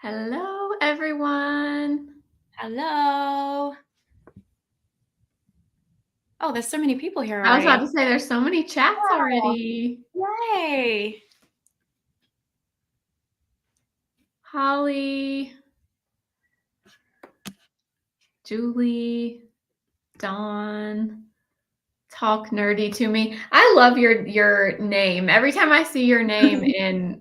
Hello, everyone. Hello. Oh, there's so many people here I was about already. to say there's so many chats Oh, already. yay. Holly, Julie, Dawn, talk nerdy to me. I love your name. Every time I see your name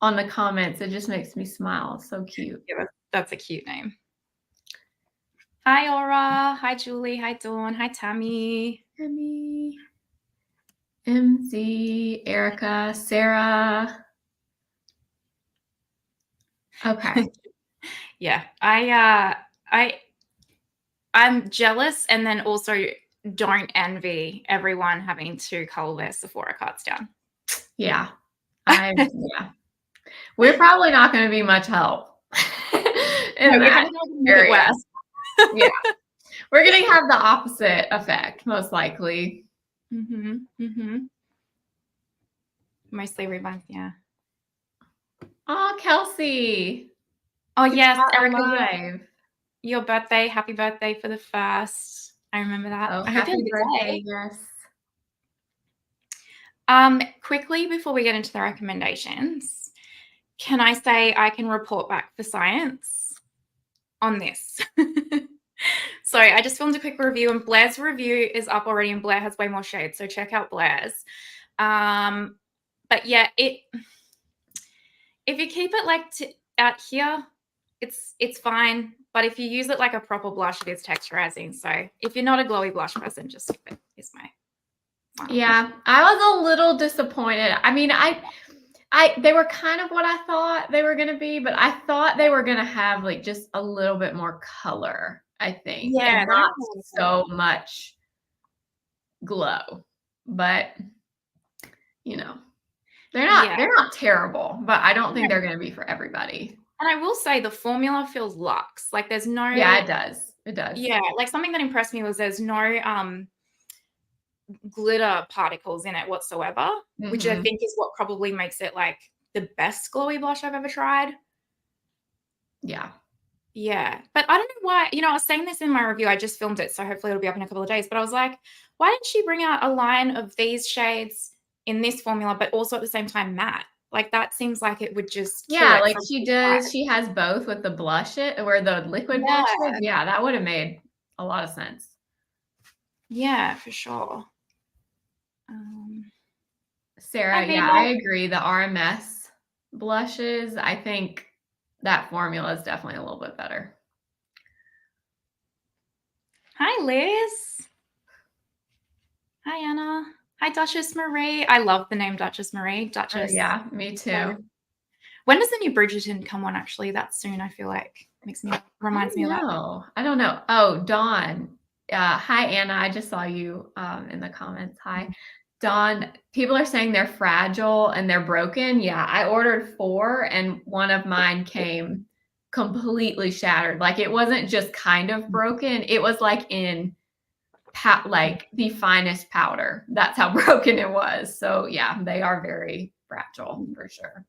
on the comments, it just makes me smile. It's so cute. Yeah, that's a cute name. Hi, Aura. Hi, Julie. Hi, Dawn. Hi, Tammy. Tammy, MZ, Erica, Sarah. Okay. Yeah, I'm jealous and then also don't envy everyone having to cull their Sephora cards down. Yeah. Yeah. We're probably not going to be much help in No, we're that probably going to make it area. worse. Yeah. We're going to have the opposite effect, most likely. Mostly rebuns, yeah. Oh, Kelsey. Oh, yes, Erica, Alive. your birthday. Happy birthday for the first. I remember that. Oh, I hope you happy had a good birthday. day. Yes. Quickly before we get into the recommendations, can I say I can report back for science on this? So I just filmed a quick review, and Blair's review is up already, and Blair has way more shades, so check out Blair's. But yeah, if you keep it like out here, it's fine. But if you use it like a proper blush, it is texturizing. So if you're not a glowy blush person, just skip it. Is my final Yeah, I was a little disappointed. I mean, they were kind of what I thought they were going to be, but I thought they were going to have like just a little bit more color, I think, Yeah, and not so much glow. But they're not terrible, but I don't think they're going to be for everybody. And I will say the formula feels luxe. Like there's no Yeah, it does. It does. Yeah, like something that impressed me was there's no glitter particles in it whatsoever, which I think is what probably makes it like the best glowy blush I've ever tried. Yeah. Yeah. But I don't know why, I was saying this in my review. I just filmed it, so hopefully it'll be up in a couple of days. But I was like, why didn't she bring out a line of these shades in this formula, but also at the same time matte? Like that seems like it would just kill it. Like she does. She has both with the blush where the liquid blush is. Yeah, that would have made a lot of sense. Yeah, for sure. Sarah, yeah, I agree. The RMS blushes, I think that formula is definitely a little bit better. Hi, Liz. Hi, Anna. Hi, Duchess Marie. I love the name Duchess Marie. Duchess. Yeah, me too. When does the new Bridgerton come on? Actually, that soon. I feel like reminds me of that. I don't know. Oh, Dawn. Hi, Anna. I just saw you in the comments. Hi, Dawn. People are saying they're fragile and they're broken. Yeah, I ordered 4 and one of mine came completely shattered. Like it wasn't just kind of broken. It was like in like the finest powder. That's how broken it was. So yeah, they are very fragile for sure.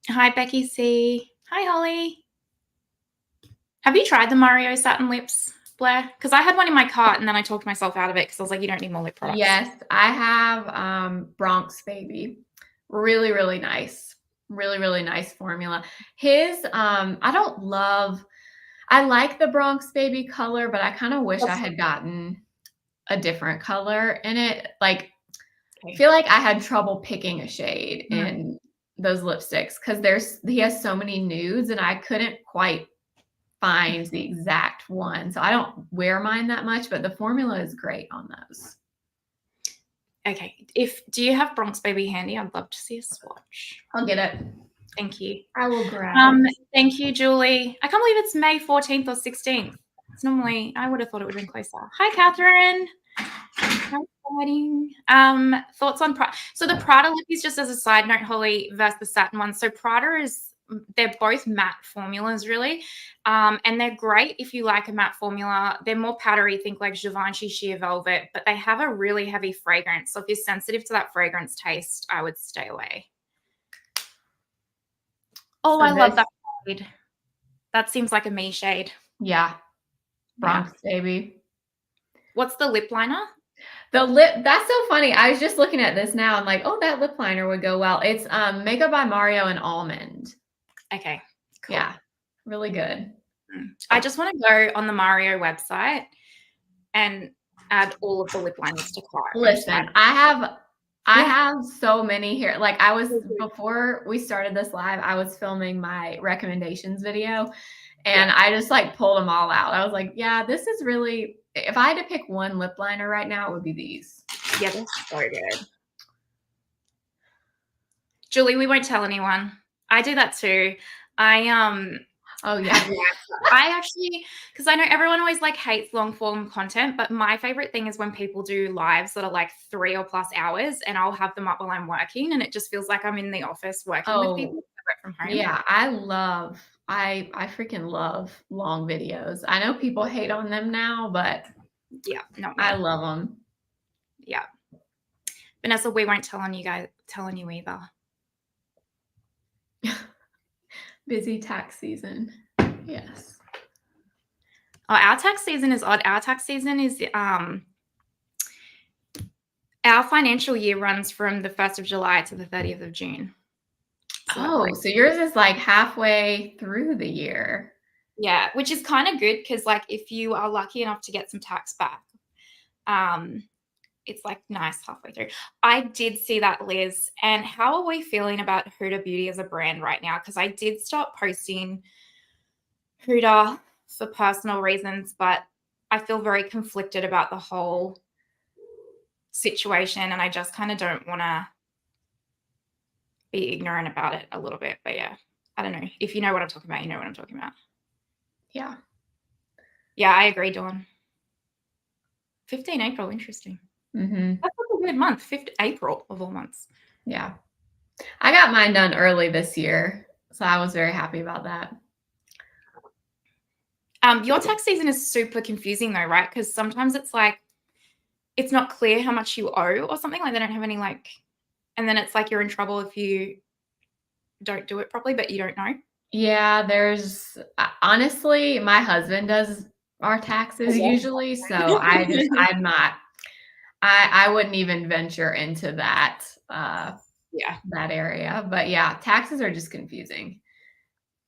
Hi, Becky C. Hi, Holly. Have you tried the Mario Satin Lips, Blair? Because I had one in my cart and then I talked myself out of it because I was like, you don't need more lip products. Yes, I have Bronx Baby. Really, really nice. Really, really nice formula. His, I like the Bronx Baby color, but I kind of wish I had gotten a different color in it. Like, I feel like I had trouble picking a shade in those lipsticks because he has so many nudes and I couldn't quite find the exact one. So I don't wear mine that much, but the formula is great on those. Okay. Do you have Bronx Baby handy? I'd love to see a swatch. I'll get it. Thank you. I will grab it. Thank you, Julie. I can't believe it's May 14th or 16th. It's normally, I would have thought it would have been closer. Hi, Catherine. How exciting. Thoughts on Prada? So the Prada lip is, just as a side note, Holly, versus the satin one. So Prada they're both matte formulas, really. And they're great if you like a matte formula. They're more powdery, think like Givenchy Sheer Velvet, but they have a really heavy fragrance. So if you're sensitive to that fragrance taste, I would stay away. Oh, I love that shade. That seems like a me shade. Yeah. Bronx, baby. What's the lip liner? The lip, that's so funny. I was just looking at this now and like, oh, that lip liner would go well. It's Makeup by Mario and Almond. Okay, cool. Yeah, really good. I just want to go on the Mario website and add all of the lip liners to cart. Listen, I have so many here. Like before we started this live, I was filming my recommendations video and I just like pulled them all out. I was like, yeah, this is really, if I had to pick one lip liner right now, it would be these. Yeah, they're so good. Julie, we won't tell anyone. I do that too. Oh yeah. I actually, because I know everyone always like hates long form content, but my favorite thing is when people do lives that are like 3 or plus hours and I'll have them up while I'm working and it just feels like I'm in the office working with people from home. Yeah, I freaking love long videos. I know people hate on them now, but yeah, not me. I love them. Yeah. Vanessa, we won't tell on you either. Busy tax season. Yes. Oh, our tax season is odd. Our tax season is our financial year runs from the 1st of July to the 30th of June. So yours is like halfway through the year. Yeah, which is kind of good because like if you are lucky enough to get some tax back, it's like nice halfway through. I did see that, Liz. And how are we feeling about Huda Beauty as a brand right now? Because I did stop posting Huda for personal reasons, but I feel very conflicted about the whole situation and I just kind of don't want to be ignorant about it a little bit. But yeah, I don't know. If you know what I'm talking about, you know what I'm talking about. Yeah. Yeah, I agree, Dawn. 15 April, interesting. Mm-hmm. That's like a weird month, 5th April of all months. Yeah. I got mine done early this year, so I was very happy about that. Your tax season is super confusing though, right? Because sometimes it's like, it's not clear how much you owe or something. Like they don't have any like, and then it's like you're in trouble if you don't do it properly, but you don't know. Yeah, there's honestly, my husband does our taxes usually, so I wouldn't even venture into that that area. But yeah, taxes are just confusing.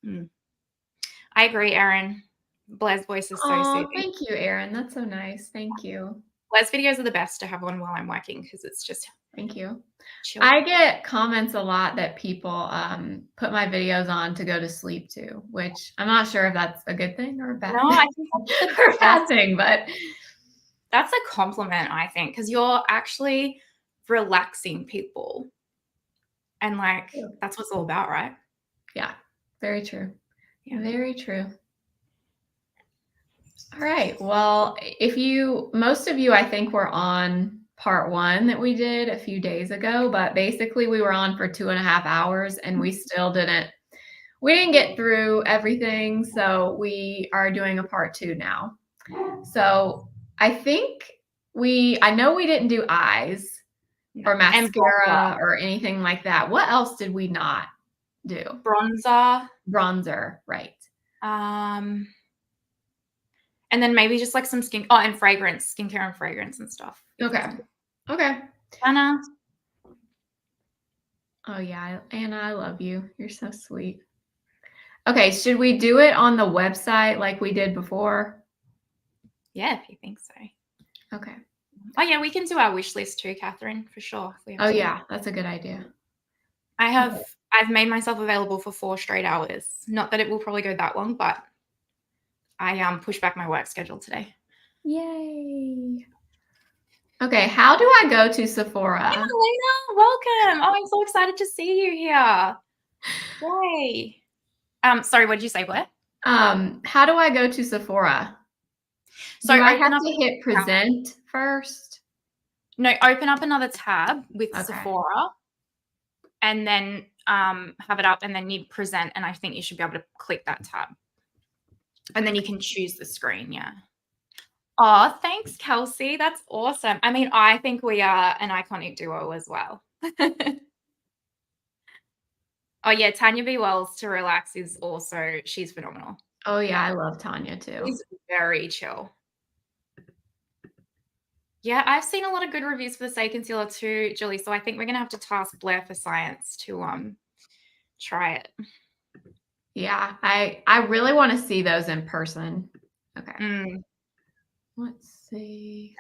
I agree, Erin. Blair's voice is so soothing. Thank you, Erin. That's so nice. Thank you. Blair's videos are the best to have on while I'm working because it's just thank you. Chill. I get comments a lot that people put my videos on to go to sleep to, which I'm not sure if that's a good thing or a bad thing. I think that's a bad thing, but that's a compliment, I think, because you're actually relaxing people. And like that's what it's all about, right? Yeah, very true. Yeah. Very true. All right. Well, most of you, I think, were on part 1 that we did a few days ago, but basically we were on for 2.5 hours and we still didn't get through everything. So we are doing a part 2 now. So I think I know we didn't do eyes or mascara or anything like that. What else did we not do? Bronzer, right. And then maybe just like some skincare and fragrance and stuff. Okay. Anna. Oh yeah, Anna, I love you. You're so sweet. Okay, should we do it on the website like we did before? Yeah, if you think so. Okay. Oh yeah, we can do our wish list too, Catherine, for sure. Oh yeah, that's a good idea. I've made myself available for 4 straight hours. Not that it will probably go that long, but I pushed back my work schedule today. Yay. Okay, how do I go to Sephora? Hey, Elena, welcome. Oh, I'm so excited to see you here. Yay. Sorry, what did you say, Blair? How do I go to Sephora? So I have to hit present first? No, open up another tab with Sephora and then have it up and then you present and I think you should be able to click that tab. And then you can choose the screen, yeah. Oh, thanks, Kelsey. That's awesome. I mean, I think we are an iconic duo as well. Oh yeah, Tanya B. Wells to relax is also, she's phenomenal. Oh yeah, I love Tanya too. She's very chill. Yeah, I've seen a lot of good reviews for the Stay Concealer too, Julie. So I think we're gonna have to task Blair for science to try it. Yeah, I really want to see those in person. Okay. Mm. Let's see.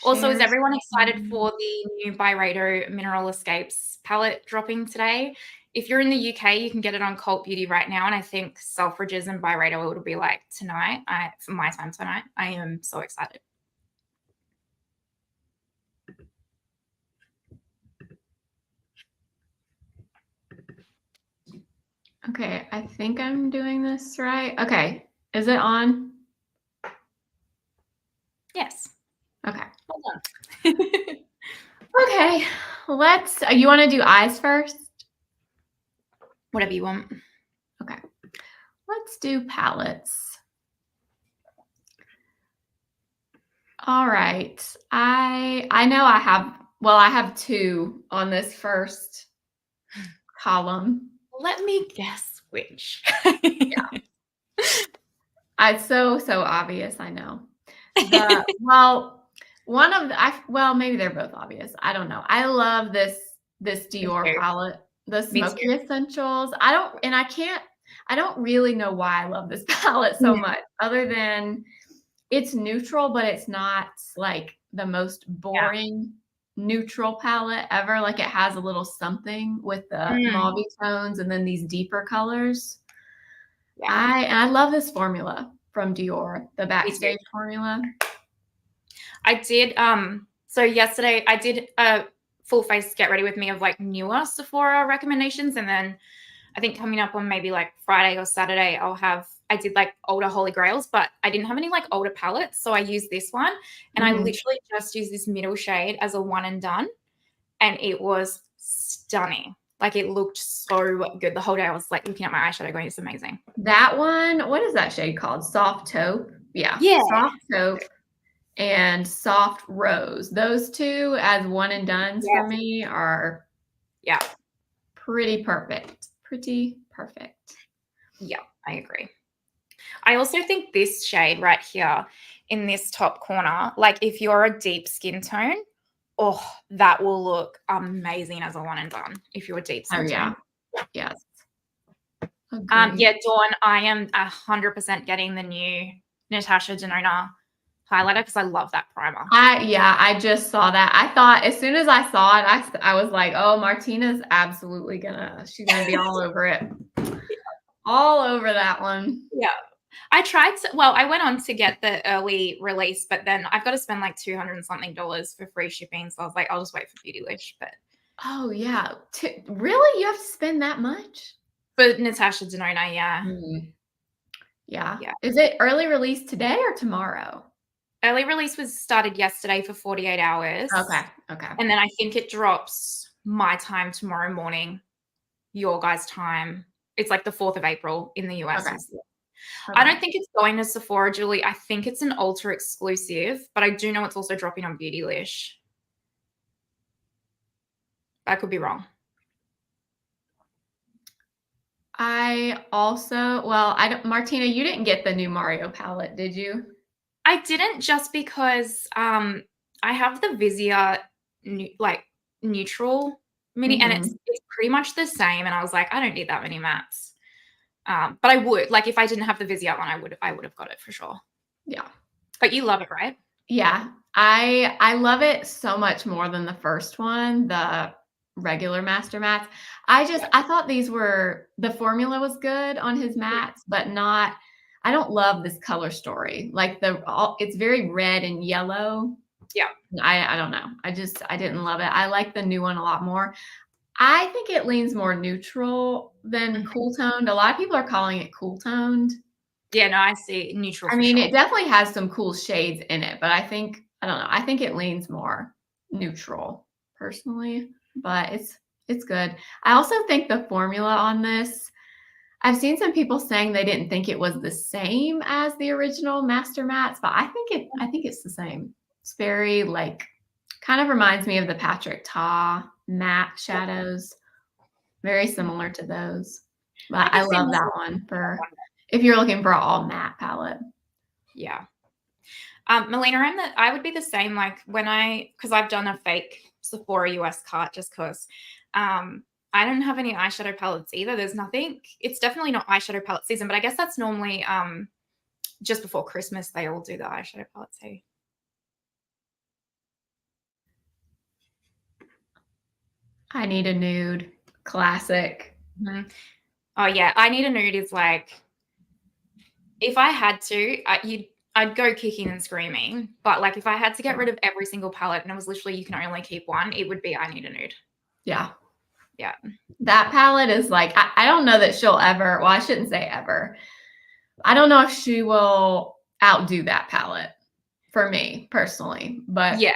Also, is Shares. everyone excited for the new Byredo Mineral Escapes palette dropping today? If you're in the UK, you can get it on Cult Beauty right now, and I think Selfridges and Byredo will be like tonight. For my time tonight, I am so excited. Okay, I think I'm doing this right. Okay, is it on? Yes. Okay. Well done. Okay, let's. You want to do eyes first? Whatever you want. Okay, let's do palettes. All right, I know I have. Well, I have two on this first column. Let me guess which. Yeah. It's so obvious. I know. Well, one of the well, maybe they're both obvious. I don't know. I love this Dior too. palette, the Me too. Smoky Essentials. I don't really know why I love this palette so much, other than it's neutral, but it's not like the most boring neutral palette ever. Like it has a little something with the mauve tones and then these deeper colors. Yeah. I love this formula from Dior, the Backstage formula. I did so yesterday I did a full face get ready with me of like newer Sephora recommendations, and then I think coming up on maybe like Friday or Saturday I did like older Holy Grails, but I didn't have any like older palettes, so I used this one, and I literally just used this middle shade as a one and done, and it was stunning. Like it looked so good the whole day. I was like looking at my eyeshadow going, it's amazing. That one, what is that shade called? Soft Taupe? Yeah. Soft Taupe and Soft Rose. Those two as one and dones for me are pretty perfect. Pretty perfect. Yeah, I agree. I also think this shade right here in this top corner, like if you're a deep skin tone, that will look amazing as a one and done if you're a deep skin tone. Yes. Yeah, Dawn, I am 100% getting the new Natasha Denona highlighter because I love that primer. I just saw that. I thought as soon as I saw it, I was like, oh, Martina's absolutely she's gonna be all over it. All over that one. Yeah. I went on to get the early release, but then I've got to spend like $200 and something for free shipping. So I was like, I'll just wait for Beautylish. But oh yeah, really? You have to spend that much? For Natasha Denona, yeah. Yeah. Is it early release today or tomorrow? Early release was started yesterday for 48 hours. Okay. And then I think it drops my time tomorrow morning, your guys' time. It's like the 4th of April in the US. Okay. I don't think it's going to Sephora, Julie. I think it's an Ulta exclusive, but I do know it's also dropping on Beautylish. I could be wrong. Martina, you didn't get the new Mario palette, did you? I didn't, just because I have the Vizia neutral mini, and it's pretty much the same. And I was like, I don't need that many mattes. But I would, like, if I didn't have the Vizia one, I would have got it for sure. Yeah. But you love it, right? Yeah. I love it so much more than the first one, the regular master mattes. I thought the formula was good on his mattes, but I don't love this color story. Like it's very red and yellow. Yeah. I don't know. I didn't love it. I like the new one a lot more. I think it leans more neutral than cool toned. A lot of people are calling it cool toned. Yeah, no, I see neutral. I mean, it definitely has some cool shades in it, but I don't know. I think it leans more neutral personally, but it's good. I also think the formula on this, I've seen some people saying they didn't think it was the same as the original Master Mattes, but I think it's the same. It's very kind of reminds me of the Patrick Ta matte shadows. Very similar to those. But I I can see love that myself one doing that for one. if you're looking for an all matte palette. Yeah. Melina, I would be the same. Like because I've done a fake Sephora US cart just because. I don't have any eyeshadow palettes either. There's nothing. It's definitely not eyeshadow palette season, but I guess that's normally just before Christmas they all do the eyeshadow palettes. Hey. I Need a Nude, classic. Mm-hmm. Oh yeah, I Need a Nude is like, if I had to, I'd go kicking and screaming. But like, if I had to get rid of every single palette and it was literally you can only keep one, it would be I Need a Nude. Yeah. Yeah. That palette is like, I don't know that she'll ever, well, I shouldn't say ever. I don't know if she will outdo that palette for me personally, but Yeah.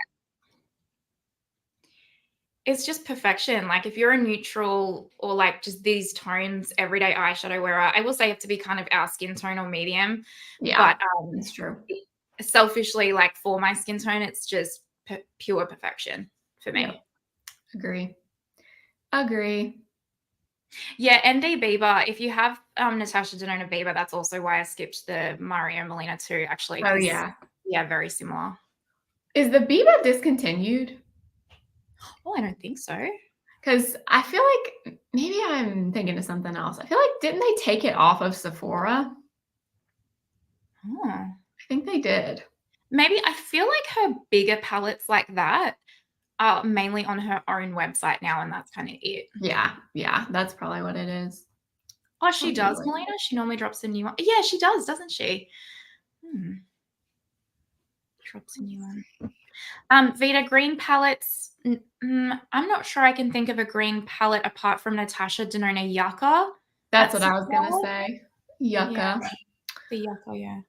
It's just perfection. Like if you're a neutral or like just these tones, everyday eyeshadow wearer, I will say you have to be kind of our skin tone or medium. yeah, But it's true. selfishly, like for my skin tone, it's just pure perfection for me. Yeah. Agree. Yeah, ND Bieber. If you have Natasha Denona Bieber, that's also why I skipped the Mario Molina too, actually. Oh yeah. Yeah, very similar. Is the Biba discontinued? Oh, I don't think so. Because I feel like maybe I'm thinking of something else. I feel like didn't they take it off of Sephora? Oh. I think they did. Maybe I feel like her bigger palettes like that are mainly on her own website now, and that's kind of it. Yeah, that's probably what it is. Oh, she does, Melina? She normally drops a new one. Yeah, she does, doesn't she? Drops a new one. Vita green palettes. I'm not sure I can think of a green palette apart from Natasha Denona Yucca. That's what I was gonna say. Yucca. Yeah, the Yucca, yeah.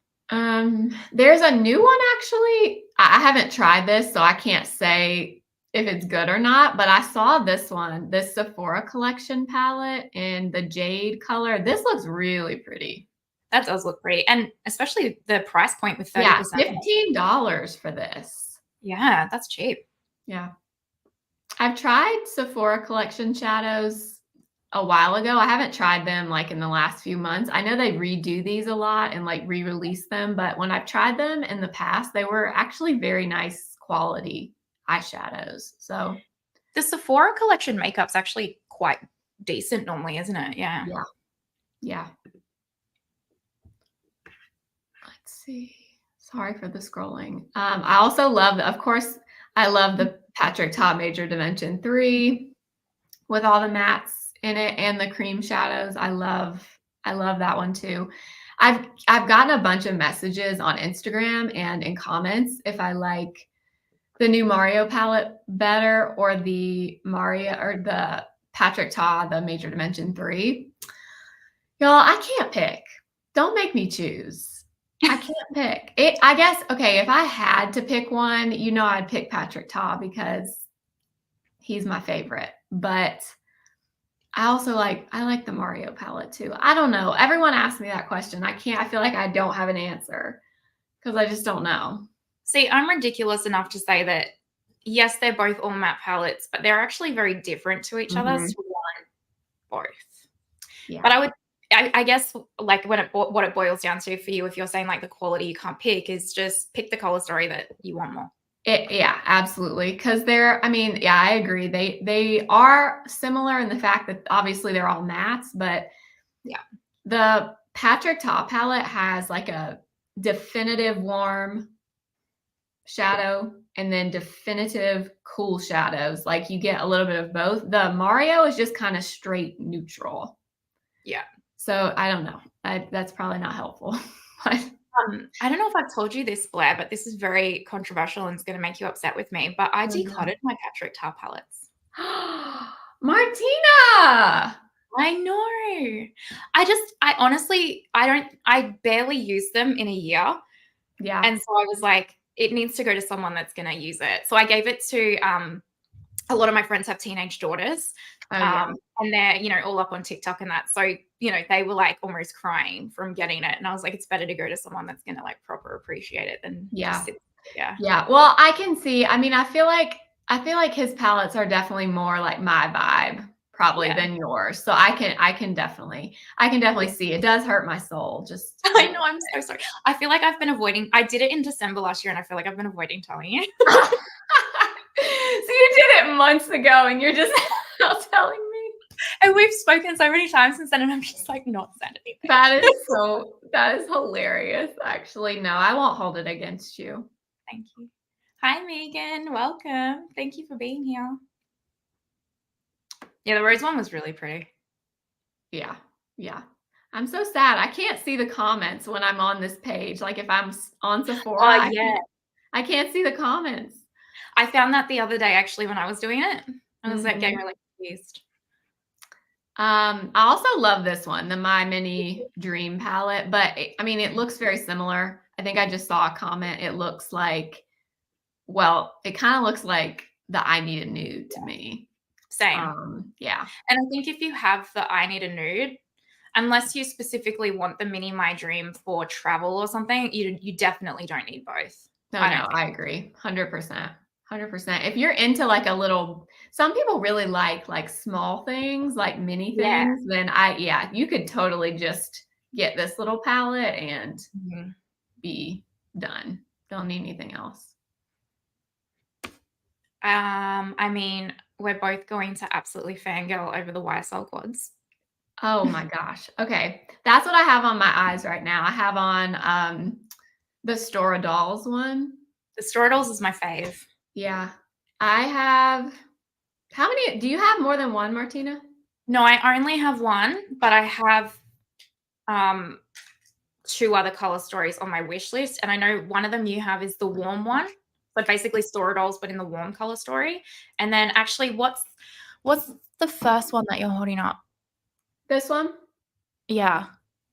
There's a new one actually. I haven't tried this, so I can't say if it's good or not, but I saw this one, this Sephora collection palette in the jade color. This looks really pretty. That does look pretty. And especially the price point with 30%. Yeah, $15 for this. Yeah, that's cheap. Yeah. I've tried Sephora collection shadows a while ago. I haven't tried them like in the last few months. I know they redo these a lot and like re-release them, but when I've tried them in the past, they were actually very nice quality eyeshadows. So the Sephora collection makeup's actually quite decent normally, isn't it? Yeah. Yeah. Let's see. Sorry for the scrolling. I also love, of course, I love the Patrick Ta Major Dimension 3 with all the mattes in it and the cream shadows. I love that one too. I've gotten a bunch of messages on Instagram and in comments if I like the new Mario palette better or the Mario or the Patrick Ta, the Major Dimension 3. Y'all, I can't pick. Don't make me choose. I can't pick. I guess, okay, if I had to pick one, I'd pick Patrick Ta because he's my favorite. But I like the Mario palette too. I don't know. Everyone asks me that question. I feel like I don't have an answer because I just don't know. See, I'm ridiculous enough to say that, yes, they're both all matte palettes, but they're actually very different to each other. So I want both. Yeah. But I guess like what it boils down to for you, if you're saying like the quality you can't pick, is just pick the color story that you want more. Yeah, absolutely. Because I agree. They are similar in the fact that obviously they're all mattes, but yeah, the Patrick Ta palette has like a definitive warm shadow and then definitive cool shadows. Like you get a little bit of both. The Mario is just kind of straight neutral. Yeah. So I don't know. That's probably not helpful. I don't know if I've told you this, Blair, but this is very controversial and it's going to make you upset with me. But I decluttered my Patrick Ta palettes. Martina! I know. I barely use them in a year. Yeah. And so I was like, it needs to go to someone that's going to use it. So I gave it to a lot of my friends have teenage daughters. And they're, all up on TikTok and that. So, they were like almost crying from getting it. And I was like, it's better to go to someone that's going to like proper appreciate it than just sit. Yeah. Yeah. Well, I can see, I feel like his palettes are definitely more like my vibe probably than yours. So I can definitely see it does hurt my soul. Just I know, I'm so sorry. I feel like I've been avoiding. I did it in December last year, and I feel like I've been avoiding telling you. So you did it months ago, and you're just now telling me. And we've spoken so many times since then, and I'm just like not said anything. That is hilarious. Actually, no, I won't hold it against you. Thank you. Hi, Megan. Welcome. Thank you for being here. Yeah, the rose one was really pretty. Yeah. Yeah. I'm so sad. I can't see the comments when I'm on this page. Like if I'm on Sephora, Yeah. I can't see the comments. I found that the other day actually when I was doing it. I was like getting Mhm. really confused. I also love this one, the My Mini Dream palette, but I mean, it looks very similar. I think I just saw a comment. It looks like, well, it kind of looks like the I Need a Nude to me. Same. Yeah. And I think if you have the I Need a Nude, unless you specifically want the Mini My Dream for travel or something, you definitely don't need both. No, I don't think. I agree. 100%. 100%. If you're into like a little, some people really like small things, like mini Yeah. things, then you could totally just get this little palette and Mhm. be done. Don't need anything else. I mean, we're both going to absolutely fangirl over the YSL quads. Oh my gosh. Okay. That's what I have on my eyes right now. I have on the Stora Dolls one. The Stortles is my fave. Yeah. I have how many do you have more than one, Martina? No, I only have one, but I have two other color stories on my wish list. And I know one of them you have is the warm one. So basically Stortles, but in the warm color story. And then actually what's the first one that you're holding up? This one? Yeah.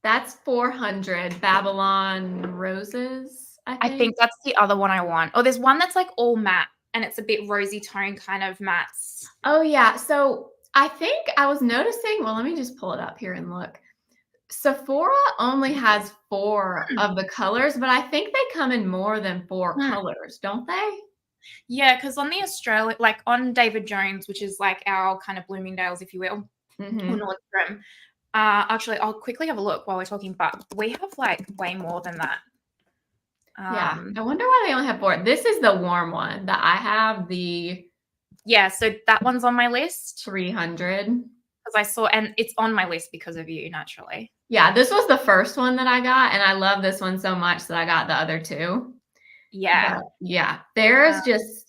That's 400 Babylon Roses, I I think. think that's the other one I want. Oh, there's one that's like all matte and it's a bit rosy tone kind of mattes. Oh, yeah. So I think I was noticing, well, let me just pull it up here and look. Sephora only has 4 of the colors, but I think they come in more than 4 colors, don't they? Yeah, because on the Australia, like on David Jones, which is like our kind of Bloomingdale's, if you will, or Nordstrom. Actually, I'll quickly have a look while we're talking, but we have like way more than that. Yeah. I wonder why they only have 4. This is the warm one that I have, the Yeah, so that one's on my list 300. because I saw, and it's on my list because of you, naturally. Yeah, this was the first one that I got, and I love this one so much that I got the other 2. Yeah. But yeah, there's just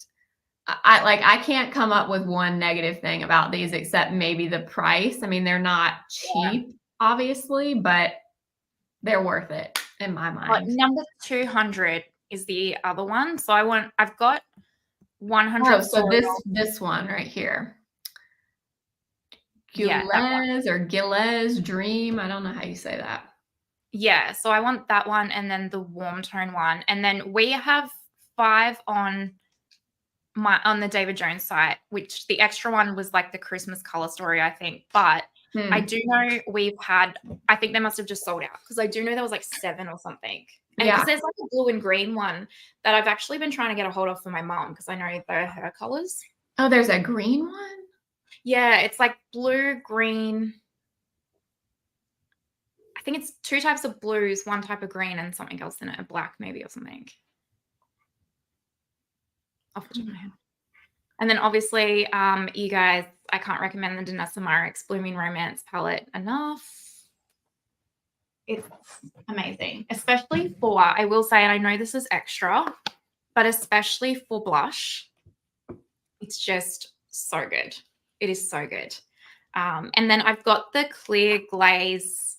I can't come up with one negative thing about these except maybe the price. I mean, they're not cheap, obviously, but they're worth it in my mind. Number 200 is the other one. So I've got 100. Oh, so this one right here. Gilles or Gilles Dream. I don't know how you say that. Yeah, so I want that one and then the warm tone one. And then we have 5 on the David Jones site, which the extra one was like the Christmas color story, I think. But I do know I think they must have just sold out because I do know there was like 7 or something. And because there's like a blue and green one that I've actually been trying to get a hold of for my mom because I know they're her colors. Oh, there's a green one? Yeah, it's like blue, green. I think it's 2 types of blues, 1 type of green, and something else in it, a black maybe or something. Off the top of my head. And then obviously, you guys, I can't recommend the Danessa Myricks Blooming Romance palette enough. It's amazing, especially for, I will say, and I know this is extra, but especially for blush, it's just so good. It is so good. And then I've got the Clear Glaze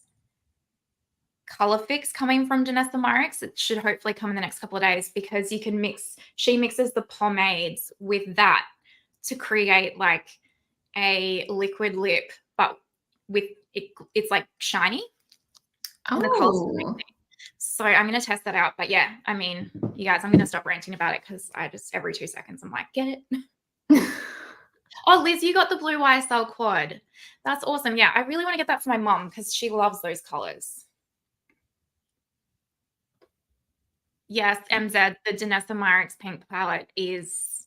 Color Fix coming from Danessa Myricks. It should hopefully come in the next couple of days because you can she mixes the pomades with that to create like a liquid lip, but with it's like shiny. And the colors are amazing. So I'm going to test that out. But yeah, I mean, you guys, I'm going to stop ranting about it because I just every 2 seconds I'm like, get it. Oh, Liz, you got the blue YSL quad. That's awesome. Yeah, I really want to get that for my mom because she loves those colors. Yes, MZ, the Danessa Myricks pink palette is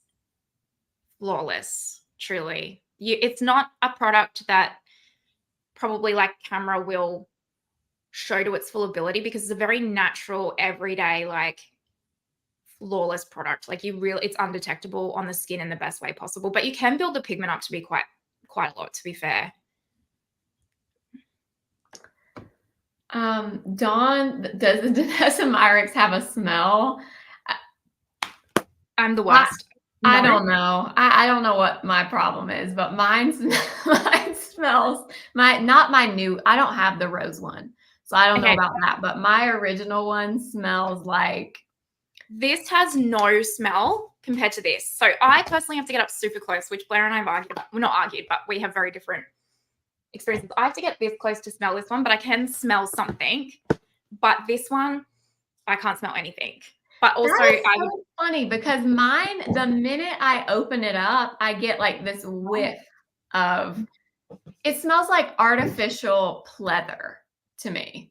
flawless, truly. it's not a product that probably like camera will show to its full ability, because it's a very natural, everyday, like flawless product. Like it's undetectable on the skin in the best way possible, but you can build the pigment up to be quite a lot, to be fair. Dawn, does the Danessa Myricks have a smell? I'm the worst. I No. don't know. I don't know what my problem is, but mine smells not my new. I don't have the rose one, so I don't know Okay. about that. But my original one smells like. This has no smell compared to this. So I personally have to get up super close, which Blair and I have argued about. Well, not argued, but we have very different experiences. I have to get this close to smell this one, but I can smell something. But this one, I can't smell anything. But also, That is so funny because mine, the minute I open it up, I get like this whiff of. It smells like artificial pleather to me.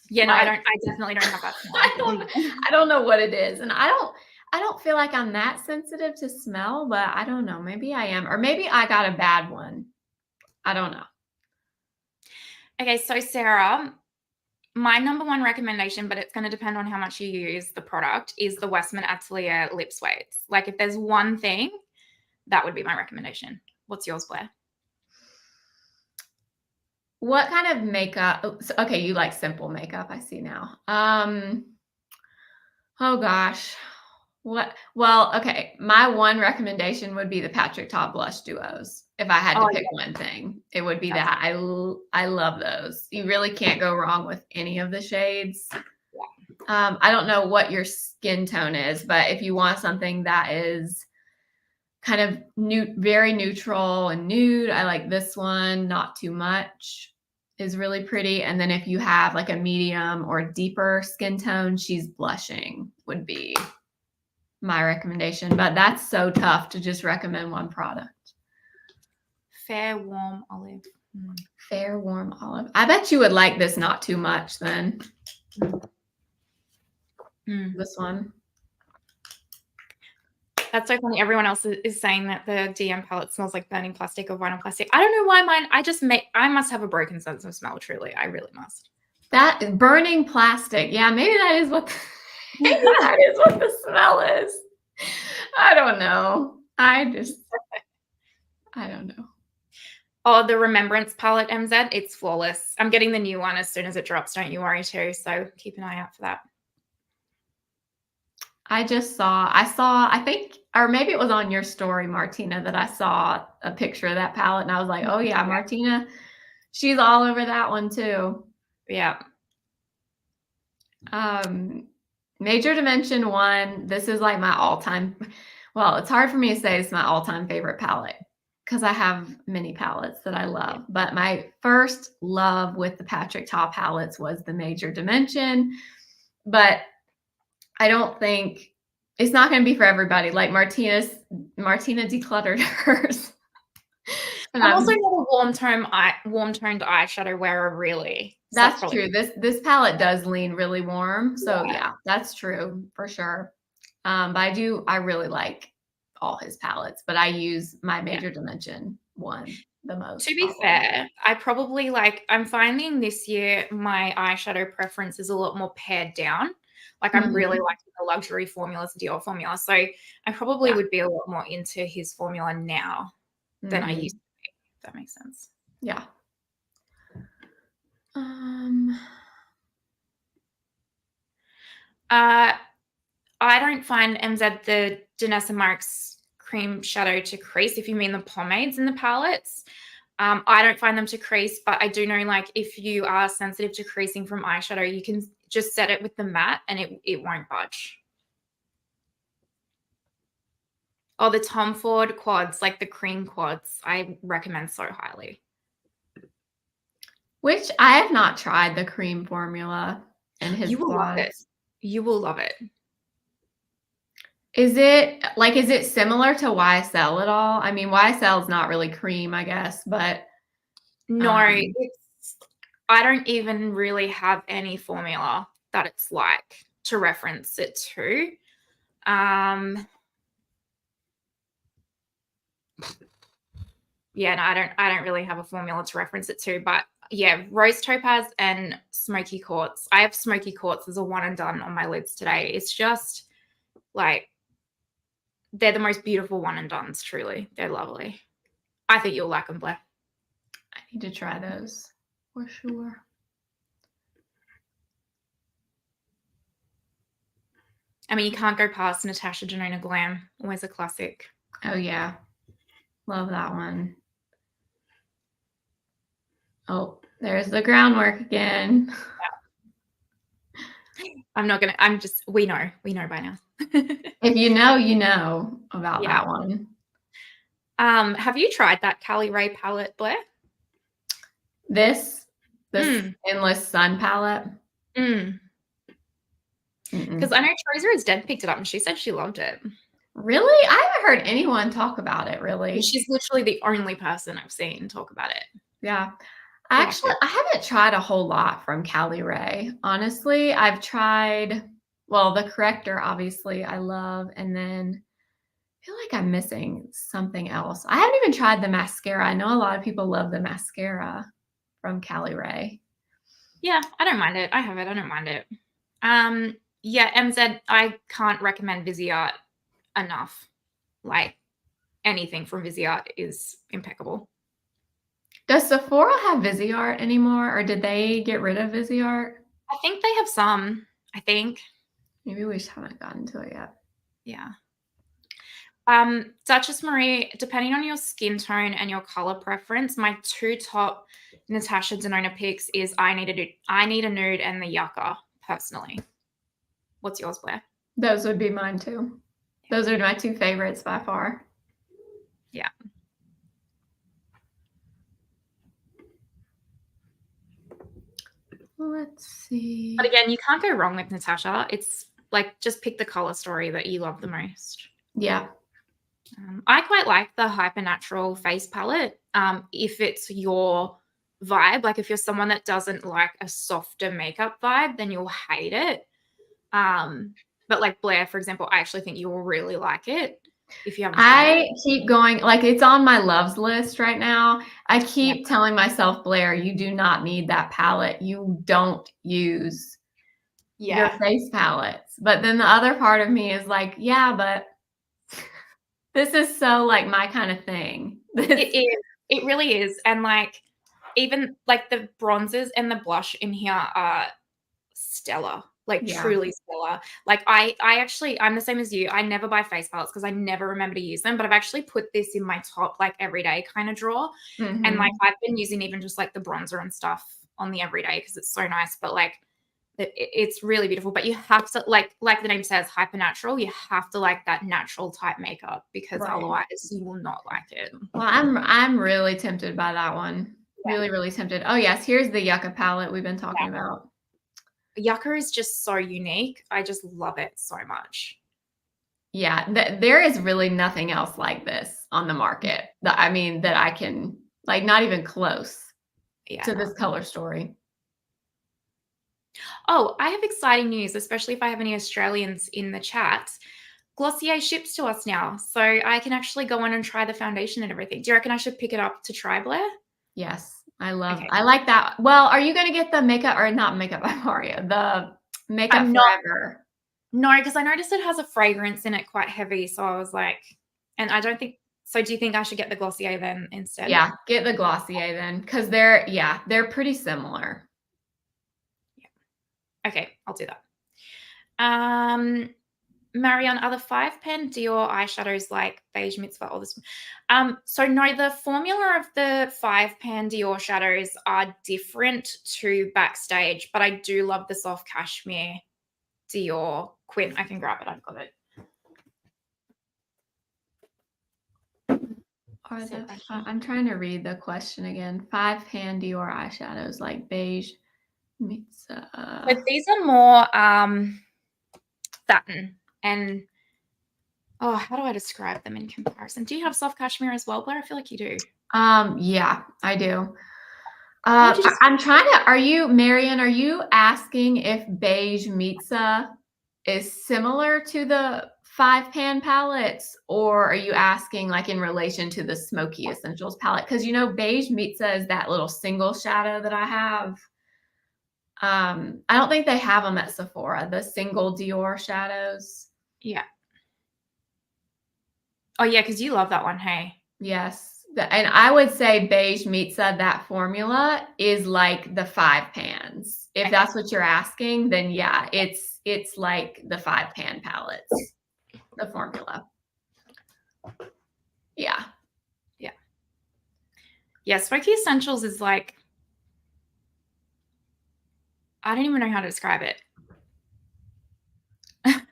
Yeah, no, I definitely don't have that smell. I don't know what it is, and I don't feel like I'm that sensitive to smell, but I don't know. Maybe I am, or maybe I got a bad one. I don't know. Okay, so Sarah, my number one recommendation, but it's going to depend on how much you use the product, is the Westman Atelier lip suedes. Like, if there's one thing, that would be my recommendation. What's yours, Blair? What kind of makeup? Okay, you like simple makeup. I see now. Oh gosh. What? Well, okay. My one recommendation would be the Patrick Ta blush duos. If I had to pick one thing, it would be that. I love those. You really can't go wrong with any of the shades. I don't know what your skin tone is, but if you want something that is kind of very neutral and nude, I like this one. Not too much is really pretty. And then if you have like a medium or deeper skin tone, She's Blushing would be my recommendation. But that's so tough to just recommend one product. Fair Warm Olive. Fair Warm Olive. I bet you would like this Not Too Much then. This one. That's so funny. Everyone else is saying that the DM palette smells like burning plastic or vinyl plastic. I don't know why mine. I must have a broken sense of smell. Truly, I really must. That burning plastic. Yeah, maybe that is what. Maybe that is what the smell is. I don't know. I don't know. Oh, the Remembrance palette, MZ. It's flawless. I'm getting the new one as soon as it drops. Don't you worry too. So keep an eye out for that. I saw, I think, or maybe it was on your story, Martina, that I saw a picture of that palette and I was like, oh yeah, Martina, she's all over that one too. Yeah. Major Dimension 1, this is like my all-time, well, it's hard for me to say it's my all-time favorite palette because I have many palettes that I love, but my first love with the Patrick Ta palettes was the Major Dimension, but I don't think it's not going to be for everybody. Like Martina decluttered hers. And I'm also not a warm-toned eyeshadow wearer, really. So that's true. This palette does lean really warm. So yeah, that's true for sure. But I really like all his palettes, but I use my Major Dimension one the most. To be fair, I'm finding this year my eyeshadow preference is a lot more pared down. Like I'm really liking the luxury formulas, Dior formula. So I probably would be a lot more into his formula now than I used to be, if that makes sense. Yeah. I don't find MZ the Danessa Myricks cream shadow to crease, if you mean the pomades in the palettes. I don't find them to crease, but I do know, like, if you are sensitive to creasing from eyeshadow, you can just set it with the matte and it won't budge. Oh, the Tom Ford quads, like the cream quads, I recommend so highly. Which I have not tried the cream formula and his You will quads. love it. You will love it. Is it similar to YSL at all? I mean, YSL is not really cream, I guess, but no, I don't even really have any formula that it's like to reference it to. Yeah, no, I don't really have a formula to reference it to, but yeah, rose topaz and smoky quartz. I have smoky quartz as a one and done on my lids today. It's just like they're the most beautiful one and dones, truly. They're lovely. I think you'll like them, Blair. I need to try those for sure. I mean, you can't go past Natasha Denona Glam. Always a classic. Oh yeah, love that one. Oh, there's the groundwork again. We know by now. If you know about Yeah. that one. Have you tried that Cali Ray palette, Blair? This Endless Sun palette. Because I know Teresa is Dead picked it up and she said she loved it. Really? I haven't heard anyone talk about it, really. She's literally the only person I've seen talk about it. Yeah. Actually, I haven't tried a whole lot from Cali Ray. Honestly, I've tried, well, the corrector, obviously, I love. And then I feel like I'm missing something else. I haven't even tried the mascara. I know a lot of people love the mascara from Cali Ray. Yeah, I don't mind it. I have it. I don't mind it. Yeah, MZ, I can't recommend Viseart enough. Like anything from Viseart is impeccable. Does Sephora have Viseart anymore, or did they get rid of Viseart? I think they have some. I think. Maybe we just haven't gotten to it yet. Yeah. Duchess Marie, depending on your skin tone and your color preference, my two top Natasha Denona picks is I Need a Nude and the Yucca, personally. What's yours, Blair? Those would be mine too. Those are my two favorites by far. Yeah. Let's see. But again, you can't go wrong with Natasha. It's like just pick the color story that you love the most. Yeah. I quite like the Hypernatural face palette. If it's your vibe, like if you're someone that doesn't like a softer makeup vibe, then you'll hate it. But like Blair, for example, I actually think you will really like it if you haven't tried it. Keep going, like it's on my loves list right now. I keep telling myself, Blair, you do not need that palette. You don't use your face palettes. But then the other part of me is like, yeah, but this is so like my kind of thing. It is. It really is. And like even like the bronzers and the blush in here are stellar. Like truly stellar. Like I'm the same as you. I never buy face palettes because I never remember to use them. But I've actually put this in my top like everyday kind of drawer. Mm-hmm. And like I've been using even just like the bronzer and stuff on the everyday because it's so nice. But like it's really beautiful. But you have to like the name says, Hypernatural. You have to like that natural type makeup because otherwise you will not like it. Well, I'm really tempted by that one. Really, really tempted. Oh yes, here's the Yucca palette we've been talking about. Yucca is just so unique. I just love it so much. Yeah, there is really nothing else like this on the market that I can like, not even close to this color story. Oh, I have exciting news, especially if I have any Australians in the chat. Glossier ships to us now, so I can actually go on and try the foundation and everything. Do you reckon I should pick it up to try, Blair? Yes. I like that. Well, are you going to get the makeup or not makeup by Mario? The makeup forever? No, because I noticed it has a fragrance in it quite heavy. So I was like, and I don't think, so do you think I should get the Glossier then instead? Yeah, get the Glossier then because they're pretty similar. Yeah. Okay, I'll do that. Marianne, are the 5-pan Dior eyeshadows like Beige Mitzvah or this? So no, the formula of the 5-pan Dior shadows are different to Backstage, but I do love the soft cashmere Dior. Quinn, I can grab it. I've got it. I'm trying to read the question again. 5-pan Dior eyeshadows like Beige Mitzvah. But these are more satin. And how do I describe them in comparison? Do you have soft cashmere as well, Blair? I feel like you do. Yeah, I do. I'm trying to, Marianne, are you asking if Beige Mitzvah is similar to the 5-pan palettes, or are you asking like in relation to the Smoky Essentials palette? Because you know, Beige Pizza is that little single shadow that I have. I don't think they have them at Sephora, the single Dior shadows. Yeah. Oh yeah, because you love that one, hey? Yes. And I would say Beige Pizza, that formula is like the 5 pans. If that's what you're asking, then yeah, it's like the 5-pan palettes, the formula. Yeah. Yeah. Yeah, Smoky Essentials is like, I don't even know how to describe it.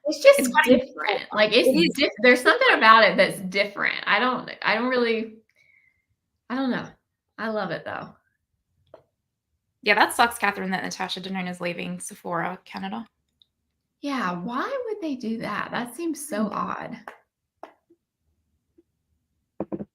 It's just It's quite different. Like there's something about it that's different. I don't know. I love it though. Yeah, that sucks, Catherine, that Natasha Denona is leaving Sephora Canada. Yeah, why would they do that? That seems so odd. All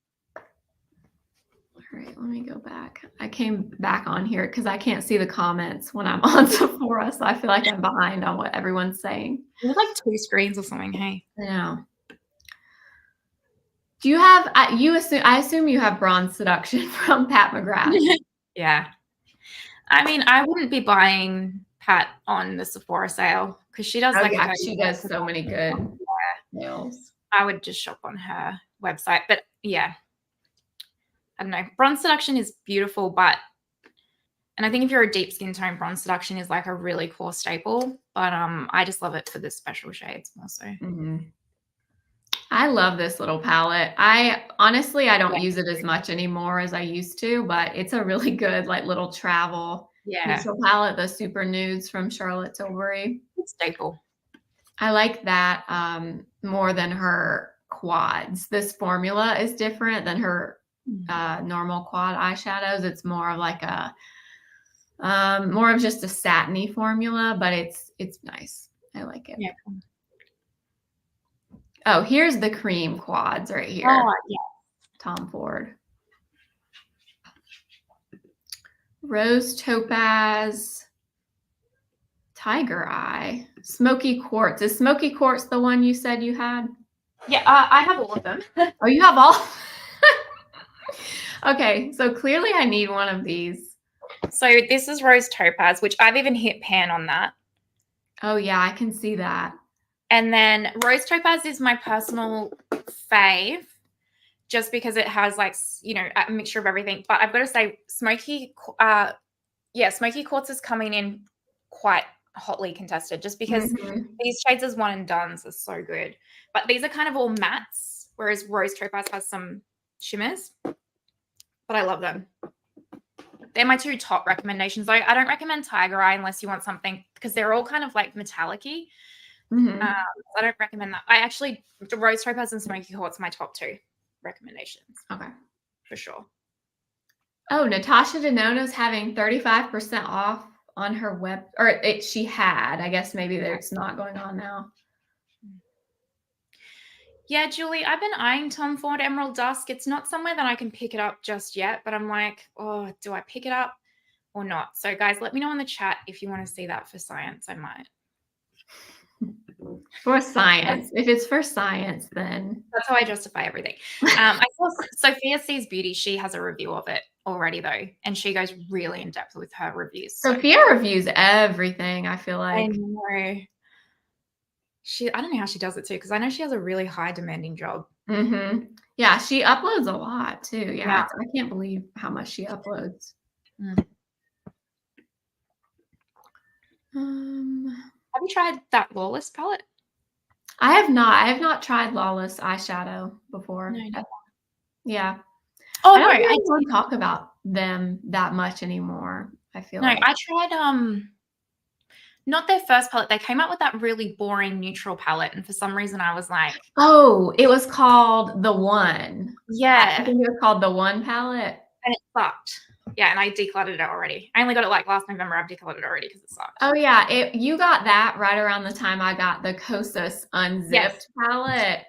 right, let me go back. I came back on here because I can't see the comments when I'm on Sephora, so I feel like I'm behind on what everyone's saying. You have like 2 screens or something, hey? I know. Do you have? I assume you have Bronze Seduction from Pat McGrath. Yeah. I mean, I wouldn't be buying Pat on the Sephora sale because she does She does so many good nails. I would just shop on her website. But yeah, I don't know. Bronze Seduction is beautiful, and I think if you're a deep skin tone, Bronze Seduction is like a really cool staple. But I just love it for the special shades more so. Mm-hmm. I love this little palette. I don't use it as much anymore as I used to, but it's a really good like little travel neutral palette. The Super Nudes from Charlotte Tilbury. It's staple. I like that more than her quads. This formula is different than her normal quad eyeshadows. It's more of like a more of just a satiny formula, but it's nice. I like it. Yeah. Oh, here's the cream quads right here. Oh, yeah. Tom Ford. Rose Topaz. Tiger Eye. Smoky Quartz. Is Smoky Quartz the one you said you had? Yeah, I have all of them. Oh, you have all? Okay, so clearly I need one of these. So this is Rose Topaz, which I've even hit pan on that. Oh, yeah, I can see that. And then Rose Topaz is my personal fave just because it has like, you know, a mixture of everything. But I've got to say Smoky Quartz is coming in quite hotly contested just because these shades as one and dones are so good. But these are kind of all mattes, whereas Rose Topaz has some shimmers. But I love them. They're my 2 top recommendations. Though I don't recommend Tiger Eye unless you want something because they're all kind of like metallic-y. I don't recommend that. The Rose Topaz and Smoky Quartz are my top 2 recommendations. Okay. For sure. Oh, Natasha Denona's having 35% off on her web, she had. I guess maybe it's not going on now. Yeah, Julie, I've been eyeing Tom Ford Emerald Dusk. It's not somewhere that I can pick it up just yet, but I'm like, oh, do I pick it up or not? So guys, let me know in the chat if you want to see that for science. I might. For science. If it's for science, then that's how I justify everything. I saw Sophia Sees Beauty. She has a review of it already though, and she goes really in depth with her reviews. Sophia reviews everything, I feel like. I know. I don't know how she does it too, because I know she has a really high demanding job. Yeah, she uploads a lot too. Yeah. I can't believe how much she uploads. Have you tried that Lawless palette? I have not. I have not tried Lawless eyeshadow before. No. Yeah. Oh, I don't really talk about them that much anymore. I feel like. I tried not their first palette. They came out with that really boring neutral palette, and for some reason I was like, oh, it was called The One. Yeah. I think it was called The One palette. And it sucked. Yeah, and I decluttered it already. I only got it like last November. I've decluttered it already because it sucked. Oh yeah, you got that right around the time I got the Kosas Unzipped palette,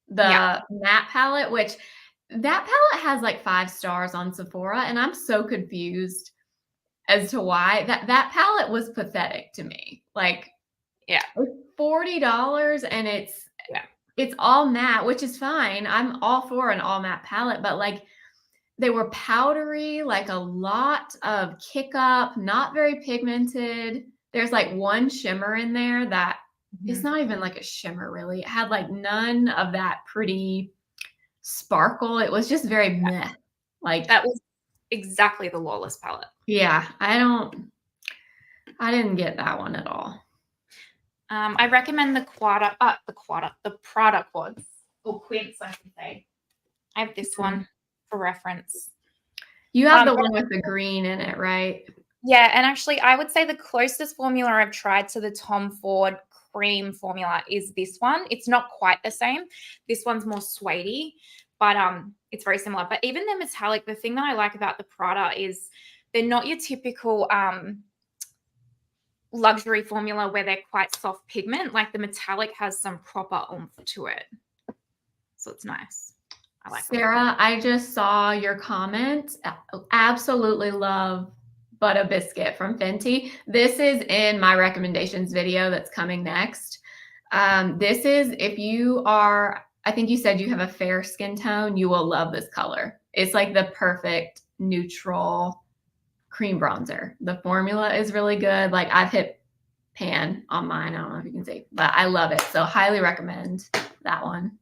the matte palette, which that palette has like 5 stars on Sephora, and I'm so confused as to why that palette was pathetic to me. Like, it's $40 and it's it's all matte, which is fine. I'm all for an all matte palette, but like they were powdery, like a lot of kick up, not very pigmented. There's like one shimmer in there that it's not even like a shimmer really. It had like none of that pretty sparkle. It was just very meh. Like That was exactly the Lawless palette. yeah, I didn't get that one at all. I recommend the Prada quads, or quints, I should say. I have this one for reference. You have the one with the green in it, right? Yeah, and actually, I would say the closest formula I've tried to the Tom Ford cream formula is this one. It's not quite the same. This one's more suede-y, but it's very similar. But even the metallic, the thing that I like about the Prada is they're not your typical luxury formula where they're quite soft pigment. Like the metallic has some proper oomph to it. So it's nice. I like Sarah, I just saw your comment. Absolutely love Butter Biscuit from Fenty. This is in my recommendations video that's coming next. This is, if you are, I think you said you have a fair skin tone, you will love this color. It's like the perfect neutral cream bronzer. The formula is really good. Like I've hit pan on mine. I don't know if you can see, but I love it. So highly recommend that one.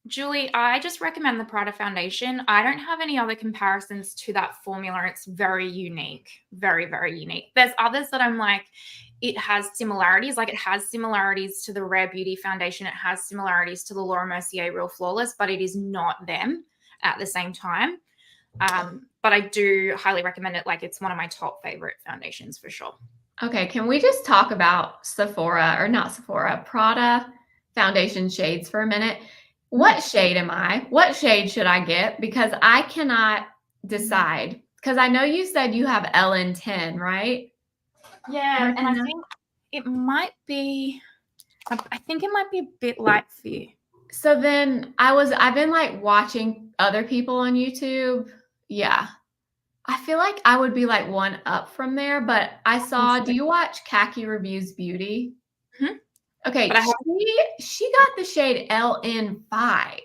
Julie, I just recommend the Prada foundation. I don't have any other comparisons to that formula. It's very unique, very, very unique. There's others that I'm like, it has similarities. Like it has similarities to the Rare Beauty foundation. It has similarities to the Laura Mercier Real Flawless, but it is not them at the same time. But I do highly recommend it. Like it's one of my top favorite foundations for sure. Okay, can we just talk about Prada foundation shades for a minute? What shade am I? What shade should I get? Because I cannot decide. Because I know you said you have LN10, right? Yeah, and I think it might be, I think it might be a bit light for you. So then I've been like watching other people on YouTube. Yeah. I feel like I would be like one up from there, but I saw, do you watch Khaki Reviews Beauty? Mm-hmm. Okay, but she got the shade LN5.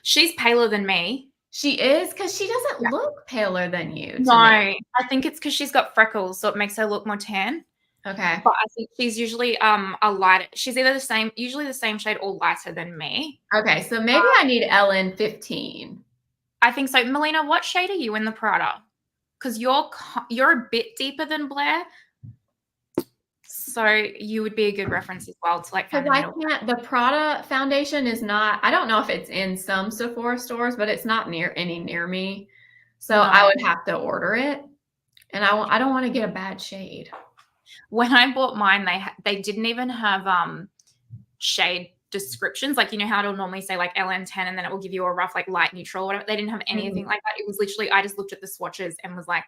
She's paler than me. She is? Because she doesn't look paler than you. No, I think it's because she's got freckles, so it makes her look more tan. Okay. But I think she's usually a lighter. She's either usually the same shade or lighter than me. Okay, so maybe I need LN15. I think so. Melina, what shade are you in the Prada? Because you're a bit deeper than Blair. So you would be a good reference as well to like. The Prada foundation is not, I don't know if it's in some Sephora stores, but it's not near me. So no. I would have to order it. And I don't want to get a bad shade. When I bought mine, they didn't even have shade descriptions. Like, you know how it'll normally say like LN10 and then it will give you a rough like light neutral or whatever. They didn't have anything like that. It was literally, I just looked at the swatches and was like,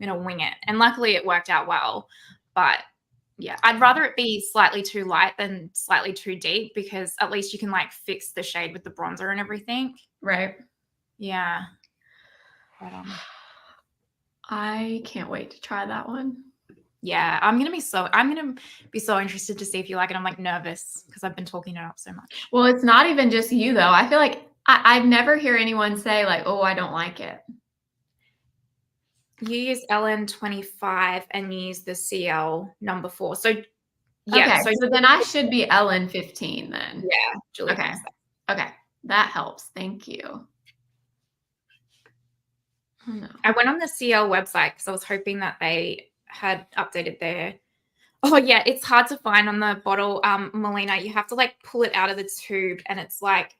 I'm going to wing it. And luckily it worked out well. But yeah, I'd rather it be slightly too light than slightly too deep because at least you can like fix the shade with the bronzer and everything. Right. Yeah. But, I can't wait to try that one. Yeah, I'm gonna be so interested to see if you like it. I'm like nervous because I've been talking it up so much. Well, it's not even just you though. I feel like I've never hear anyone say like, "Oh, I don't like it." You use LN25 and you use the CL number 4. So yeah, okay, so then I should be LN15 then. Yeah, Julie. Okay, that helps. Thank you. Oh, no. I went on the CL website because I was hoping that they had updated their. Oh yeah, it's hard to find on the bottle, Melina. You have to like pull it out of the tube, and it's like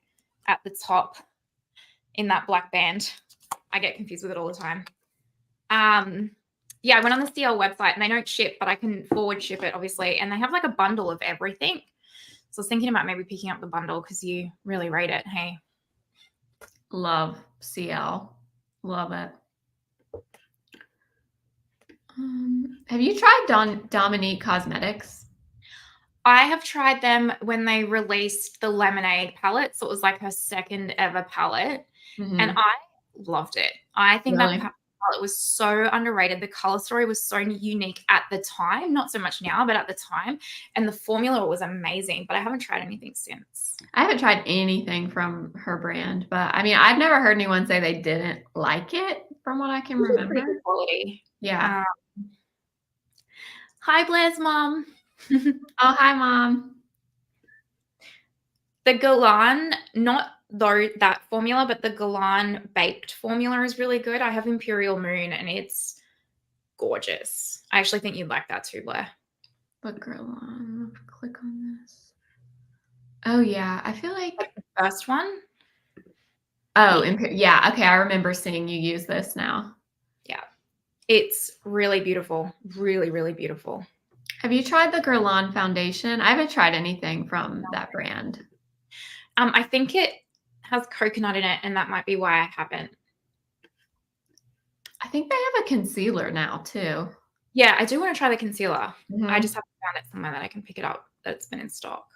at the top in that black band. I get confused with it all the time. Yeah, I went on the CL website, and they don't ship, but I can forward ship it, obviously. And they have like a bundle of everything. So I was thinking about maybe picking up the bundle because you really rate it. Hey, love CL, love it. Have you tried Dominique Cosmetics? I have tried them when they released the Lemonade palette. So it was like her second ever palette. And I loved it. I think that palette was so underrated. The color story was so unique at the time, not so much now, but at the time. And the formula was amazing, but I haven't tried anything since. I haven't tried anything from her brand, but I mean, I've never heard anyone say they didn't like it from what I can It's pretty remember. good quality. Yeah. Hi, Blair's mom. Oh, hi, Mom. The Galan, not though that formula, but the Galan baked formula is really good. I have Imperial Moon and it's gorgeous. I actually think you'd like that too, Blair. What girl on? Click on this. Oh yeah, I feel like The first one. oh yeah. Okay, I remember seeing you use this now. Yeah, it's really beautiful. Really, really beautiful. Have you tried the Guerlain foundation? I haven't tried anything from that brand. I think it has coconut in it, and that might be why I haven't. I think they have a concealer now too. Yeah, I do want to try the concealer. Mhm. I just haven't found it somewhere that I can pick it up, that it's been in stock.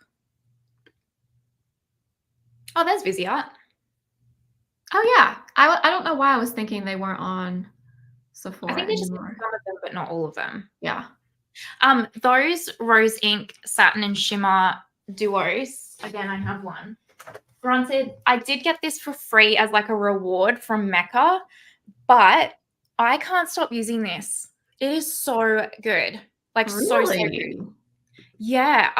Oh, there's Viseart. Oh yeah, I don't know why I was thinking they weren't on Sephora I think they just anymore. some of them, but not all of them. Yeah. Those Rose Ink Satin and Shimmer duos. Again, I have one. Granted, I did get this for free as like a reward from Mecca, but I can't stop using this. It is so good. Like so Really? good. Yeah,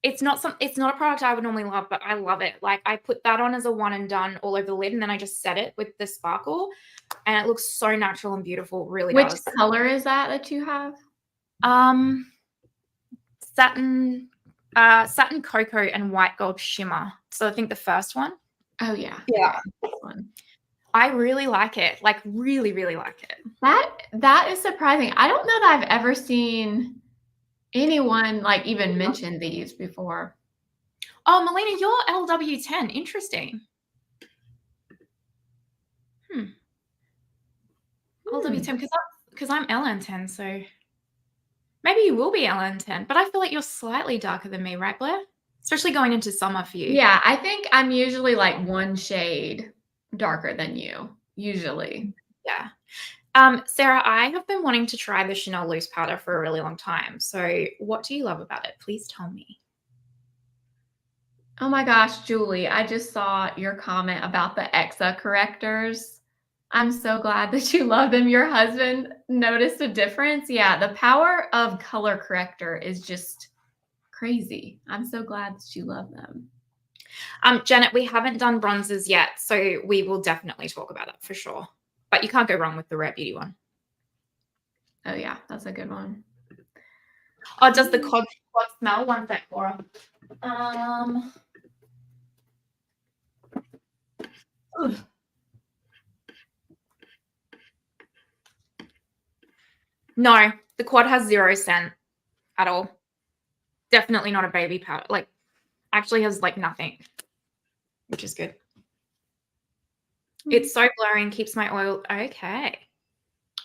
it's not a product I would normally love, but I love it. Like I put that on as a one and done all over the lid, and then I just set it with the sparkle, and it looks so natural and beautiful. Really Which does. color is that you have? Satin cocoa and white gold shimmer. So I think the first one. Oh yeah. Yeah. This one. I really like it. Like really, really like it. That is surprising. I don't know that I've ever seen anyone like even mention these before. Oh, Melina, you're LW10. Interesting. LW10 because I'm LN10, so maybe you will be LN10, but I feel like you're slightly darker than me, right, Blair? Especially going into summer for you. Yeah, I think I'm usually like one shade darker than you, usually. Yeah. Sarah, I have been wanting to try the Chanel loose powder for a really long time. So what do you love about it? Please tell me. Oh my gosh, Julie, I just saw your comment about the Exa correctors. I'm so glad that you love them. Your husband noticed a difference. Yeah, the power of color corrector is just crazy. I'm so glad that you love them. Janet, we haven't done bronzers yet, so we will definitely talk about that for sure. But you can't go wrong with the Rare Beauty one. Oh yeah, that's a good one. Oh, does the cod smell? One sec, Laura. No, the quad has 0 scent at all. Definitely not a baby powder. Like, actually has like nothing, which is good. It's so blurry and keeps my oil. Okay.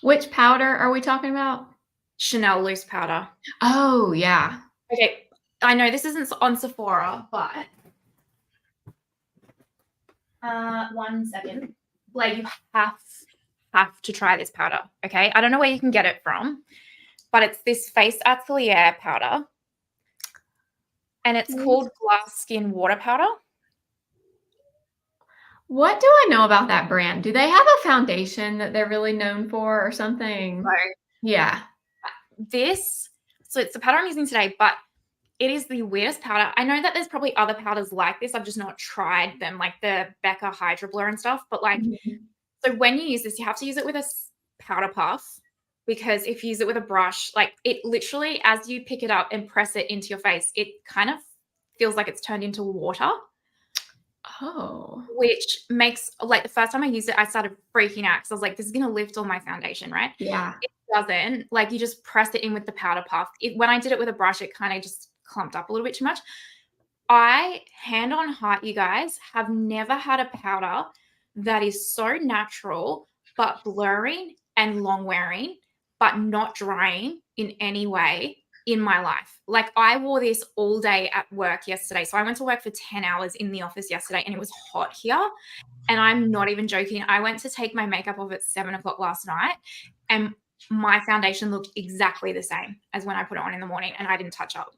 Which powder are we talking about? Chanel loose powder. Oh, yeah. Okay. I know this isn't on Sephora, but 1 second. Like, you have to try this powder. Okay. I don't know where you can get it from, but it's this Face Atelier powder. And it's called Glass Skin Water Powder. What do I know about that brand? Do they have a foundation that they're really known for or something? No. Yeah. So it's the powder I'm using today, but it is the weirdest powder. I know that there's probably other powders like this. I've just not tried them, like the Becca Hydra Blur and stuff. But like, so when you use this, you have to use it with a powder puff, because if you use it with a brush, like it literally, as you pick it up and press it into your face, it kind of feels like it's turned into water. Oh. Which makes, like, the first time I used it, I started freaking out because I was like, this is going to lift all my foundation, right? Yeah. It doesn't. Like, you just press it in with the powder puff. When I did it with a brush, it kind of just clumped up a little bit too much. I, hand on heart, you guys, have never had a powder that is so natural but blurring and long wearing but not drying in any way in my life. Like, I wore this all day at work yesterday. So I went to work for 10 hours in the office yesterday, and it was hot here. And I'm not even joking. I went to take my makeup off at 7:00 last night, and my foundation looked exactly the same as when I put it on in the morning, and I didn't touch up.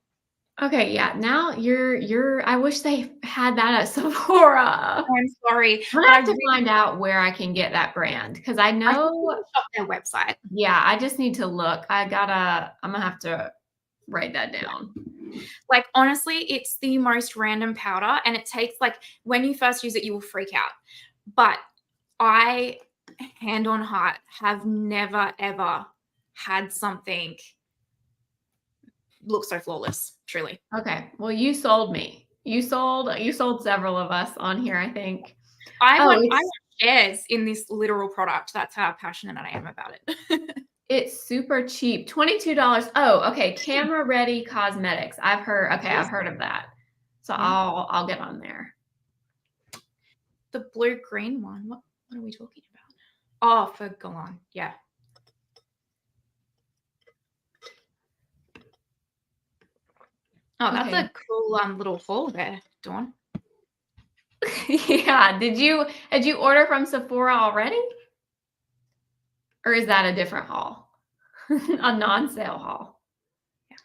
Okay, yeah. Now I wish they had that at Sephora. I'm sorry. I'm gonna have to find out where I can get that brand because I I think know. you can shop their website. Yeah, I just need to look. I'm gonna have to write that down. Like, honestly, it's the most random powder, and it takes, like, when you first use it, you will freak out. But I, hand on heart, have never, ever had something look so flawless, truly. Okay. Well, you sold me. You sold several of us on here, I think. I want shares in this literal product. That's how passionate I am about it. It's super cheap. $22. Oh, okay. Camera Ready Cosmetics. I've heard of that. So Yeah. I'll get on there. The blue-green one. What are we talking about? Oh, for Galan. Yeah. Oh, that's Okay. a cool little haul there, Dawn. Yeah. Did you order from Sephora already? Or is that a different haul? A non-sale haul. Yeah.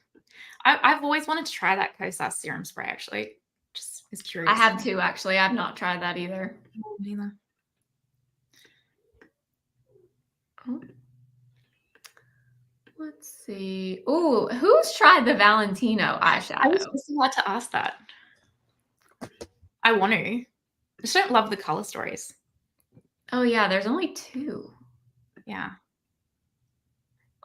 I've always wanted to try that Kosas serum spray, actually. Just was curious. I have too, actually. I've not tried that either. Neither. Oh. Let's see. Ooh, who's tried the Valentino eyeshadow? I was just about to ask that. I want to. I just don't love the color stories. Oh, yeah, there's only 2. Yeah.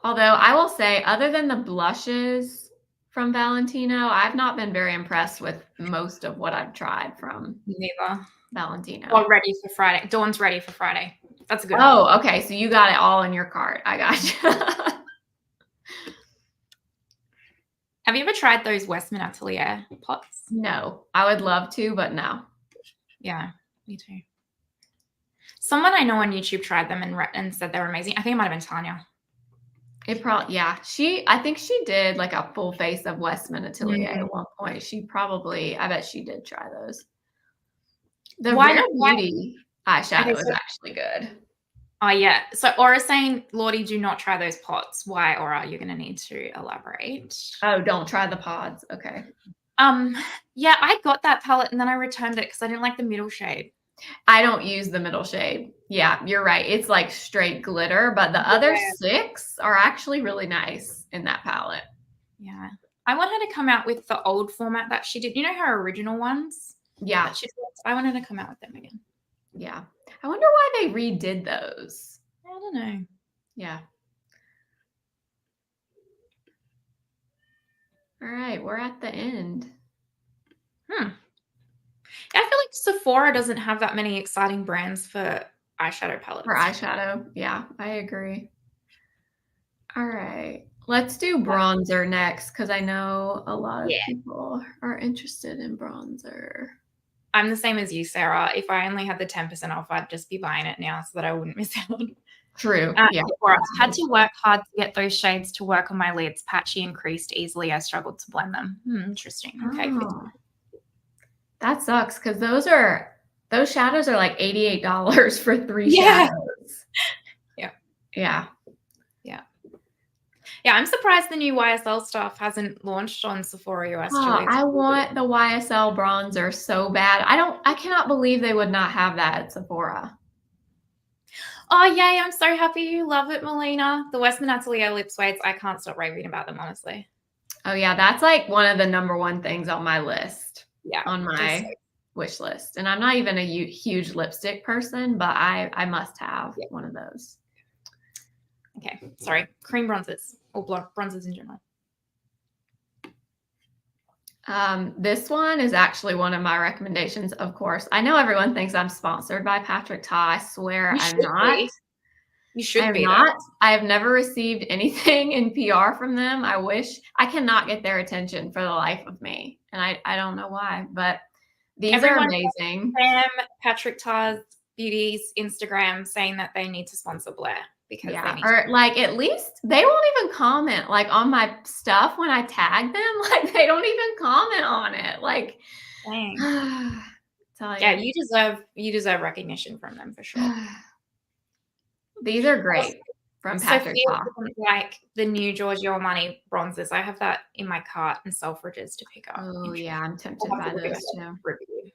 Although I will say, other than the blushes from Valentino, I've not been very impressed with most of what I've tried from Neither. Valentino. Well, ready for Friday. Dawn's ready for Friday. That's a good one. Oh, okay. So you got it all in your cart. I got you. Have you ever tried those Westman Atelier pots? No. I would love to, but no. Yeah, me too. Someone I know on YouTube tried them and said they were amazing. I think it might have been Tanya. Yeah. I think she did like a full face of Westman Atelier at one point. I bet she did try those. The Rare Beauty eyeshadow is actually good. Oh, yeah. So Aura's saying, Lordy, do not try those pots. Why, Aura? You're going to need to elaborate. Oh, don't try the pods. Okay. Yeah, I got that palette and then I returned it because I didn't like the middle shade. I don't use the middle shade. Yeah, you're right. It's like straight glitter, but the other 6 are actually really nice in that palette. Yeah. I want her to come out with the old format that she did. You know her original ones? Yeah. I want her to come out with them again. Yeah. I wonder why they redid those. I don't know. Yeah. All right, we're at the end. I feel like Sephora doesn't have that many exciting brands for eyeshadow palettes. For eyeshadow, yeah, I agree. All right, let's do bronzer next because I know a lot of people are interested in bronzer. I'm the same as you, Sarah. If I only had the 10% off, I'd just be buying it now so that I wouldn't miss out. True. Yeah. Sephora. Had to work hard to get those shades to work on my lids. Patchy and creased easily. I struggled to blend them. Interesting. Okay. Oh. That sucks because those shadows are like $88 for 3 shadows. Yeah. Yeah. Yeah, I'm surprised the new YSL stuff hasn't launched on Sephora US. Oh, I want the YSL bronzer so bad. I cannot believe they would not have that at Sephora. Oh, yay. I'm so happy you love it, Melina. The Westman Atelier lip suedes, I can't stop raving about them, honestly. Oh, yeah. That's like one of the number 1 things on my list. Yeah. On my wish list. And I'm not even a huge lipstick person, but I must have one of those. Okay. Sorry. Cream bronzers or bronzers in general. This one is actually one of my recommendations, of course. I know everyone thinks I'm sponsored by Patrick Ta. I swear I'm not. You should be. Not. I have never received anything in PR from them. I wish. I cannot get their attention for the life of me. And I don't know why, but these are amazing. Patrick Ta's Beauty's Instagram saying that they need to sponsor Blair. because they Yeah, need or like at least they won't even comment like on my stuff when I tag them. Like they don't even comment on it. Like, to. Dang. tell Yeah, you. you deserve recognition from them for sure. These are great from Patrick Sophia Ta. doesn't like the new Giorgio Armani bronzers. I have that in my cart and Selfridges to pick up. Oh yeah, I'm tempted We'll have by to look at those it too. review.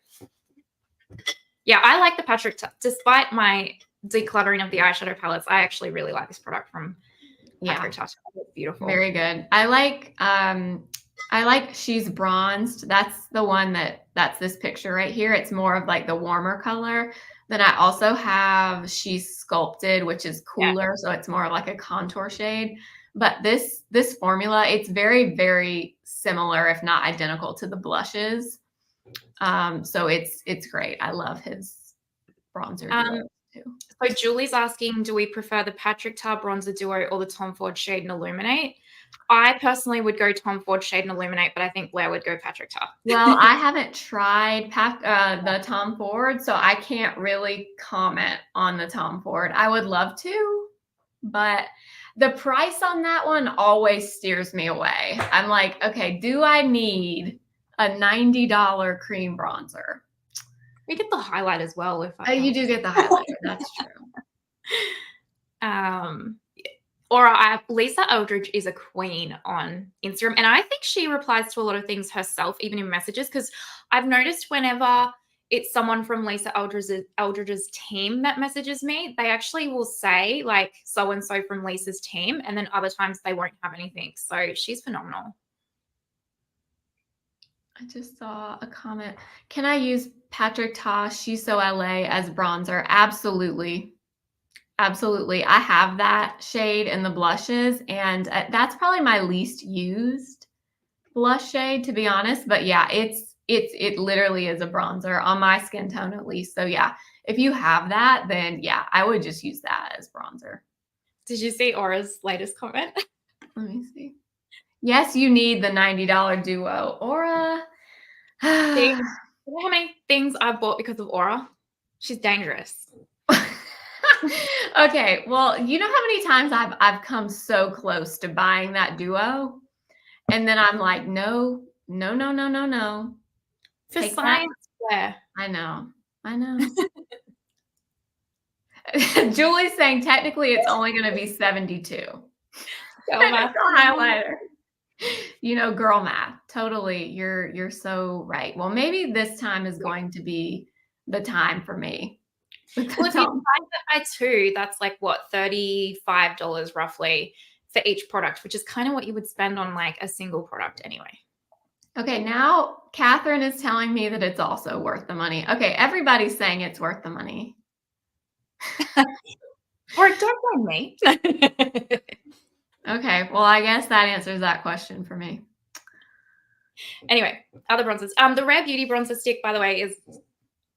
Yeah, I like the Patrick Ta. Despite my decluttering of the eyeshadow palettes, I actually really like this product from Yeah, Patrick Ta. It's beautiful. very good. I like She's Bronzed. That's the one that's this picture right here. It's more of like the warmer color. Then I also have She's Sculpted, which is cooler, so it's more of like a contour shade. But this formula, it's very, very similar, if not identical, to the blushes. So it's great. I love his bronzer duo too. So Julie's asking, do we prefer the Patrick Ta bronzer duo or the Tom Ford Shade and Illuminate? I personally would go Tom Ford Shade and Illuminate, but I think Blair would go Patrick Ta. Well, I haven't tried the Tom Ford, so I can't really comment on the Tom Ford. I would love to, but the price on that one always steers me away. I'm like, okay, do I need a $90 cream bronzer? We get the highlight as well if You do get the highlighter. That's true. Lisa Eldridge is a queen on Instagram, and I think she replies to a lot of things herself, even in messages, because I've noticed whenever it's someone from Lisa Eldridge's team that messages me, they actually will say like so-and-so from Lisa's team, and then other times they won't have anything. So she's phenomenal. I just saw a comment. Can I use Patrick Ta She's So LA as bronzer? Absolutely. Absolutely. I have that shade in the blushes, and that's probably my least used blush shade, to be honest. But yeah, it literally is a bronzer on my skin tone at least. So yeah, if you have that, then yeah, I would just use that as bronzer. Did you see Aura's latest comment? Let me see. Yes, you need the $90 duo. Aura. See, you know how many things I've bought because of Aura? She's dangerous. Okay, well, you know how many times I've come so close to buying that duo, and then I'm like, no. For Take science, Blair. I know. Julie's saying technically it's only going to be 72. Girl math. Highlighter. You know, girl math. Totally. You're so right. Well, maybe this time is going to be the time for me. Well, if you divide that by 2, that's like what, $35 roughly for each product, which is kind of what you would spend on like a single product anyway. Okay, now Catherine is telling me that it's also worth the money. Okay, everybody's saying it's worth the money. Or don't blame me. Okay, well, I guess that answers that question for me. Anyway, other bronzers. The Rare Beauty bronzer stick, by the way, is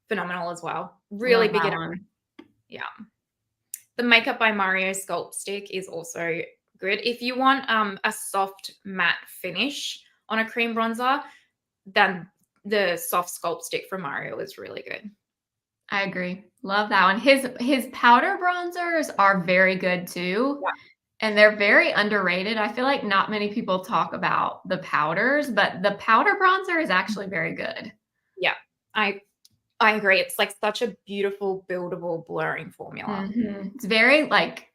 phenomenal as well. Really Love big. that one. Yeah. The Makeup by Mario Sculpt Stick is also good. If you want a soft matte finish on a cream bronzer, then the soft sculpt stick from Mario is really good. I agree. Love that one. His powder bronzers are very good too. Yeah. And they're very underrated. I feel like not many people talk about the powders, but the powder bronzer is actually very good. Yeah, I agree. It's like such a beautiful, buildable, blurring formula. Mm-hmm. It's very like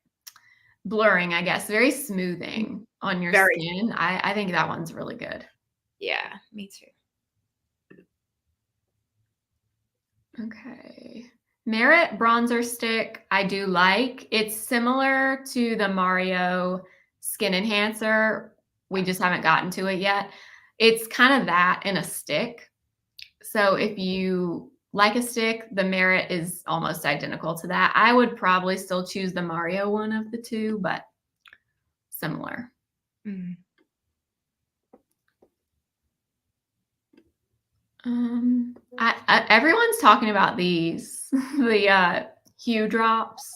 blurring, I guess, very smoothing on your skin. I think that one's really good. Yeah, me too. Okay. Merit bronzer stick, I do like. It's similar to the Mario Skin Enhancer. We just haven't gotten to it yet. It's kind of that in a stick. So if you like a stick, the Merit is almost identical to that. I would probably still choose the Mario one of the two, but similar. Mm. Everyone's talking about these, the Hue Drops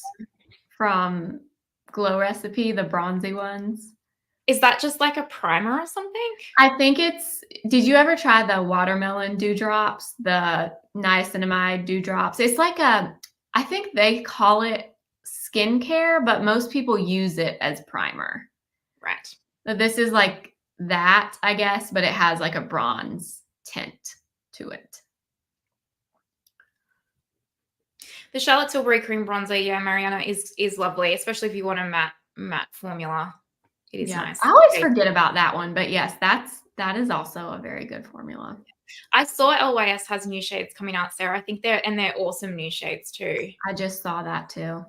from Glow Recipe, the bronzy ones. Is that just like a primer or something? I think did you ever try the watermelon dewdrops, the niacinamide dewdrops? It's like I think they call it skincare, but most people use it as primer. Right. So this is like that, I guess, but it has like a bronze tint to it. The Charlotte Tilbury Cream Bronzer, yeah, Mariana, is lovely, especially if you want a matte formula. It is Yeah. nice. I always Okay. forget about that one, but yes, that is also a very good formula. I saw LYS has new shades coming out, Sarah. I think they're awesome new shades too. I just saw that too.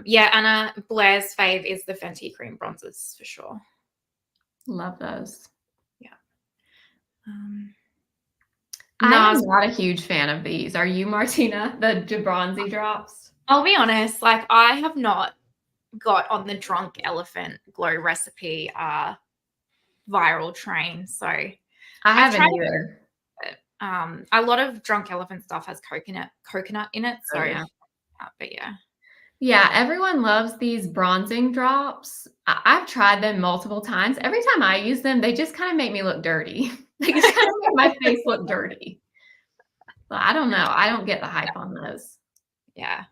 Yeah, Anna Blair's fave is the Fenty Cream Bronzers for sure. Love those. Yeah. I am NARS. not a huge fan of these. Are you, Martina? The bronzy drops? I'll be honest, like I have not got on the Drunk Elephant Glow Recipe viral train, so I I've haven't tried either. it. A lot of Drunk Elephant stuff has coconut in it, so Oh, yeah. but yeah. Yeah, everyone loves these bronzing drops. I've tried them multiple times. Every time I use them, they just kind of make me look dirty. They just kind of make my face look dirty. But I don't know. I don't get the hype on those. Yeah.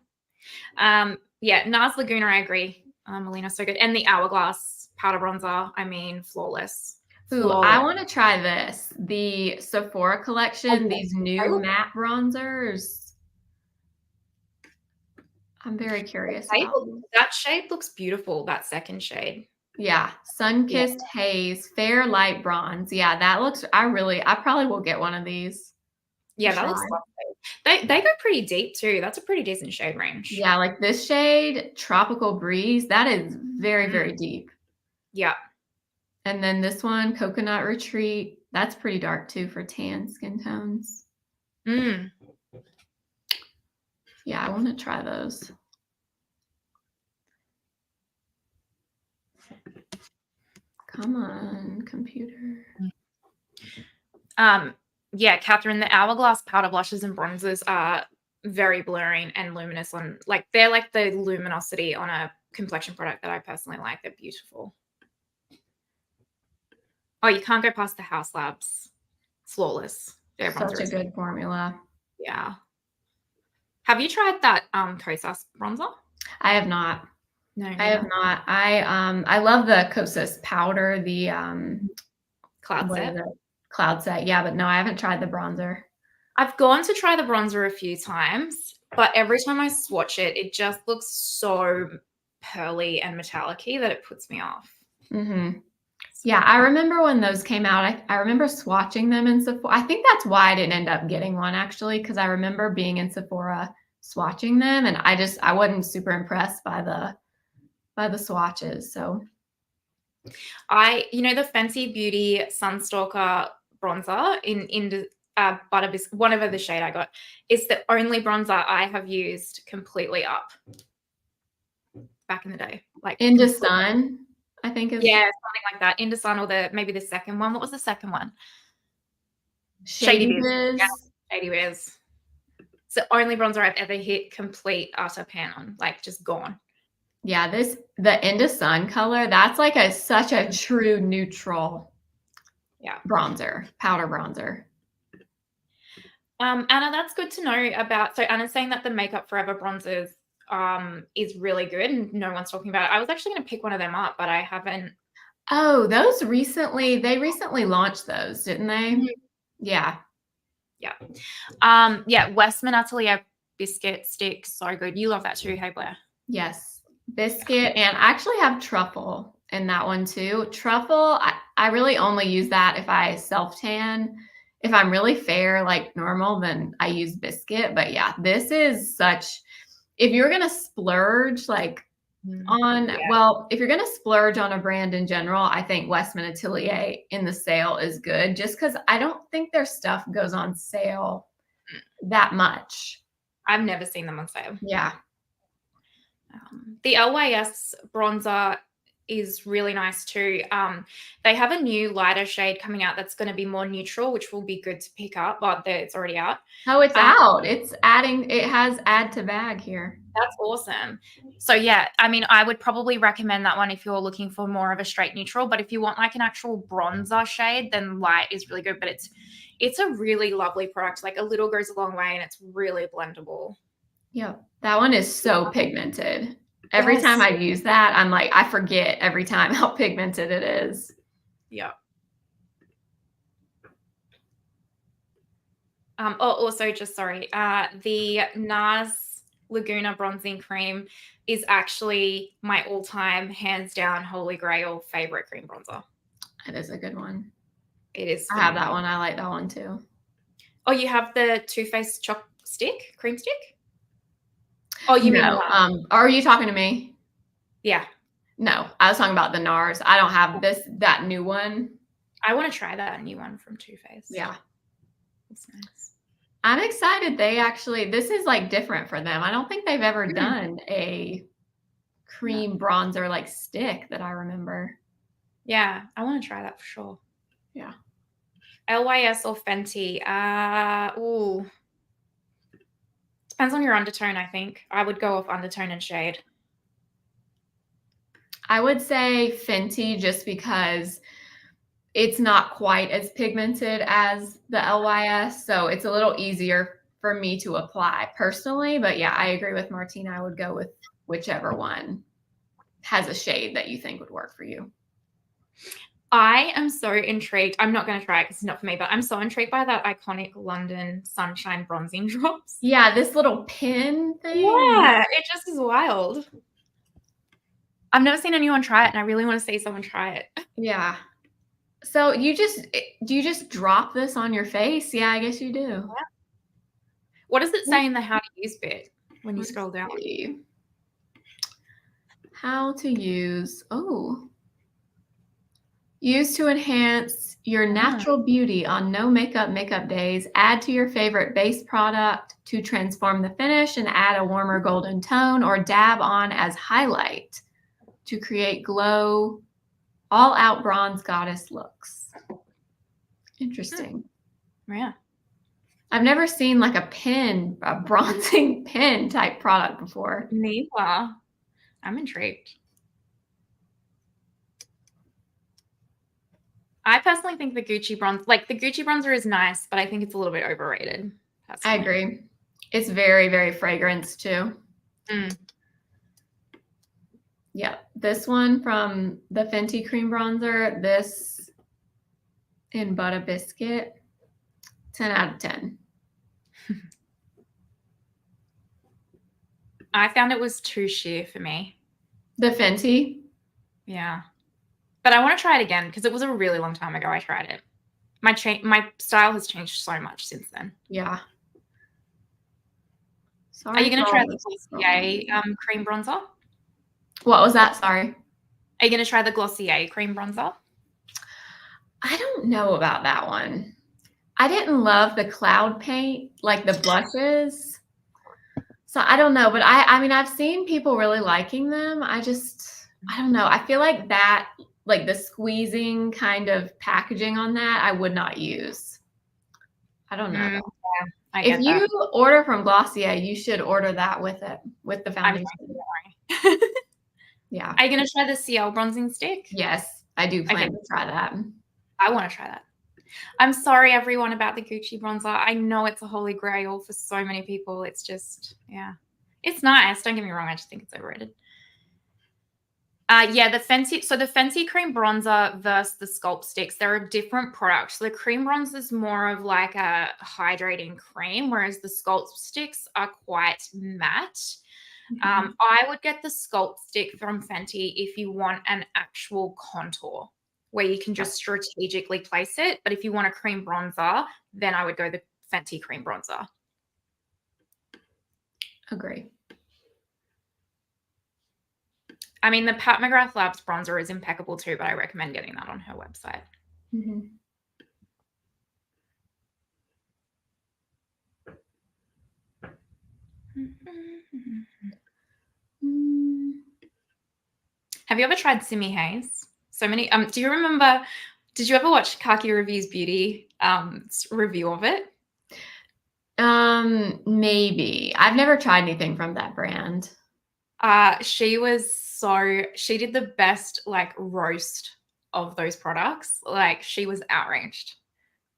Yeah, NARS Laguna, I agree. Melina's so good. And the Hourglass powder bronzer, I mean, flawless. Ooh, I want to try this. The Sephora collection, these new matte bronzers. I'm very curious about them. That shade looks beautiful, that second shade. Yeah, Sun-Kissed Haze, Fair Light Bronze. Yeah, that looks, I probably will get one of these. Yeah, that looks lovely. They go pretty deep too. That's a pretty decent shade range. Yeah, like this shade, Tropical Breeze, that is very, very deep. Yeah. And then this one, Coconut Retreat, that's pretty dark too for tan skin tones. Mm. Yeah, I want to try those. Come on, computer. Yeah, Catherine, the Hourglass powder blushes and bronzers are very blurring and luminous on, like, they're like the luminosity on a complexion product that I personally like. They're beautiful. Oh, you can't go past the House Labs. Flawless. Their Such bronzer a good formula. Yeah. Have you tried that Kosas bronzer? I have not. No, I have not. I love the Kosas powder, the Cloud Set. Yeah, but no, I haven't tried the bronzer. I've gone to try the bronzer a few times, but every time I swatch it, it just looks so pearly and metallic-y that it puts me off. Mm-hmm. Yeah, I remember when those came out. I remember swatching them in Sephora. I think that's why I didn't end up getting one actually, because I remember being in Sephora swatching them, and I wasn't super impressed by the swatches. So the Fenty Beauty Sunstalker bronzer in the Butter Biscuit, whatever the shade I got, is the only bronzer I have used completely up back in the day. Like Into Sun, I think is something like that. Into Sun, or maybe the second one. What was the second one? Shady Biz. Yeah, Shady Biz. It's the only bronzer I've ever hit complete utter pan on, like just gone. Yeah, the Into Sun color, that's like such a true neutral bronzer, powder bronzer. Anna, that's good to know about. So Anna's saying that the Makeup Forever bronzers is really good and no one's talking about it. I was actually going to pick one of them up, but I haven't. Oh, they recently launched those, didn't they? Mm-hmm. Yeah. Westman Atelier biscuit stick, so good. You love that too, hey Blair? Yes, biscuit, and I actually have truffle in that one too. Truffle, I really only use that if I self-tan. If I'm really fair, like normal, then I use biscuit. But yeah, this is if you're going to splurge like if you're going to splurge on a brand in general, I think Westman Atelier in the sale is good, just because I don't think their stuff goes on sale that much. I've never seen them on sale. Yeah. The LYS bronzer is really nice too. They have a new lighter shade coming out that's going to be more neutral, which will be good to pick up, but it's already out. Oh, it's out. It has add to bag here. That's awesome. So yeah, I mean, I would probably recommend that one if you're looking for more of a straight neutral, but if you want like an actual bronzer shade, then light is really good, but it's a really lovely product. Like a little goes a long way and it's really blendable. Yep. That one is so pigmented. Every time I use that, I'm like, I forget every time how pigmented it is. Yeah. Also, just sorry, the NARS Laguna Bronzing Cream is actually my all-time, hands down, holy grail favorite cream bronzer. It is a good one. It is I have that phenomenal. one. I like that one too. Oh, you have the Too Faced Chalk Stick, cream stick? Oh, you mean No. NARS? Are you talking to me? Yeah. No, I was talking about the NARS. I don't have that new one. I want to try that new one from Too Faced. Yeah. It's nice. I'm excited. This is like different for them. I don't think they've ever done a cream bronzer like stick that I remember. Yeah, I want to try that for sure. Yeah. LYS or Fenty? Ooh. Depends on your undertone, I think. I would go off undertone and shade. I would say Fenty just because it's not quite as pigmented as the LYS, so it's a little easier for me to apply personally. But yeah, I agree with Martina. I would go with whichever one has a shade that you think would work for you. I am so intrigued. I'm not going to try it because it's not for me, but I'm so intrigued by that iconic London Sunshine Bronzing Drops. Yeah, this little pin thing. Yeah, it just is wild. I've never seen anyone try it, and I really want to see someone try it. Yeah. So do you just drop this on your face? Yeah, I guess you do. Yeah. What does it say in the how to use bit when you scroll down? How to use, use to enhance your natural beauty on no makeup days. Add to your favorite base product to transform the finish and add a warmer golden tone, or dab on as highlight to create glow, all out bronze goddess looks. Interesting. Yeah. I've never seen like a bronzing pin type product before. Neither. I'm intrigued. I personally think the Gucci bronzer is nice, but I think it's a little bit overrated. I agree. It's very, very fragrance too. Yeah, this one from the Fenty cream bronzer, this in Butter Biscuit, 10 out of 10. I found it was too sheer for me. The Fenty? Yeah. But I want to try it again because it was a really long time ago I tried it. My style has changed so much since then. Yeah. Sorry. Are you going to try the Glossier cream bronzer? What was that? Sorry. Are you going to try the Glossier cream bronzer? I don't know about that one. I didn't love the cloud paint, like the blushes. So I don't know, but I mean, I've seen people really liking them. I don't know. I feel like that, like the squeezing kind of packaging on that, I would not use. I don't know. Yeah, if you order from Glossier, you should order that with it, with the foundation. Yeah. Are you going to try the CL bronzing stick? Yes, I do plan to try that. I want to try that. I'm sorry, everyone, about the Gucci bronzer. I know it's a holy grail for so many people. It's just, yeah. It's nice. Don't get me wrong. I just think it's overrated. Yeah, the Fenty cream bronzer versus the Sculpt sticks, they're a different product. So the cream bronzer is more of like a hydrating cream, whereas the Sculpt sticks are quite matte. I would get the Sculpt stick from Fenty if you want an actual contour where you can just strategically place it. But if you want a cream bronzer, then I would go the Fenty cream bronzer. Agree. I mean, the Pat McGrath Labs bronzer is impeccable too, but I recommend getting that on her website. Have you ever tried Simi Hayes? So many. Do you remember? Did you ever watch Khaki Review's beauty review of it? Maybe. I've never tried anything from that brand. She did the best like roast of those products. Like she was outraged.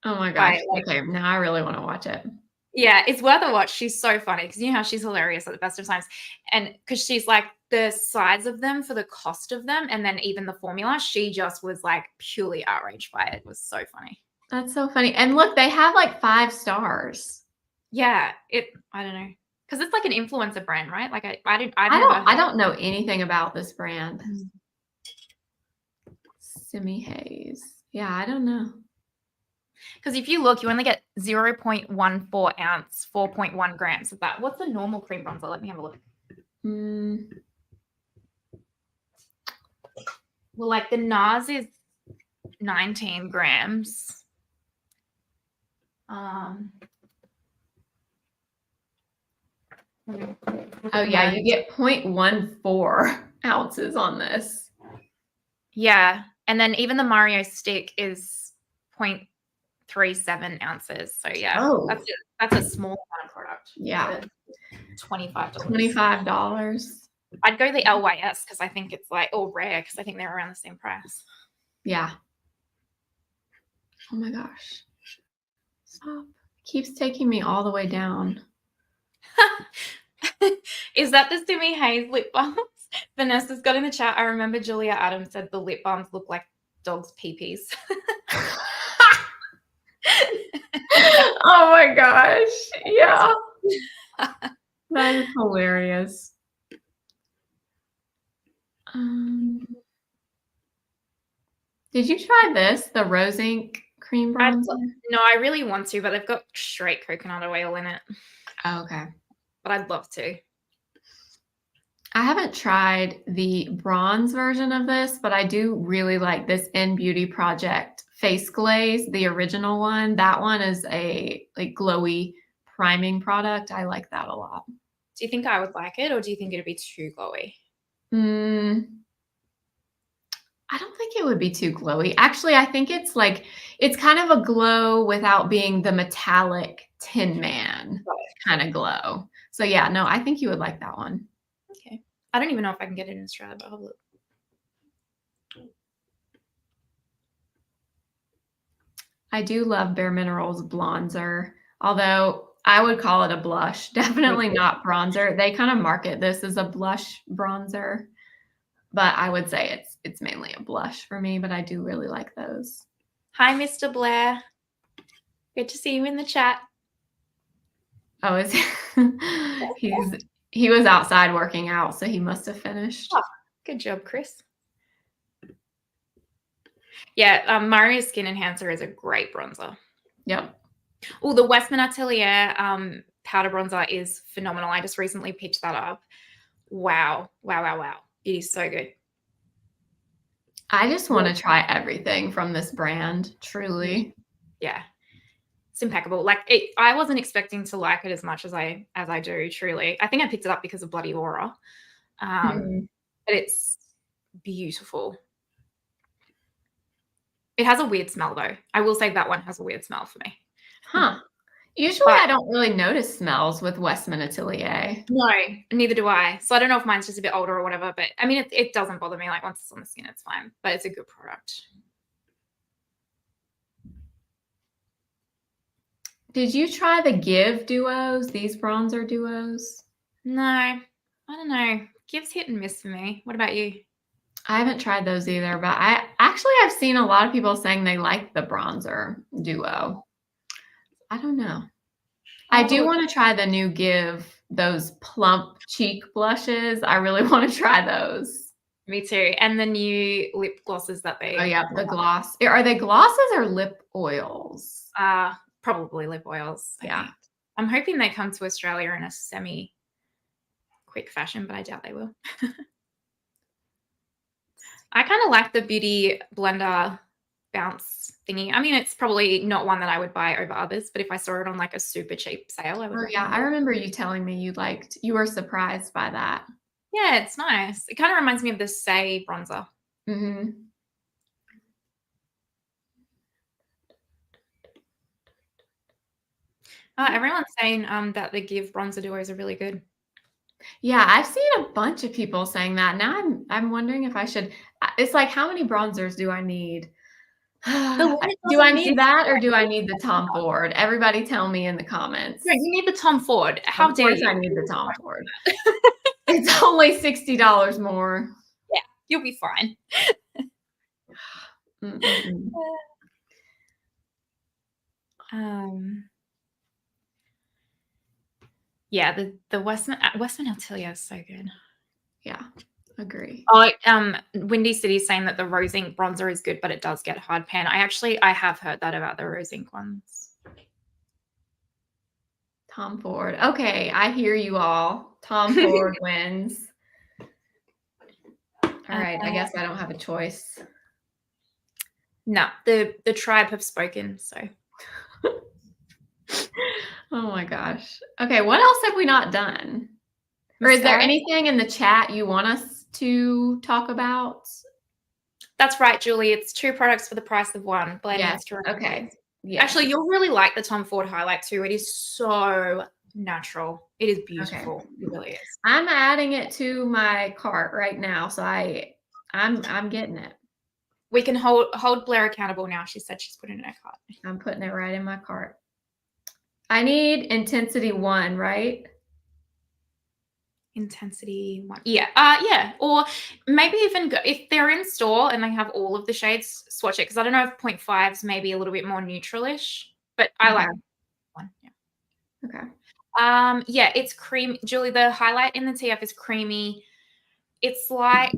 Oh my gosh. Okay, now I really want to watch it. Yeah, it's worth a watch. She's so funny because you know how she's hilarious at the best of times. And because she's like the size of them for the cost of them, and then even the formula, she just was like purely outraged by it. It was so funny. That's so funny. And look, they have like 5 stars. Yeah, I don't know. Because it's like an influencer brand, right? Like I've never heard. I don't know anything about this brand. Mm. Simi Haze. Yeah, I don't know. Because if you look, you only get 0.14 ounce, 4.1 grams of that. What's the normal cream bronzer? Let me have a look. Well, like the NARS is 19 grams. Oh yeah, you get 0.14 ounces on this. Yeah, and then even the Mario stick is 0.37 ounces. So yeah, that's a small amount of product. Yeah, $25. $25. I'd go the LYS because I think it's like, or Rare because I think they're around the same price. Yeah. Oh my gosh. Stop. It keeps taking me all the way down. Is that the Simi Haze lip balms? Vanessa's got in the chat. I remember Julia Adams said the lip balms look like dogs' pee-pees. Oh my gosh. Yeah. That is hilarious. Did you try this, the Rose Ink cream bronzer? No, I really want to, but they've got straight coconut oil in it. Oh, okay. But I'd love to. I haven't tried the bronze version of this, but I do really like this In Beauty Project Face Glaze, the original one. That one is a like glowy priming product. I like that a lot. Do you think I would like it, or do you think it'd be too glowy? I don't think it would be too glowy. Actually, I think it's kind of a glow without being the metallic Tin Man kind of glow. So yeah, no, I think you would like that one. Okay. I don't even know if I can get it in Australia, but I'll have a look. I do love Bare Minerals bronzer, although I would call it a blush. Definitely not bronzer. They kind of market this as a blush bronzer, but I would say it's mainly a blush for me, but I do really like those. Hi, Mr. Blair. Good to see you in the chat. Oh, is he was outside working out, so he must have finished. Oh, good job, Chris. Yeah, Mario Skin Enhancer is a great bronzer. Yep. Oh, the Westman Atelier powder bronzer is phenomenal. I just recently picked that up. Wow. It is so good. I just want to try everything from this brand, truly. Yeah. It's impeccable. Like I wasn't expecting to like it as much as I do, truly. I think I picked it up because of Bloody Aura. But it's beautiful. It has a weird smell though. I will say that one has a weird smell for me. Huh. Usually I don't really notice smells with Westman Atelier. No, neither do I. So I don't know if mine's just a bit older or whatever, but I mean, it doesn't bother me. Like once it's on the skin, it's fine, but it's a good product. Did you try the Give duos, these bronzer duos? No, I don't know. Give's hit and miss for me. What about you? I haven't tried those either, but I've seen a lot of people saying they like the bronzer duo. I don't know. I do want to try the new Give, those plump cheek blushes. I really want to try those. Me too. And the new lip glosses that they... Oh yeah, the gloss. Are they glosses or lip oils? Probably lip oils. Yeah. I'm hoping they come to Australia in a semi-quick fashion, but I doubt they will. I kind of like the Beauty Blender bounce thingy. I mean, it's probably not one that I would buy over others, but if I saw it on like a super cheap sale, I would. Oh yeah, I remember you telling me you were surprised by that. Yeah, it's nice. It kind of reminds me of the Say bronzer. Mm-hmm. Everyone's saying that the Give bronzer duos are really good. Yeah, I've seen a bunch of people saying that. Now I'm wondering if I should. It's like, how many bronzers do I need? Do I need that or do I need the Tom Ford? Everybody tell me in the comments. No, you need the Tom Ford. How Of dare course you? I need the Tom Ford. It's only $60 more. Yeah, you'll be fine. Yeah, the Westman Atelier is so good. Yeah, agree. Oh, Windy City is saying that the rose ink bronzer is good, but it does get hard pan. I have heard that about the rose ink ones. Tom Ford. Okay, I hear you all. Tom Ford wins. All right, I guess I don't have a choice. No, the tribe have spoken, so. Oh my gosh. Okay, what else have we not done? Or is there anything in the chat you want us to talk about? That's right, Julie. It's 2 products for the price of 1. Blair needs to remember. Okay. Yes. Actually, you'll really like the Tom Ford highlight too. It is so natural. It is beautiful. Okay. It really is. I'm adding it to my cart right now, so I'm getting it. We can hold Blair accountable now. She said she's putting it in her cart. I'm putting it right in my cart. I need intensity 1, right? Intensity 1. Yeah. Yeah. Or maybe even if they're in store and they have all of the shades, swatch it, because I don't know if 0.5 is maybe a little bit more neutralish, but I like 1. Yeah. Okay. Yeah, it's cream. Julie, the highlight in the TF is creamy. It's like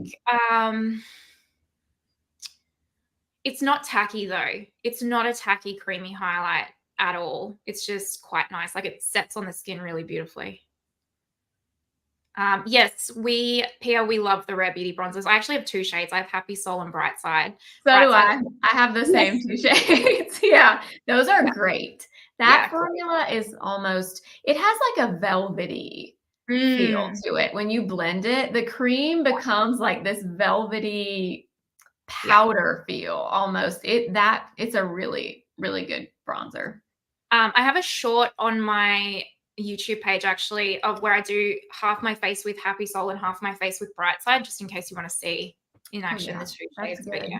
it's not tacky though. It's not a tacky creamy highlight at all. It's just quite nice. Like it sets on the skin really beautifully. Yes, Pia, we love the Rare Beauty bronzers. I actually have 2 shades. I have Happy Soul and Bright Side. So do I. I have the same 2 shades. Yeah, those are great. That formula is almost, it has like a velvety feel to it. When you blend it, the cream becomes like this velvety powder feel almost. It's a really, really good bronzer. I have a short on my YouTube page actually of where I do half my face with Happy Soul and half my face with Bright Side, just in case you want to see in action the 2 shades. But yeah.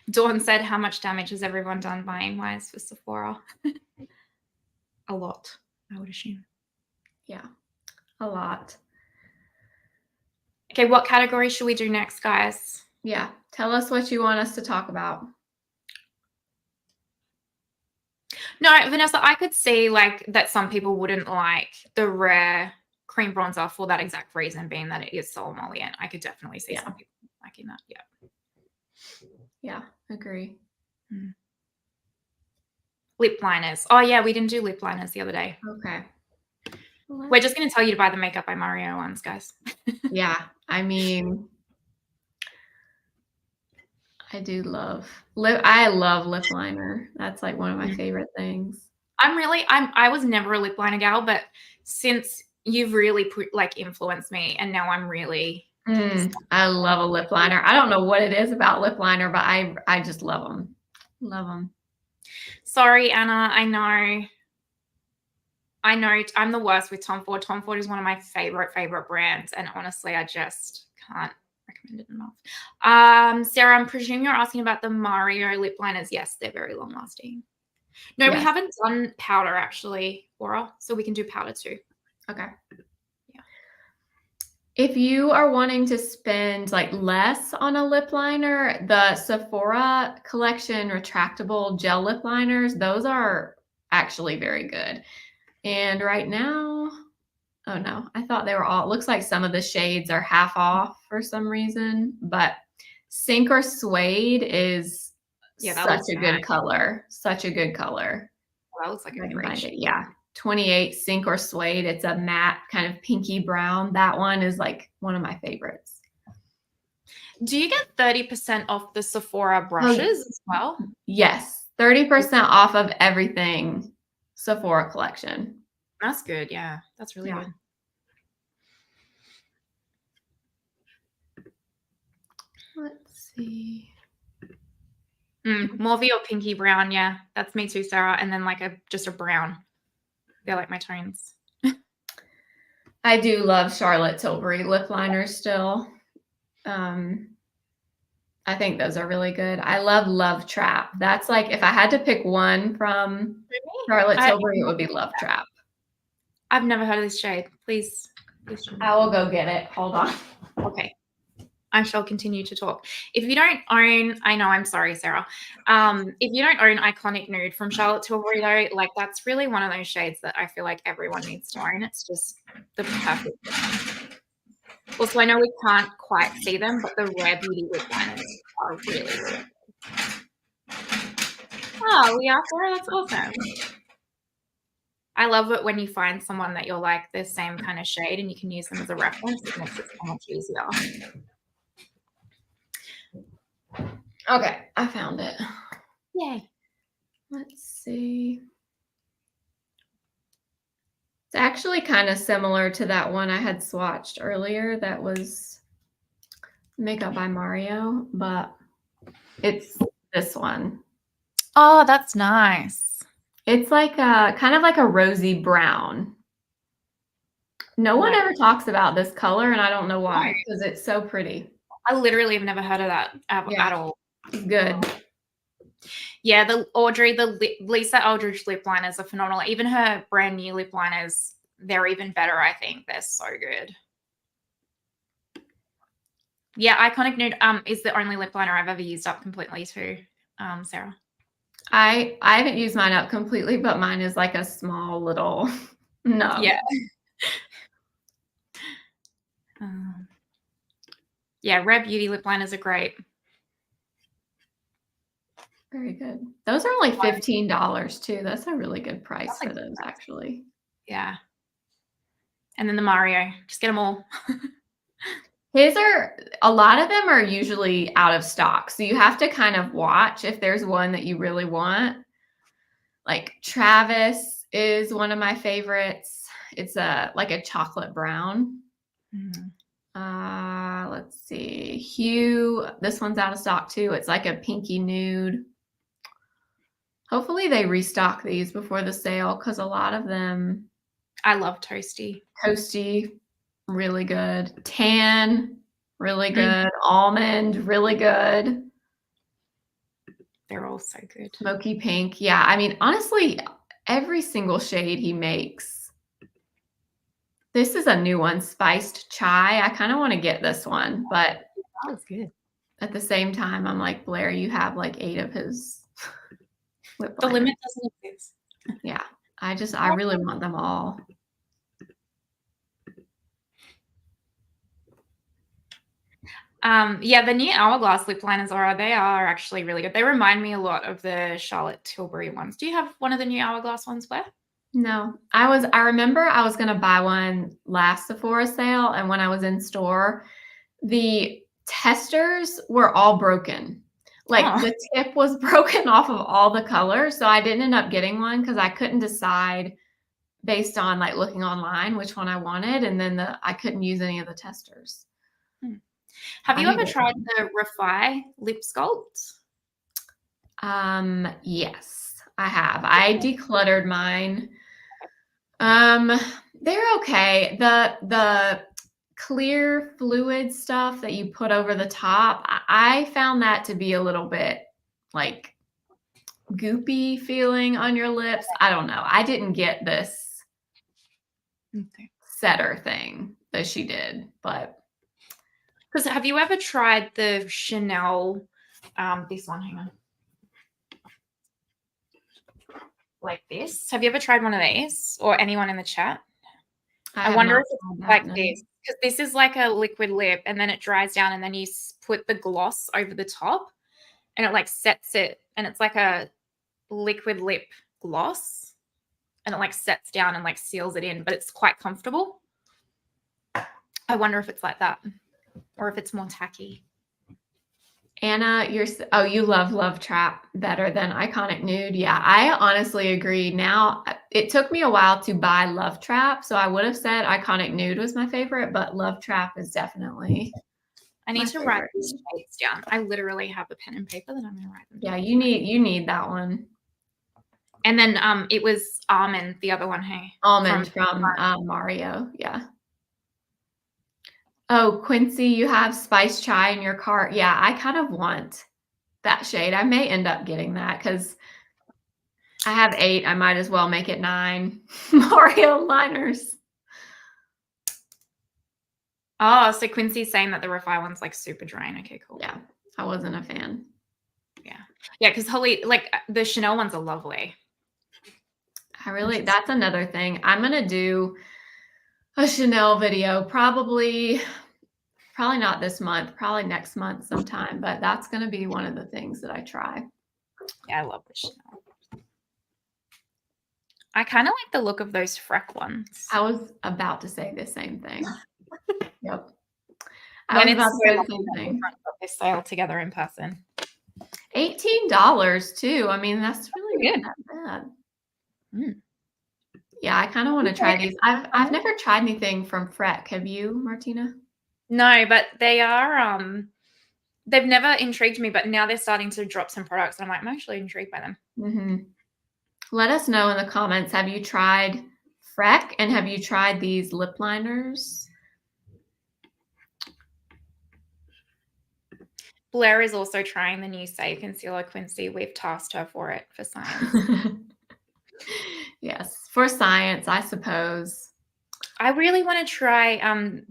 Dawn said, how much damage has everyone done buying wise for Sephora? A lot, I would assume. Yeah, a lot. Okay, what category should we do next, guys? Yeah, tell us what you want us to talk about. No, Vanessa, I could see like that some people wouldn't like the Rare cream bronzer for that exact reason, being that it is so emollient. I could definitely see some people liking that. Yeah. Yeah, agree. Lip liners. Oh yeah, we didn't do lip liners the other day. Okay. We're just going to tell you to buy the Makeup by Mario ones, guys. Yeah, I mean, I love lip liner. That's like one of my favorite things. I was never a lip liner gal, but since you've really influenced me, and now I'm really. I love a lip liner. I don't know what it is about lip liner, but I just love them. Love them. Sorry, Anna. I know I'm the worst with Tom Ford. Tom Ford is one of my favorite brands, and honestly, I just can't recommend it enough. Sarah, I'm presuming you're asking about the Mario lip liners. Yes, they're very long lasting. No, we haven't done powder actually, Laura, so we can do powder too. Okay. Yeah. If you are wanting to spend like less on a lip liner, the Sephora collection retractable gel lip liners, those are actually very good. And right now, oh no, I thought they were all, it looks like some of the shades are half off for some reason, but Sink or Suede is such a good color. Such a good color. Well, that looks like a great shade. Yeah. 28 Sink or Suede. It's a matte kind of pinky brown. That one is like one of my favorites. Do you get 30% off the Sephora brushes as well? Yes. 30% off of everything Sephora collection. That's good. Yeah. That's really good. Let's see. Mauvey or pinky brown. Yeah. That's me too, Sarah. And then like just a brown. They're like my tones. I do love Charlotte Tilbury lip liners still. I think those are really good. I love Love Trap. That's like if I had to pick one from Charlotte Tilbury, it would be Love Trap. I've never heard of this shade. Please. I will go get it. Hold on. Okay. I shall continue to talk. If you don't own, I know, I'm sorry, Sarah. If you don't own Iconic Nude from Charlotte Tilbury, though, like that's really one of those shades that I feel like everyone needs to own. It's just the perfect one. Also, I know we can't quite see them, but the Rare Beauty lip liners are really, really good. Oh, we are, Sarah. That's awesome. I love it when you find someone that you're like the same kind of shade and you can use them as a reference. It makes it so much easier. Okay, I found it. Yay. Let's see. It's actually kind of similar to that one I had swatched earlier that was Makeup by Mario, but it's this one. Oh, that's nice. It's like a kind of like a rosy brown. No one ever talks about this color, and I don't know why, because it's so pretty. I literally have never heard of that at all. It's good. Yeah, the Lisa Eldridge lip liners are phenomenal. Even her brand new lip liners, they're even better, I think. They're so good. Yeah, Iconic Nude is the only lip liner I've ever used up completely too, Sarah. I haven't used mine up completely, but mine is like a small little nub. Yeah. Yeah, Rare Beauty lip liners are great. Very good. Those are only $15 too. That's a really good price for those, actually. Yeah. And then the Mario, just get them all. A lot of them are usually out of stock. So you have to kind of watch if there's one that you really want. Like Travis is one of my favorites. It's like a chocolate brown. Mm-hmm. Let's see. Hue, this one's out of stock too. It's like a pinky nude. Hopefully they restock these before the sale because a lot of them. I love Toasty. Toasty, really good. Tan, really good. Almond, really good. They're all so good. Smoky pink. Yeah, I mean, honestly, every single shade he makes. This is a new one, Spiced Chai. I kind of want to get this one, but that was good. At the same time, I'm like, Blair, you have like 8 of his lip liners. The limit doesn't exist. Yeah, I really want them all. Yeah, the new Hourglass lip liners they are actually really good. They remind me a lot of the Charlotte Tilbury ones. Do you have one of the new Hourglass ones, Blair? No, I remember I was going to buy one last Sephora sale. And when I was in store, the testers were all broken. Like the tip was broken off of all the colors. So I didn't end up getting one because I couldn't decide based on like looking online which one I wanted. And then I couldn't use any of the testers. Have you ever tried the Rephr lip sculpt? Yes, I have. I decluttered mine. They're okay. The clear fluid stuff that you put over the top, I found that to be a little bit like goopy feeling on your lips. I don't know. I didn't get this setter thing that she did, but. Because have you ever tried the Chanel, this one, hang on. Like this? Have you ever tried one of these or anyone in the chat? I wonder if it's like this, because this is like a liquid lip and then it dries down and then you put the gloss over the top and it like sets it, and it's like a liquid lip gloss and it like sets down and like seals it in, but it's quite comfortable. I wonder if it's like that or if it's more tacky. Anna, you love Love Trap better than Iconic Nude. Yeah, I honestly agree. Now, it took me a while to buy Love Trap, so I would have said Iconic Nude was my favorite, but Love Trap is definitely. I need to write these shades down. I literally have a pen and paper that I'm going to write them down. Yeah, you need that one. And then it was Almond, the other one, hey? Almond from Mario, yeah. Oh, Quincy, you have Spice Chai in your cart. Yeah, I kind of want that shade. I may end up getting that because I have 8. I might as well make it 9 Mario liners. Oh, so Quincy's saying that the Rephr one's like super drying. Okay, cool. Yeah, I wasn't a fan. Yeah, because Holly, like the Chanel ones are lovely. That's another thing. I'm gonna do a Chanel video, probably not this month, probably next month sometime, but that's gonna be one of the things that I try. Yeah, I love the Chanel. I kind of like the look of those Freck ones. I was about to say the same thing. Yep. I When was it's about to so say the lovely same that thing. they style together in person. $18 too. I mean, that's really Good. not that bad. Mm. Yeah, I kind of want to Okay. try these. I've never tried anything from Freck. Have you, Martina? No, but they are they've never intrigued me, but now they're starting to drop some products and I'm like, I'm actually intrigued by them. Mm-hmm. Let us know in the comments. Have you tried Freck and have you tried these lip liners? Blair is also trying the new Say Concealer Quincy. We've tasked her for it for science. Yes, for science, I suppose. I really want to try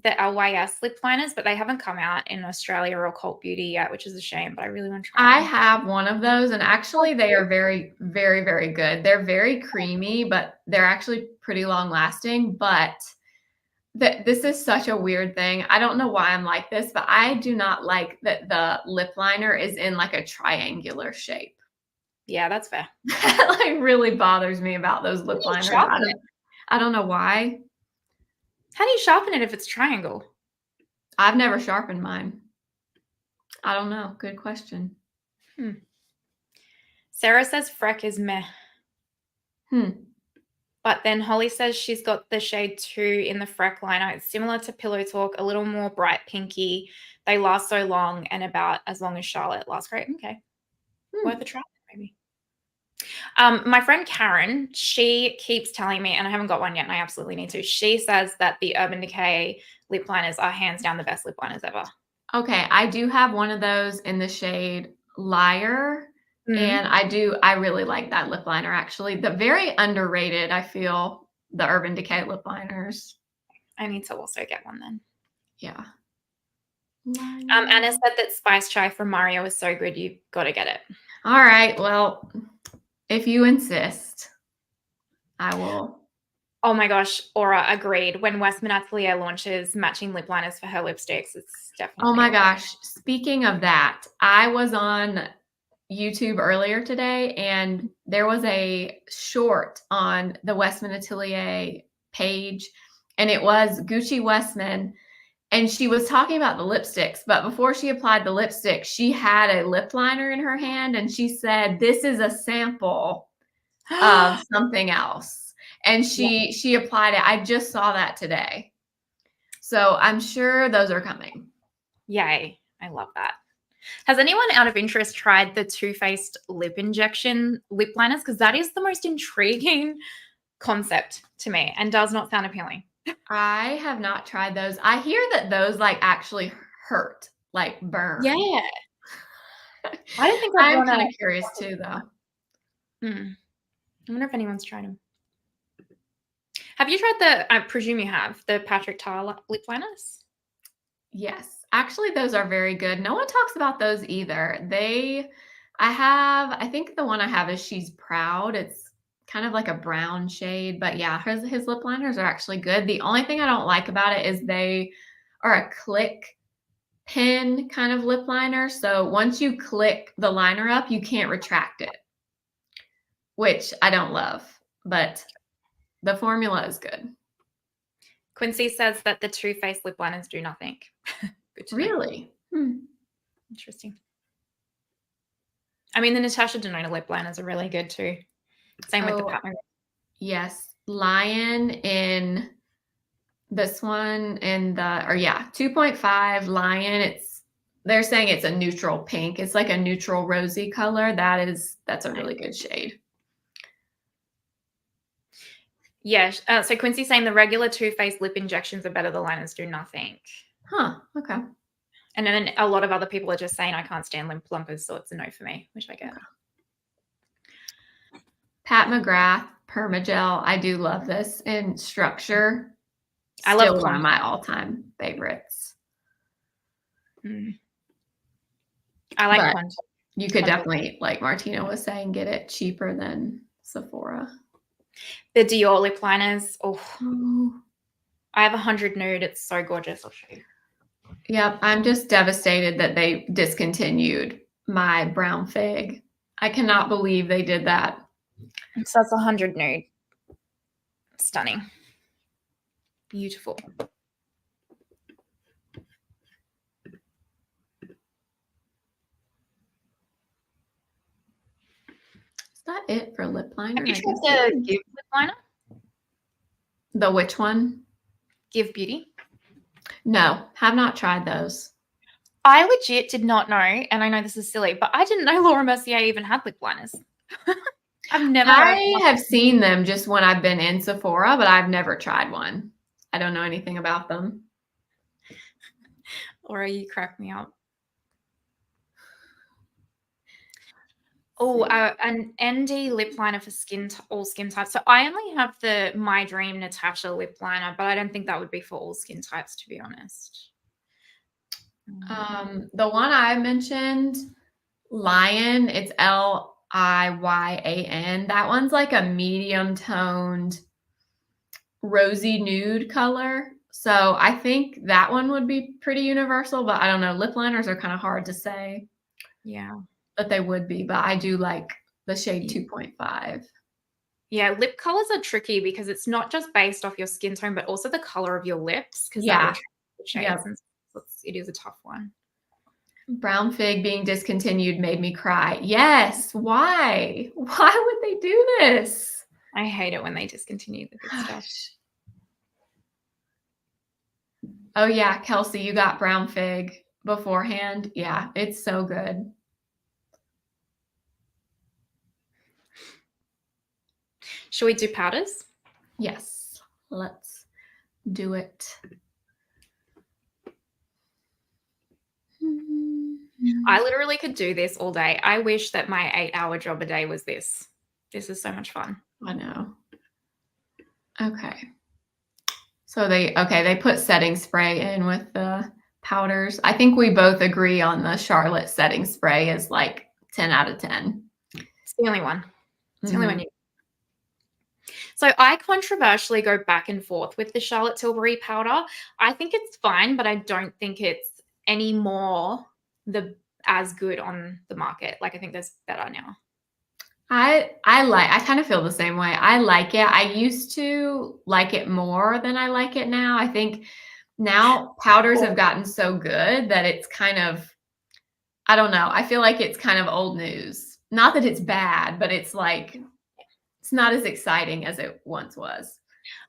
the LYS lip liners, but they haven't come out in Australia or Cult Beauty yet, which is a shame, but I really want to try I them. have one of those, and actually they are very, very, very good. They're very creamy, but they're actually pretty long lasting. But this is such a weird thing. I don't know why I'm like this, but I do not like that the lip liner is in like a triangular shape. Yeah, that's fair. That like really bothers me about those lip liners. I don't know why. How do you sharpen it if it's triangle? I've never sharpened mine. I don't know. Good question. Sarah says Freck is meh. But then Holly says she's got the shade 2 in the Freck liner. It's similar to Pillow Talk, a little more bright pinky. They last so long and about as long as Charlotte lasts. Great. Okay. Worth a try, maybe. My friend Karen, she keeps telling me, and I haven't got one yet, and I absolutely need to. She says that the Urban Decay lip liners are hands down the best lip liners ever. Okay, I do have one of those in the shade Liar. And I really like that lip liner actually. The very underrated, I feel, the Urban Decay lip liners. I need to also get one then. Yeah. Anna said that Spice Chai from Mario is so good, you've got to get it. All right, well, if you insist, I will. Oh my gosh, Aura, agreed. When Westman Atelier launches matching lip liners for her lipsticks, it's definitely. Oh my gosh. Speaking of that, I was on YouTube earlier today and there was a short on the Westman Atelier page and it was Gucci Westman and she was talking about the lipsticks, but before she applied the lipstick, she had a lip liner in her hand and she said, "This is a sample of something else." And she applied it. I just saw that today. So I'm sure those are coming. Yay. I love that. Has anyone out of interest tried the Too Faced lip injection lip liners? Because that is the most intriguing concept to me and does not sound appealing. I have not tried those. I hear that those like actually hurt, like burn. Yeah. I don't think I'm kind of curious too, though. I wonder if anyone's tried them. Have you tried the, I presume you have, the Patrick Tar lip liners? Yes. Actually, those are very good. No one talks about those either. I think the one I have is She's Proud. It's kind of like a brown shade, but yeah, his lip liners are actually good. The only thing I don't like about it is they are a click pin kind of lip liner. So once you click the liner up, you can't retract it, which I don't love, but the formula is good. Quincy says that the Too Faced lip liners do nothing. Good to know. Really? Interesting. I mean, the Natasha Denona lip liners are really good too. Same with the Pat McGrath. Yes. Lion in this one in 2.5 Lion. They're saying it's a neutral pink. It's like a neutral rosy color. That's a really good shade. Yeah. So Quincy's saying the regular Too Faced lip injections are better. The liners do nothing. Huh. Okay. And then a lot of other people are just saying I can't stand lip plumpers, so it's a no for me, which I get. Okay. Pat McGrath Permagel. I do love this in Structure. I love Still one of Clump. my all-time favorites. I like But Quant. you could Contour. definitely, like Martina was saying, get it cheaper than Sephora. The Dior lip liners. Oh, Oh. I have 100 nude. It's so gorgeous. I'll show you. Yep, I'm just devastated that they discontinued my brown fig. I cannot believe they did that. So that's 100 nude. Stunning. Beautiful. Is that it for lip liner? Have you tried the Give lip liner? The which one? Give Beauty? No, have not tried those. I legit did not know, and I know this is silly, but I didn't know Laura Mercier even had lip liners. I've never heard of I have seen them just when I've been in Sephora, but I've never tried one. I don't know anything about them. Laura, you crack me up. Oh, an ND lip liner for all skin types. So I only have the My Dream Natasha lip liner, but I don't think that would be for all skin types, to be honest. The one I mentioned, Lion, it's Liyan. That one's like a medium toned rosy nude color. So I think that one would be pretty universal, but I don't know. Lip liners are kind of hard to say. Yeah. But they would be, but I do like the shade 2.5. Yeah, lip colors are tricky because it's not just based off your skin tone, but also the color of your lips, because that will change the shades. Yep. And it is a tough one. Brown fig being discontinued made me cry. Yes. Why? Why would they do this? I hate it when they discontinue the good stuff. Oh yeah, Kelsey, you got brown fig beforehand. Yeah, it's so good. Should we do powders? Yes, let's do it. I literally could do this all day. I wish that my 8-hour job a day was this. This is so much fun. I know. Okay. So they put setting spray in with the powders. I think we both agree on the Charlotte setting spray is like 10 out of 10. It's the only one. It's the only one. So I controversially go back and forth with the Charlotte Tilbury powder. I think it's fine, but I don't think it's any more as good on the market. Like I think there's better now. I kind of feel the same way. I like it. I used to like it more than I like it now. I think now powders have gotten so good that it's kind of, I don't know. I feel like it's kind of old news. Not that it's bad, but it's like, it's not as exciting as it once was.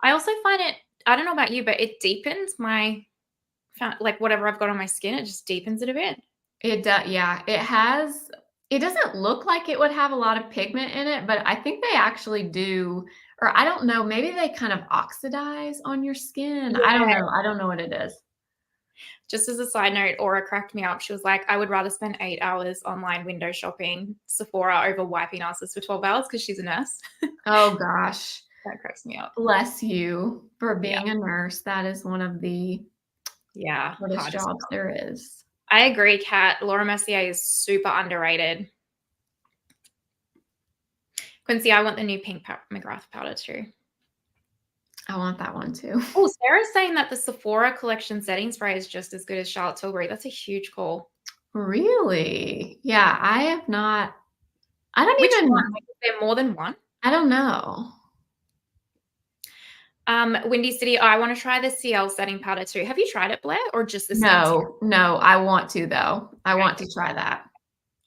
I also find it, I don't know about you, but it deepens like whatever I've got on my skin, it just deepens it a bit. It does, yeah. It doesn't look like it would have a lot of pigment in it, but I think they actually do, or I don't know, maybe they kind of oxidize on your skin. Yeah. I don't know. I don't know what it is. Just as a side note, Aura cracked me up. She was like, I would rather spend 8 hours online window shopping Sephora over wiping asses for 12 hours because she's a nurse. Oh gosh. That cracks me up. Bless you for being a nurse. That is one of the hardest jobs there is. I agree, Kat. Laura Mercier is super underrated. Quincy, I want the new pink McGrath powder too. I want that one too. Oh, Sarah's saying that the Sephora collection setting spray is just as good as Charlotte Tilbury. That's a huge call. Really? Yeah, I have not. I don't Which even. one? Is there more than one? I don't know. Windy City, I want to try the CL setting powder too. Have you tried it, Blair, or just the No, I want to though. I want to try that.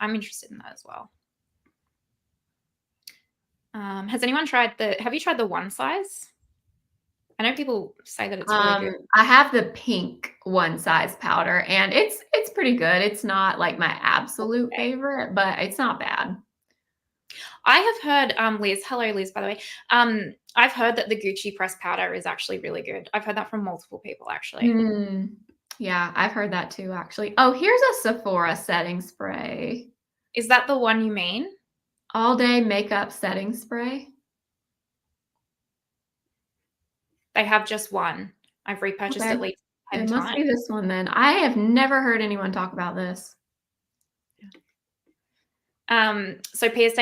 I'm interested in that as well. Has anyone tried have you tried the one size? I know people say that it's really good. I have the pink one size powder and it's pretty good. It's not like my absolute favorite, but it's not bad. I have heard, Liz, hello Liz, by the way. I've heard that the Gucci press powder is actually really good. I've heard that from multiple people actually. Yeah, I've heard that too, actually. Oh, here's a Sephora setting spray. Is that the one you mean? All day makeup setting spray. They have just one. I've repurchased Okay. at least It 10 must times. be this one then. I have never heard anyone talk about this. So Pia's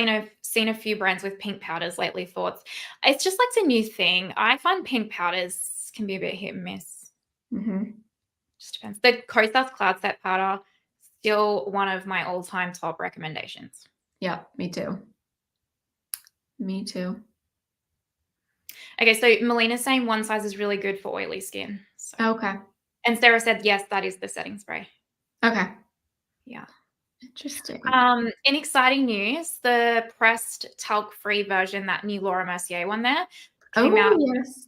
seen a few brands with pink powders lately. Thoughts? It's just like it's a new thing. I find pink powders can be a bit hit and miss. Mhm. Just depends. The Kosas Cloud Set powder, still one of my all-time top recommendations. Yep, me too. Me too. Okay, so Melina's saying one size is really good for oily skin. So, Okay. and Sarah said yes, that is the setting spray. Okay. Yeah. Interesting. In exciting news, the pressed talc-free version, that new Laura Mercier one there, came Oh, out yes.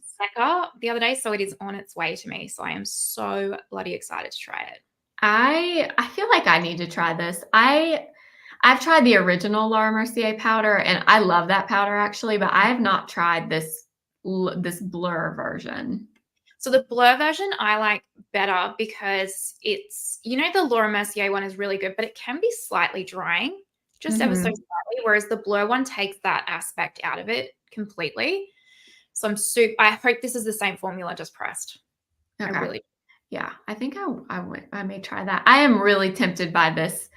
the other day, so it is on its way to me. So I am so bloody excited to try it. I feel like I need to try this. I've tried the original Laura Mercier powder, and I love that powder actually, but I have not tried this blur version. So the blur version I like better because it's, the Laura Mercier one is really good, but it can be slightly drying, just ever so Mhm. slightly, whereas the blur one takes that aspect out of it completely. So I hope this is the same formula, just pressed. I Okay. really, Yeah, I think I may try that. I am really tempted by this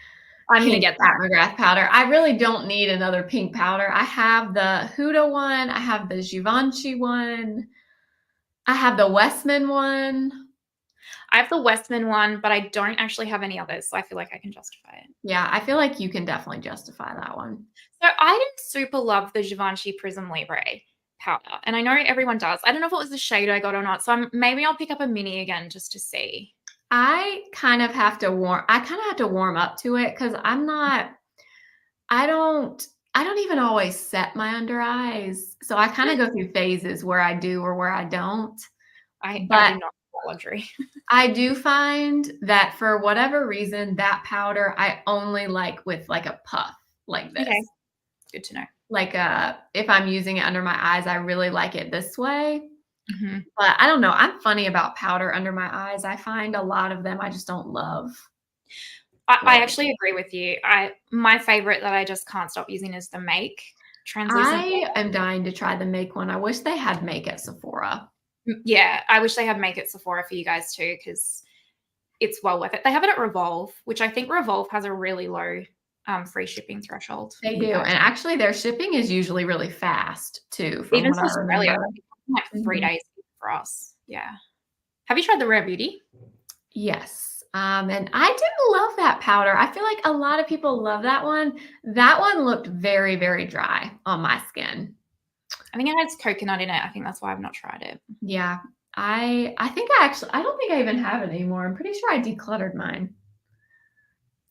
I'm going to pink get Pat that. McGrath powder. I really don't need another pink powder. I have the Huda one, I have the Givenchy one, I have the Westman one. I have the Westman one, but I don't actually have any others, so I feel like I can justify it. Yeah, I feel like you can definitely justify that one. So I didn't super love the Givenchy Prism Libre powder, and I know everyone does. I don't know if it was the shade I got or not, so maybe I'll pick up a mini again just to see. I kind of have to warm up to it because I don't I don't even always set my under eyes. So I kind of go through phases where I do or where I don't. I do But not have that luxury. I do find that for whatever reason, that powder I only like with like a puff like Okay, this. good to know. Like if I'm using it under my eyes, I really like it this way. Mhm. But I don't know. I'm funny about powder under my eyes. I find a lot of them I just don't love. I So actually agree with you. My favorite that I just can't stop using is the Make translucent. I am dying to try the Make one. I wish they had Make at Sephora. Yeah, I wish they had Make at Sephora for you guys too, because it's well worth it. They have it at Revolve, which I think Revolve has a really low free shipping threshold for They you do. guys. And actually their shipping is usually really fast too, from Even what to I Australia, remember. like 3 Mhm. days for us. Yeah. Have you tried the Rare Beauty? Yes. And I didn't love that powder. I feel like a lot of people love that one. That one looked very, very dry on my skin. I think it has coconut in it. I think that's why I've not tried it. Yeah. I don't think I even have it anymore. I'm pretty sure I decluttered mine.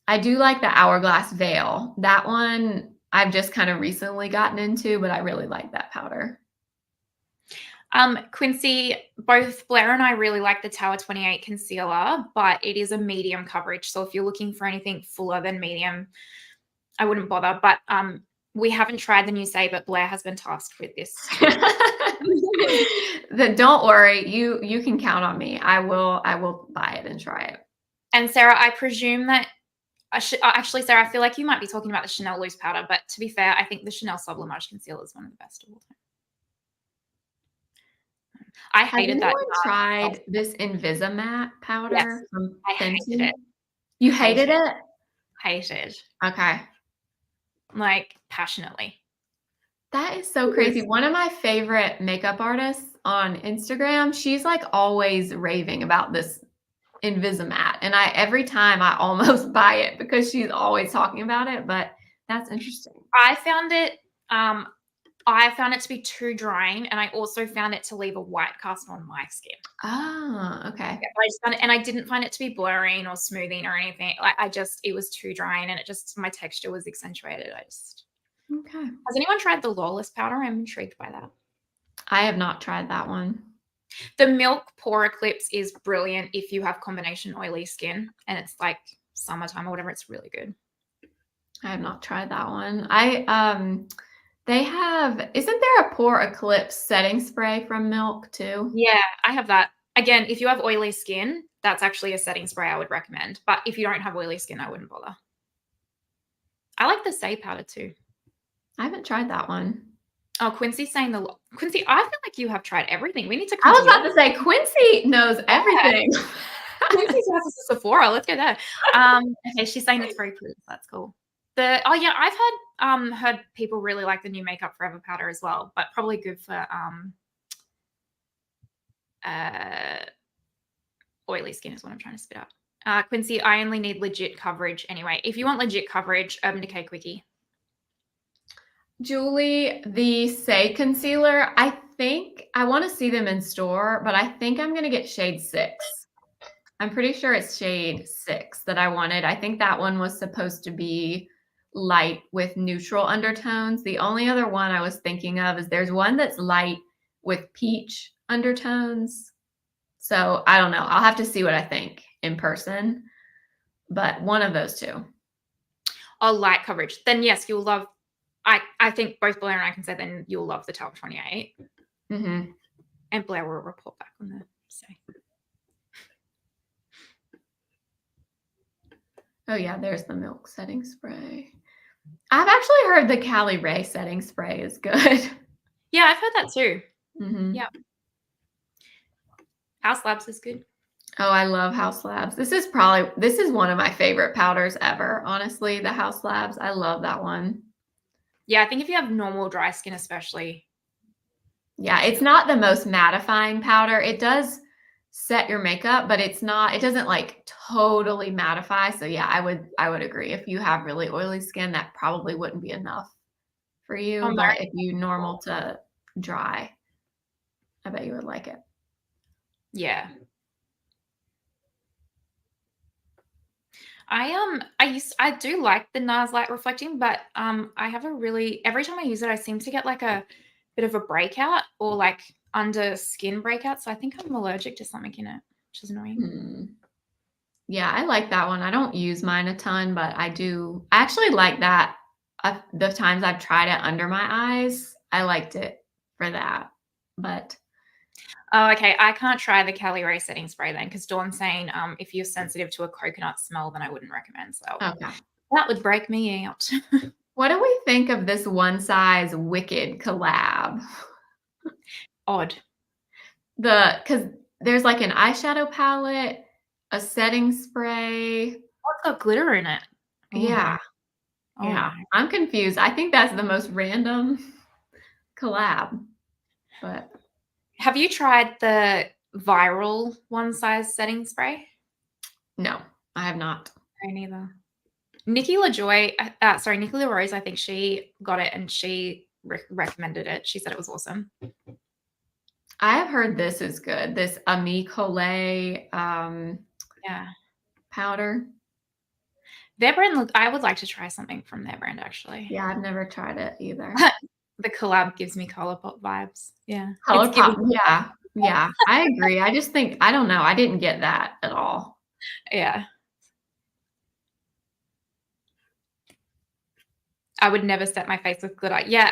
I do like the Hourglass Veil. That one I've just kind of recently gotten into, but I really like that powder. Quincy, both Blair and I really like the Tower 28 concealer, but it is a medium coverage. So if you're looking for anything fuller than medium, I wouldn't bother. But we haven't tried the new Say, but Blair has been tasked with this too. Don't worry, you can count on me. I will buy it and try it. And Sarah, I presume that actually, Sarah, I feel like you might be talking about the Chanel loose powder, but to be fair, I think the Chanel Sublimage concealer is one of the best of all time. I Has hated that. anyone tried this Invisimatte Yes, powder from I hated Fenty? it. You hated it? Hated, Okay. like passionately. That is so It crazy. was One of my favorite makeup artists on Instagram, she's like always raving about this Invisimatte. And every time I almost buy it because she's always talking about it, but that's interesting. I found it um I found it to be too drying, and I also found it to leave a white cast on my skin. Ah, okay. Yeah, I just found it, and I didn't find it to be blurring or smoothing or anything. Like it was too drying, and my texture was accentuated. Okay. Has anyone tried the Lawless powder? I'm intrigued by that. I have not tried that one. The Milk Pore Eclipse is brilliant if you have combination oily skin, and it's like summertime or whatever. It's really good. I have not tried that one. They have, isn't there a Pore Eclipse setting spray from Milk too? Yeah, I have that. Again, if you have oily skin, That's actually a setting spray I would recommend. But if you don't have oily skin, I wouldn't bother. I like the Say powder too. I haven't tried that one. Oh, Quincy's saying Quincy, I feel like you have tried everything. We need to I come was to your about to say Quincy knows everything. Quincy's house is a Sephora. Let's go there. Okay, she's saying it's very pretty. That's cool. I've heard people really like the new Makeup Forever powder as well, but probably good for oily skin is what I'm trying to spit out. Quincy, I only need legit coverage anyway. If you want legit coverage, Urban Decay Quickie. Julie, the Say concealer, I think I want to see them in store, but I think I'm going to get shade 6. I'm pretty sure it's shade 6 that I wanted. I think that one was supposed to be light with neutral undertones. The only other one I was thinking of is there's one that's light with peach undertones. So I don't know. I'll have to see what I think in person, but one of those two. Oh, light coverage. Then yes, you'll love. I think both Blair and I can say then you'll love the Top 28. Mm-hmm. And Blair will report back on the say. Oh yeah, there's the milk setting spray. I've actually heard the Cali Ray setting spray is good. Yeah, I've heard that too. Mm-hmm. Yeah. House Labs is good. Oh, I love House Labs. This is one of my favorite powders ever. Honestly, the House Labs, I love that one. Yeah, I think if you have normal dry skin, especially. Yeah, it's not the most mattifying powder. It does set your makeup, but it doesn't like totally mattify. So yeah, I would agree. If you have really oily skin, that probably wouldn't be enough for you. Oh, but if you normal to dry, I bet you would like it. Yeah. I do like the NARS light reflecting, but I have every time I use it, I seem to get like a bit of a breakout or like under skin breakout. So I think I'm allergic to something in it, which is annoying. Yeah, I like that one. I don't use mine a ton, but I actually like that. The times I've tried it under my eyes, I liked it for that. But oh, okay. I can't try the Cali Ray setting spray then because Dawn's saying if you're sensitive to a coconut smell, then I wouldn't recommend. So okay. That would break me out. What do we think of this One Size Wicked collab? Odd. Because there's like an eyeshadow palette, a setting spray. Oh, it's got glitter in it. Oh, Yeah. no. Yeah. No. I'm confused. I think that's the most random collab. But have you tried the viral One Size setting spray? No, I have not. I neither. Nikki LaRose, I think she got it and she recommended it. She said it was awesome. I have heard this is good. This Ami Collet powder. Their brand, I would like to try something from their brand actually. Yeah, I've never tried it either. The collab gives me ColourPop vibes. Yeah. ColourPop. Yeah. Yeah, I agree. I just think, I don't know. I didn't get that at all. Yeah. I would never set my face with glitter. Yeah.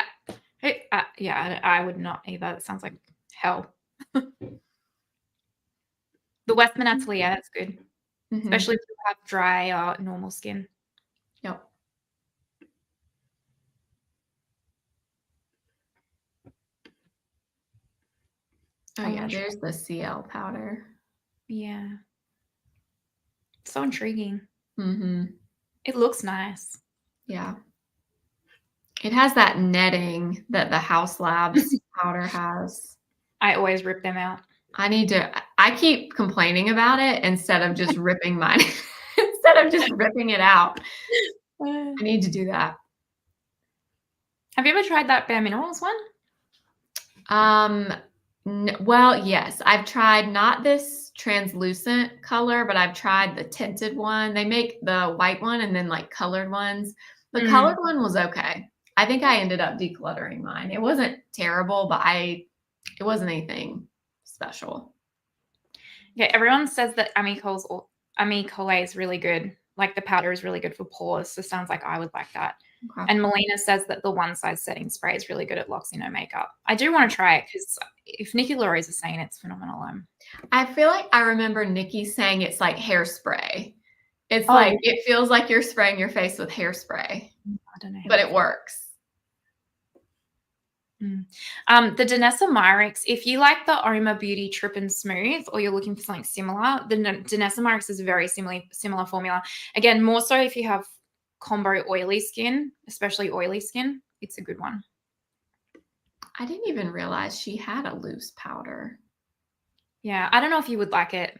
I would not either. It sounds like hell. The Westman Atelier, that's good. Mm-hmm. Especially if you have dry or normal skin. Yep. Oh yeah, there's the CL powder. Yeah. So intriguing. Mm-hmm. It looks nice. Yeah. It has that netting that the House Labs powder has. I always rip them out. I keep complaining about it instead of just ripping mine. Instead of just ripping it out. I need to do that. Have you ever tried that Bare Minerals one? Well, yes. I've tried not this translucent color, but I've tried the tinted one. They make the white one and then like colored ones. The colored one was okay. I think I ended up decluttering mine. It wasn't terrible, but it wasn't anything special. Yeah, everyone says that Ami Collet is really good. Like the powder is really good for pores. So sounds like I would like that. Okay. And Melina says that the one size setting spray is really good at locks in her makeup. I do want to try it because if Nikki Laurie's is saying it's phenomenal, I feel like I remember Nikki saying it's like hairspray. It's Oh. like it feels like you're spraying your face with hairspray, I don't know. but it works. The Danessa Myrix, if you like the Oma Beauty Trip and Smooth or you're looking for something similar, the Danessa Myrix is a very similar formula. Again, more so if you have combo oily skin, especially oily skin, it's a good one. I didn't even realize she had a loose powder. Yeah, I don't know if you would like it.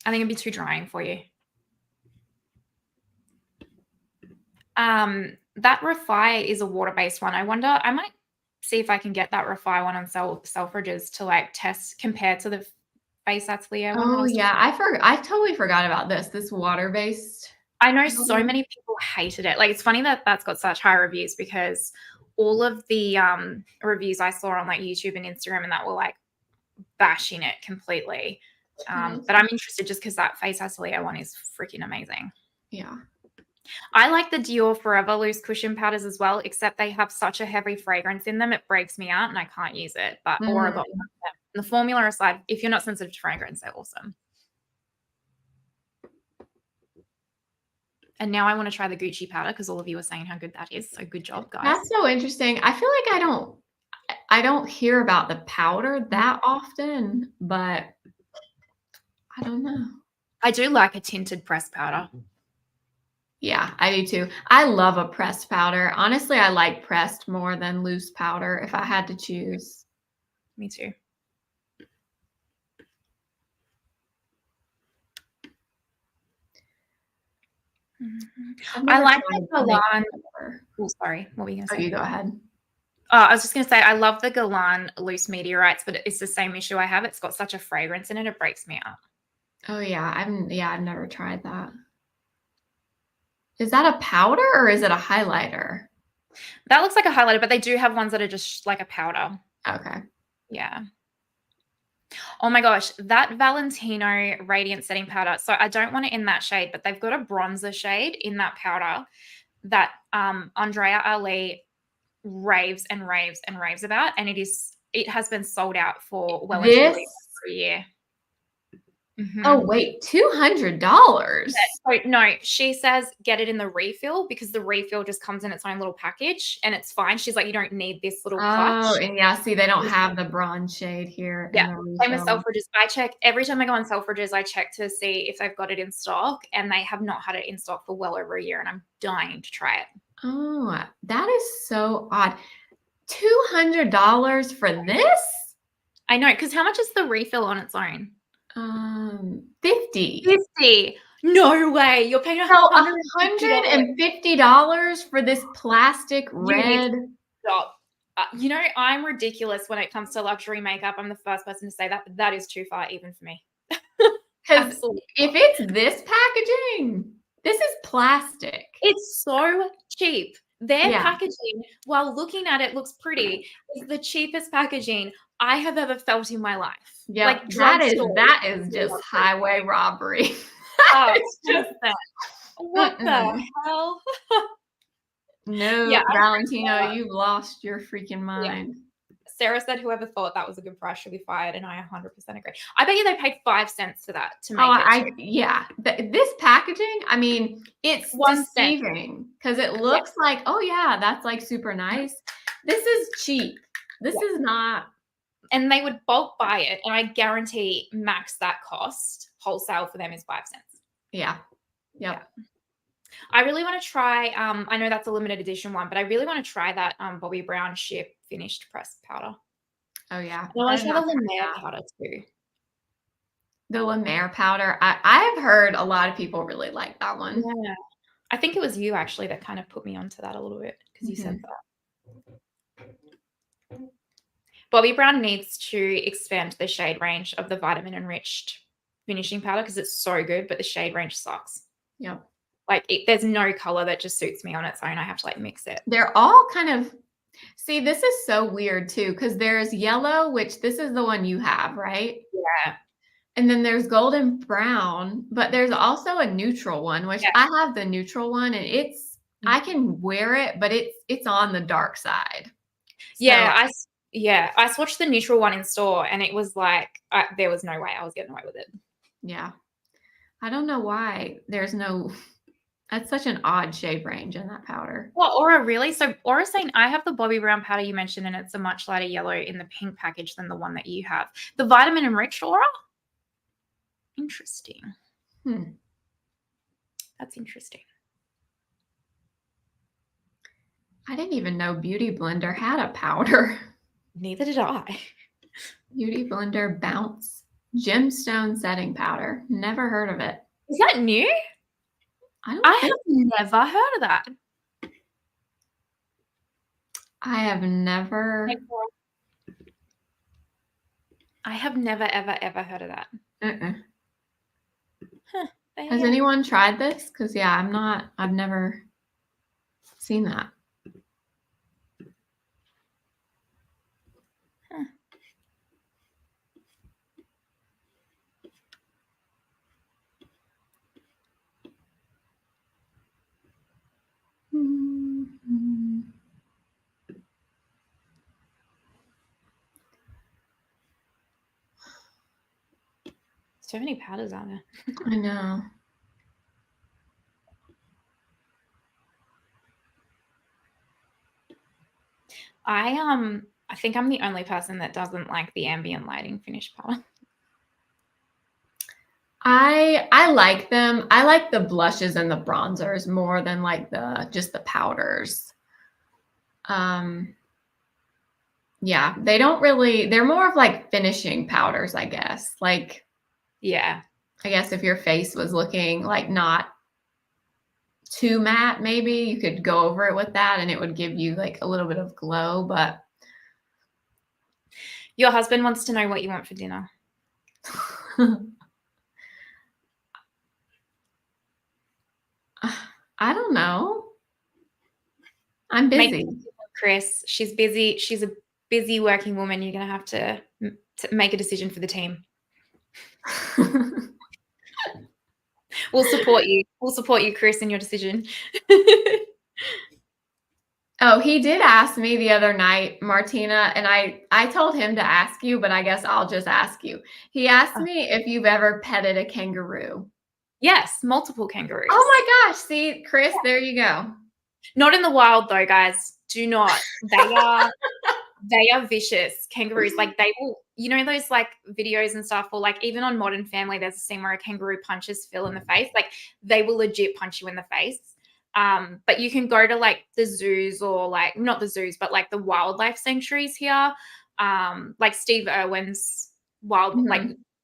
I think it'd be too drying for you. That Rephr is a water-based one. I wonder, I might see if I can get that Rephr one on Selfridges to like test compared to the Face That's Leo one. Oh yeah, I totally forgot about this water-based. I know so many people hated it. Like it's funny that that's got such high reviews because all of the reviews I saw on like YouTube and Instagram and that were like bashing it completely. But I'm interested just because that Face That's Leo one is freaking amazing. Yeah. I like the Dior Forever loose cushion powders as well, except they have such a heavy fragrance in them. It breaks me out and I can't use it. But Aura got one of them. The formula aside, if you're not sensitive to fragrance, they're awesome. And now I want to try the Gucci powder because all of you are saying how good that is. So good job, guys. That's so interesting. I feel like I don't hear about the powder that often, but I don't know. I do like a tinted pressed powder. Yeah, I do too. I love a pressed powder. Honestly, I like pressed more than loose powder if I had to choose. Me too. I like the Galan. Oh, sorry. What were you going to say? Oh, you go ahead. I was just going to say, I love the Galan loose meteorites, but it's the same issue I have. It's got such a fragrance in it. It breaks me out. Oh yeah. I've never tried that. Is that a powder or is it a highlighter? That looks like a highlighter, but they do have ones that are just like a powder. Okay. Yeah. Oh my gosh, that Valentino Radiant Setting Powder. So I don't want it in that shade, but they've got a bronzer shade in that powder that Andrea Ali raves and raves and raves about, and it has been sold out for well into a year. Oh wait, $200. So, no, she says get it in the refill because the refill just comes in its own little package and it's fine. She's like, you don't need this little clutch. Oh, and yeah, see, they don't have the bronze shade here. Yeah, same with Selfridges. I check every time I go on Selfridges. I check to see if they've got it in stock, and they have not had it in stock for well over a year, and I'm dying to try it. Oh, that is so odd. $200 for this? I know, because how much is the refill on its own? 50. 50. No way. You're paying $150 for this plastic red. Stop. You know, I'm ridiculous when it comes to luxury makeup. I'm the first person to say that, but that is too far even for me. Because if it's this packaging, this is plastic. It's so cheap. Their packaging, while looking at it looks pretty, is the cheapest packaging I have ever felt in my life. Yeah, like that is just highway robbery. Oh, it's just that. What the hell? No, Valentino, you've lost your freaking mind. Yeah. Sarah said whoever thought that was a good price should be fired, and I 100% agree. I bet you they paid 5 cents to that to make it. This packaging, I mean, it's deceiving because it looks like, oh yeah, that's like super nice. This is cheap. This is not. And they would bulk buy it, and I guarantee max that cost wholesale for them is 5 cents. Yeah. Yep. Yeah. I really want to try, I know that's a limited edition one, but I really want to try that Bobbi Brown Ship finished pressed powder. Oh, yeah. I want to try the La Mer powder too. The La Mer powder. I've heard a lot of people really like that one. Yeah. I think it was you actually that kind of put me onto that a little bit because you said that. Bobbi Brown needs to expand the shade range of the vitamin enriched finishing powder because it's so good, but the shade range sucks. Yep. Like there's no color that just suits me on its own. I have to like mix it. They're all kind of, see, this is so weird too, because there's yellow, which this is the one you have, right? Yeah. And then there's golden brown, but there's also a neutral one, which Yeah. I have the neutral one, and I Mm. can wear it, but it's on the dark side. So, Yeah, I swatched the neutral one in store, and it was like there was no way I was getting away with it. yeah. I don't know why there's no that's such an odd shade range in that powder. Well, Aura really? So Aura's saying I have the Bobbi Brown powder you mentioned, and it's a much lighter yellow in the pink package than the one that you have. The vitamin enriched Aura? Interesting. Hmm. That's interesting. I didn't even know Beauty Blender had a powder. Neither did I. Beauty Blender Bounce Gemstone Setting Powder. Never heard of it. Is that new? I don't I think have never heard of that. I have never. I have never, ever, ever heard of that. Uh-uh. Huh, Has anyone tried this? Because yeah, I've never seen that. Huh. Mm-hmm. So many powders out there. I know. I think I'm the only person that doesn't like the ambient lighting finish powder. I like them. I like the blushes and the bronzers more than like just the powders. Yeah, they're more of like finishing powders, I guess. Like, Yeah. I guess if your face was looking like not too matte, maybe you could go over it with that and it would give you like a little bit of glow, but Your husband wants to know what you want for dinner. I don't know. I'm busy. Chris, she's busy. She's a busy working woman. You're going to have to make a decision for the team. We'll support you. We'll support you, Chris, in your decision. Oh, he did ask me the other night, Martina, and I told him to ask you, but I guess I'll just ask you. He asked me if you've ever petted a kangaroo. Yes, multiple kangaroos. Oh my gosh, see, Chris, there you go. Not in the wild though, guys. Do not. They are vicious kangaroos. Like they will, you know, those like videos and stuff, or like even on Modern Family, there's a scene where a kangaroo punches Phil in the face. Like they will legit punch you in the face. But you can go to like the zoos, or like not the zoos, but like the wildlife sanctuaries here. Like Steve Irwin's like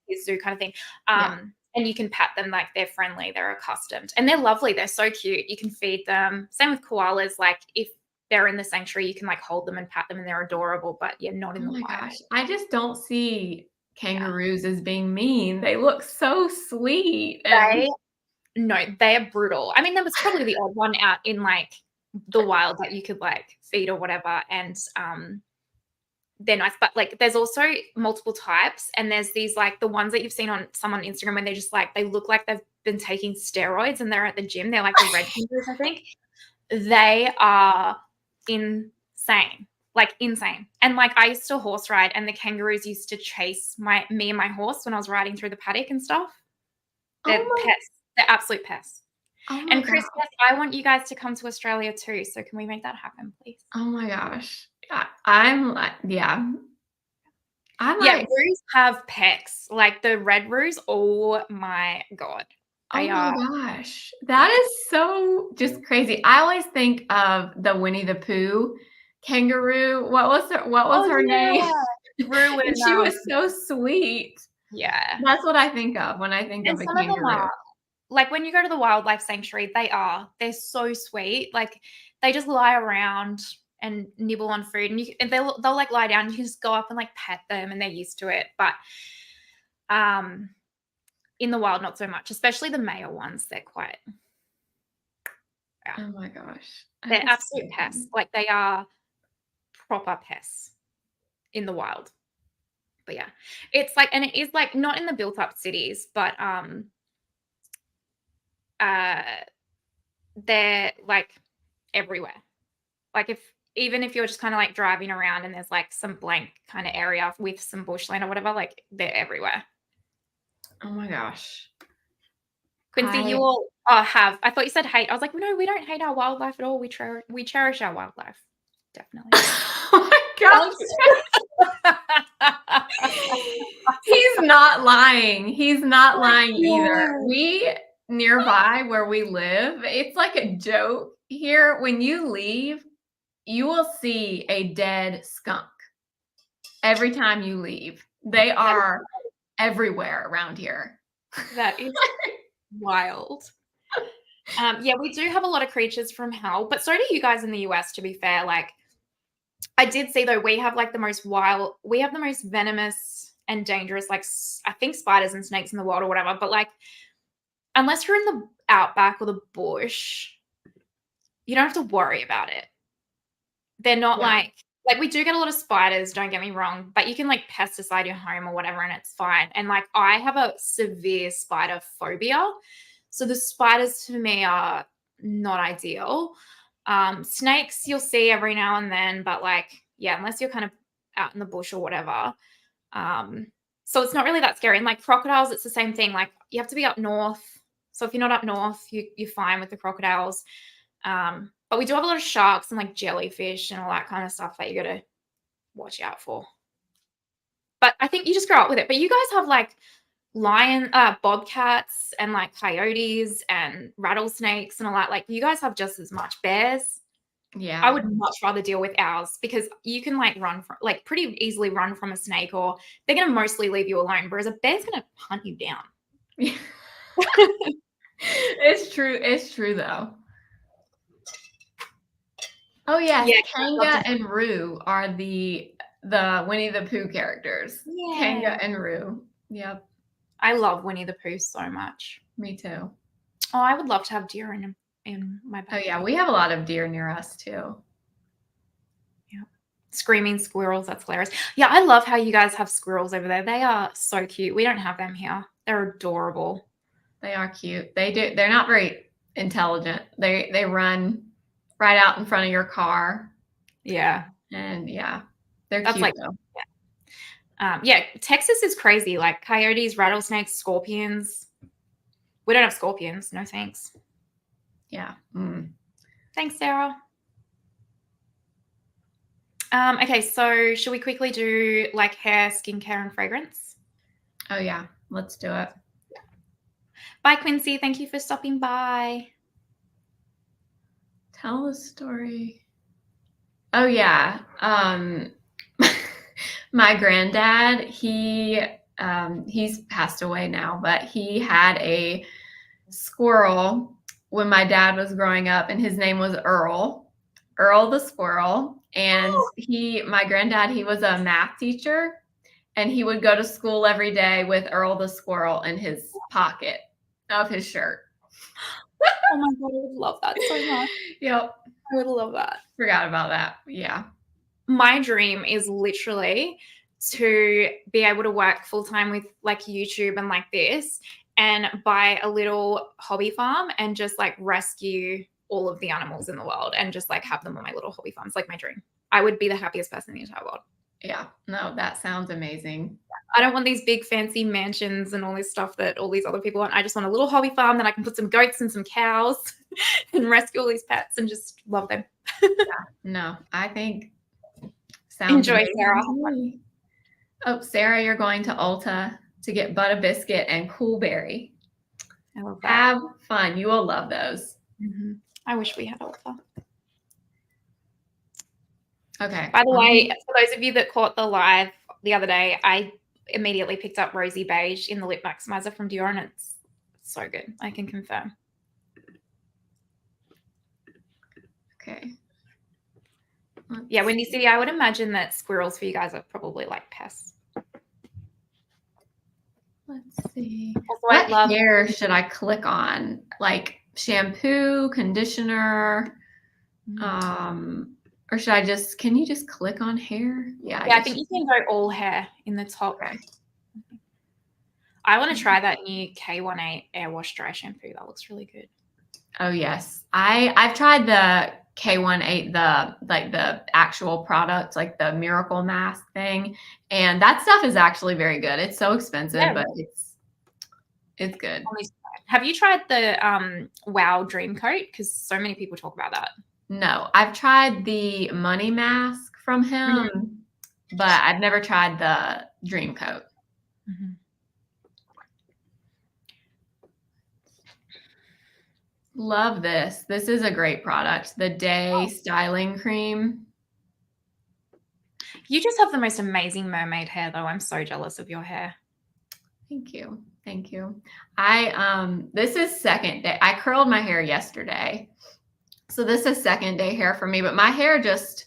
his zoo kind of thing. Yeah. And you can pat them, like they're friendly, they're accustomed, and they're lovely. They're so cute. You can feed them. Same with koalas. Like if they're in the sanctuary, you can like hold them and pat them, and they're adorable, but you're not in Oh the my wild. gosh. I just don't see kangaroos as being mean. They look so sweet. And They are brutal. I mean, there was probably the odd one out in like the wild that you could like feed or whatever. And they're nice, but like there's also multiple types, and there's these like the ones that you've seen on some on Instagram when they're just like they look like they've been taking steroids and they're at the gym. They're like the red kangaroos, I think. They are insane, like insane. And like I used to horse ride, and the kangaroos used to chase me and my horse when I was riding through the paddock and stuff. They're pests. They're absolute pests. oh my And Chris, gosh. yes, I want you guys to come to Australia too. So can we make that happen, please? Oh my gosh. I'm like, yeah. I Yeah, might. roos have pecs. Like the red roos, oh my God. Oh They my are. gosh. That is so just crazy. I always think of the Winnie the Pooh kangaroo. What was her name? Yeah. Roo And and she was so sweet. yeah. That's what I think of when I think And of a some of them kangaroo. are. Like when you go to the wildlife sanctuary, they're so sweet. Like they just lie around and nibble on food, and they'll like lie down. You can just go up and like pet them, and they're used to it. But in the wild, not so much. Especially the male ones, they're quite. Yeah. Oh my gosh. They're That is so absolute pests. funny. Like they are proper pests in the wild. But yeah, it's like, and it is like not in the built up cities, but they're like everywhere. Like even if you're just kind of like driving around and there's like some blank kind of area with some bushland or whatever, like they're everywhere. Oh my gosh. Quincy, you all have. I thought you said hate. I was like, no, we don't hate our wildlife at all. We cherish our wildlife. Definitely. Oh my gosh. He's not lying. He's not lying either. We nearby where we live, it's like a joke here. When you leave, you will see a dead skunk every time you leave. They are everywhere around here. That is wild. Yeah, we do have a lot of creatures from hell, but so do you guys in the US, to be fair. Like, I did see though, we have like the most venomous and dangerous, like I think spiders and snakes in the world or whatever. But like, unless you're in the outback or the bush, you don't have to worry about it. They're not like we do get a lot of spiders, don't get me wrong, but you can like pesticide your home or whatever and it's fine. And like I have a severe spider phobia. So the spiders to me are not ideal. Snakes you'll see every now and then, but like, yeah, unless you're kind of out in the bush or whatever. So it's not really that scary. And like crocodiles, it's the same thing. Like you have to be up north. So if you're not up north, you're fine with the crocodiles. But we do have a lot of sharks and like jellyfish and all that kind of stuff that you got to watch out for. But I think you just grow up with it. But you guys have like bobcats and like coyotes and rattlesnakes and all that. Like you guys have just as much. Bears. Yeah. I would much rather deal with ours because you can like pretty easily run from a snake, or they're going to mostly leave you alone. Whereas a bear's going to hunt you down. It's true. It's true though. Oh yes, yeah, Kanga and Roo are the Winnie the Pooh characters. Yeah. Kanga and Roo. Yep. I love Winnie the Pooh so much. Me too. Oh, I would love to have deer in my backyard. Oh yeah, we have a lot of deer near us too. Yeah. Screaming squirrels, that's hilarious. Yeah, I love how you guys have squirrels over there. They are so cute. We don't have them here. They're adorable. They are cute. They're not very intelligent. They run right out in front of your car. Yeah. And yeah, they're that's cute like, though. Yeah, Texas is crazy. Like coyotes, rattlesnakes, scorpions. We don't have scorpions. No thanks. Yeah. Thanks, Sarah. Okay, so should we quickly do like hair, skincare, and fragrance? Oh yeah, let's do it. Bye, Quincy. Thank you for stopping by. Tell a story. Oh yeah. My granddad, he's passed away now, but he had a squirrel when my dad was growing up, and his name was Earl the squirrel. And my granddad, he was a math teacher, and he would go to school every day with Earl the squirrel in his pocket of his shirt. Oh my God, I would love that so much. Yep. I would love that. Forgot about that. Yeah. My dream is literally to be able to work full-time with like YouTube and like this, and buy a little hobby farm and just like rescue all of the animals in the world and just like have them on my little hobby farm. It's like my dream. I would be the happiest person in the entire world. Yeah. No, that sounds amazing. I don't want these big fancy mansions and all this stuff that all these other people want. I just want a little hobby farm that I can put some goats and some cows and rescue all these pets and just love them. Yeah. No, I think sounds Enjoy, amazing. Sarah. Oh, Sarah, you're going to Ulta to get Butter Biscuit and Cool Berry. I love that. Have fun. You will love those. Mm-hmm. I wish we had Ulta. Okay. By the way, for those of you that caught the live the other day, I immediately picked up Rosy Beige in the Lip Maximizer from Dior, and it's so good. I can confirm. Okay. Yeah, Windy City, I would imagine that squirrels for you guys are probably like pests. Let's see. Also, what hair should I click on? Like shampoo, conditioner, Or should I just, can you just click on hair? Yeah, I think you can go all hair in the top. Okay. I want to try that new K18 Air Wash Dry Shampoo. That looks really good. Oh yes. I've tried the K18, the actual product, like the Miracle Mask thing, and that stuff is actually very good. It's so expensive, but it's good. Have you tried the Wow Dream Coat? Because so many people talk about that. No, I've tried the Money Mask from him, but I've never tried the Dream Coat. Love this. This is a great product. The Day Styling Cream. You just have the most amazing mermaid hair, though. I'm so jealous of your hair. Thank you. Thank you. This is second day. I curled my hair yesterday. So this is second day hair for me, but my hair just,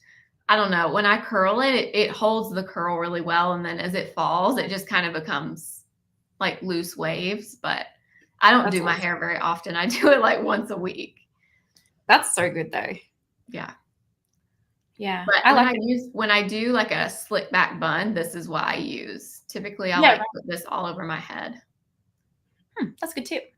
I don't know, when I curl it, it holds the curl really well. And then as it falls, it just kind of becomes like loose waves, but I don't do my hair very often. I do it like once a week. That's so good though. Yeah. Yeah. But when I do like a slick back bun, this is what I use. Typically I'll put this all over my head. That's a good tip.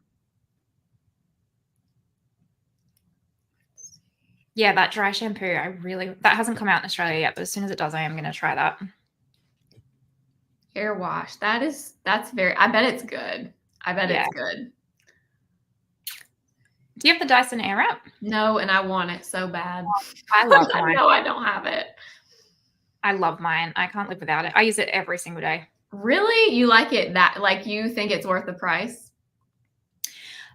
Yeah, that dry shampoo, that hasn't come out in Australia yet, but as soon as it does, I am going to try that. Hair wash. That's very, I bet it's good. I bet it's good. Do you have the Dyson Airwrap? No, and I want it so bad. I love mine. No, I don't have it. I love mine. I can't live without it. I use it every single day. Really? You like it like you think it's worth the price?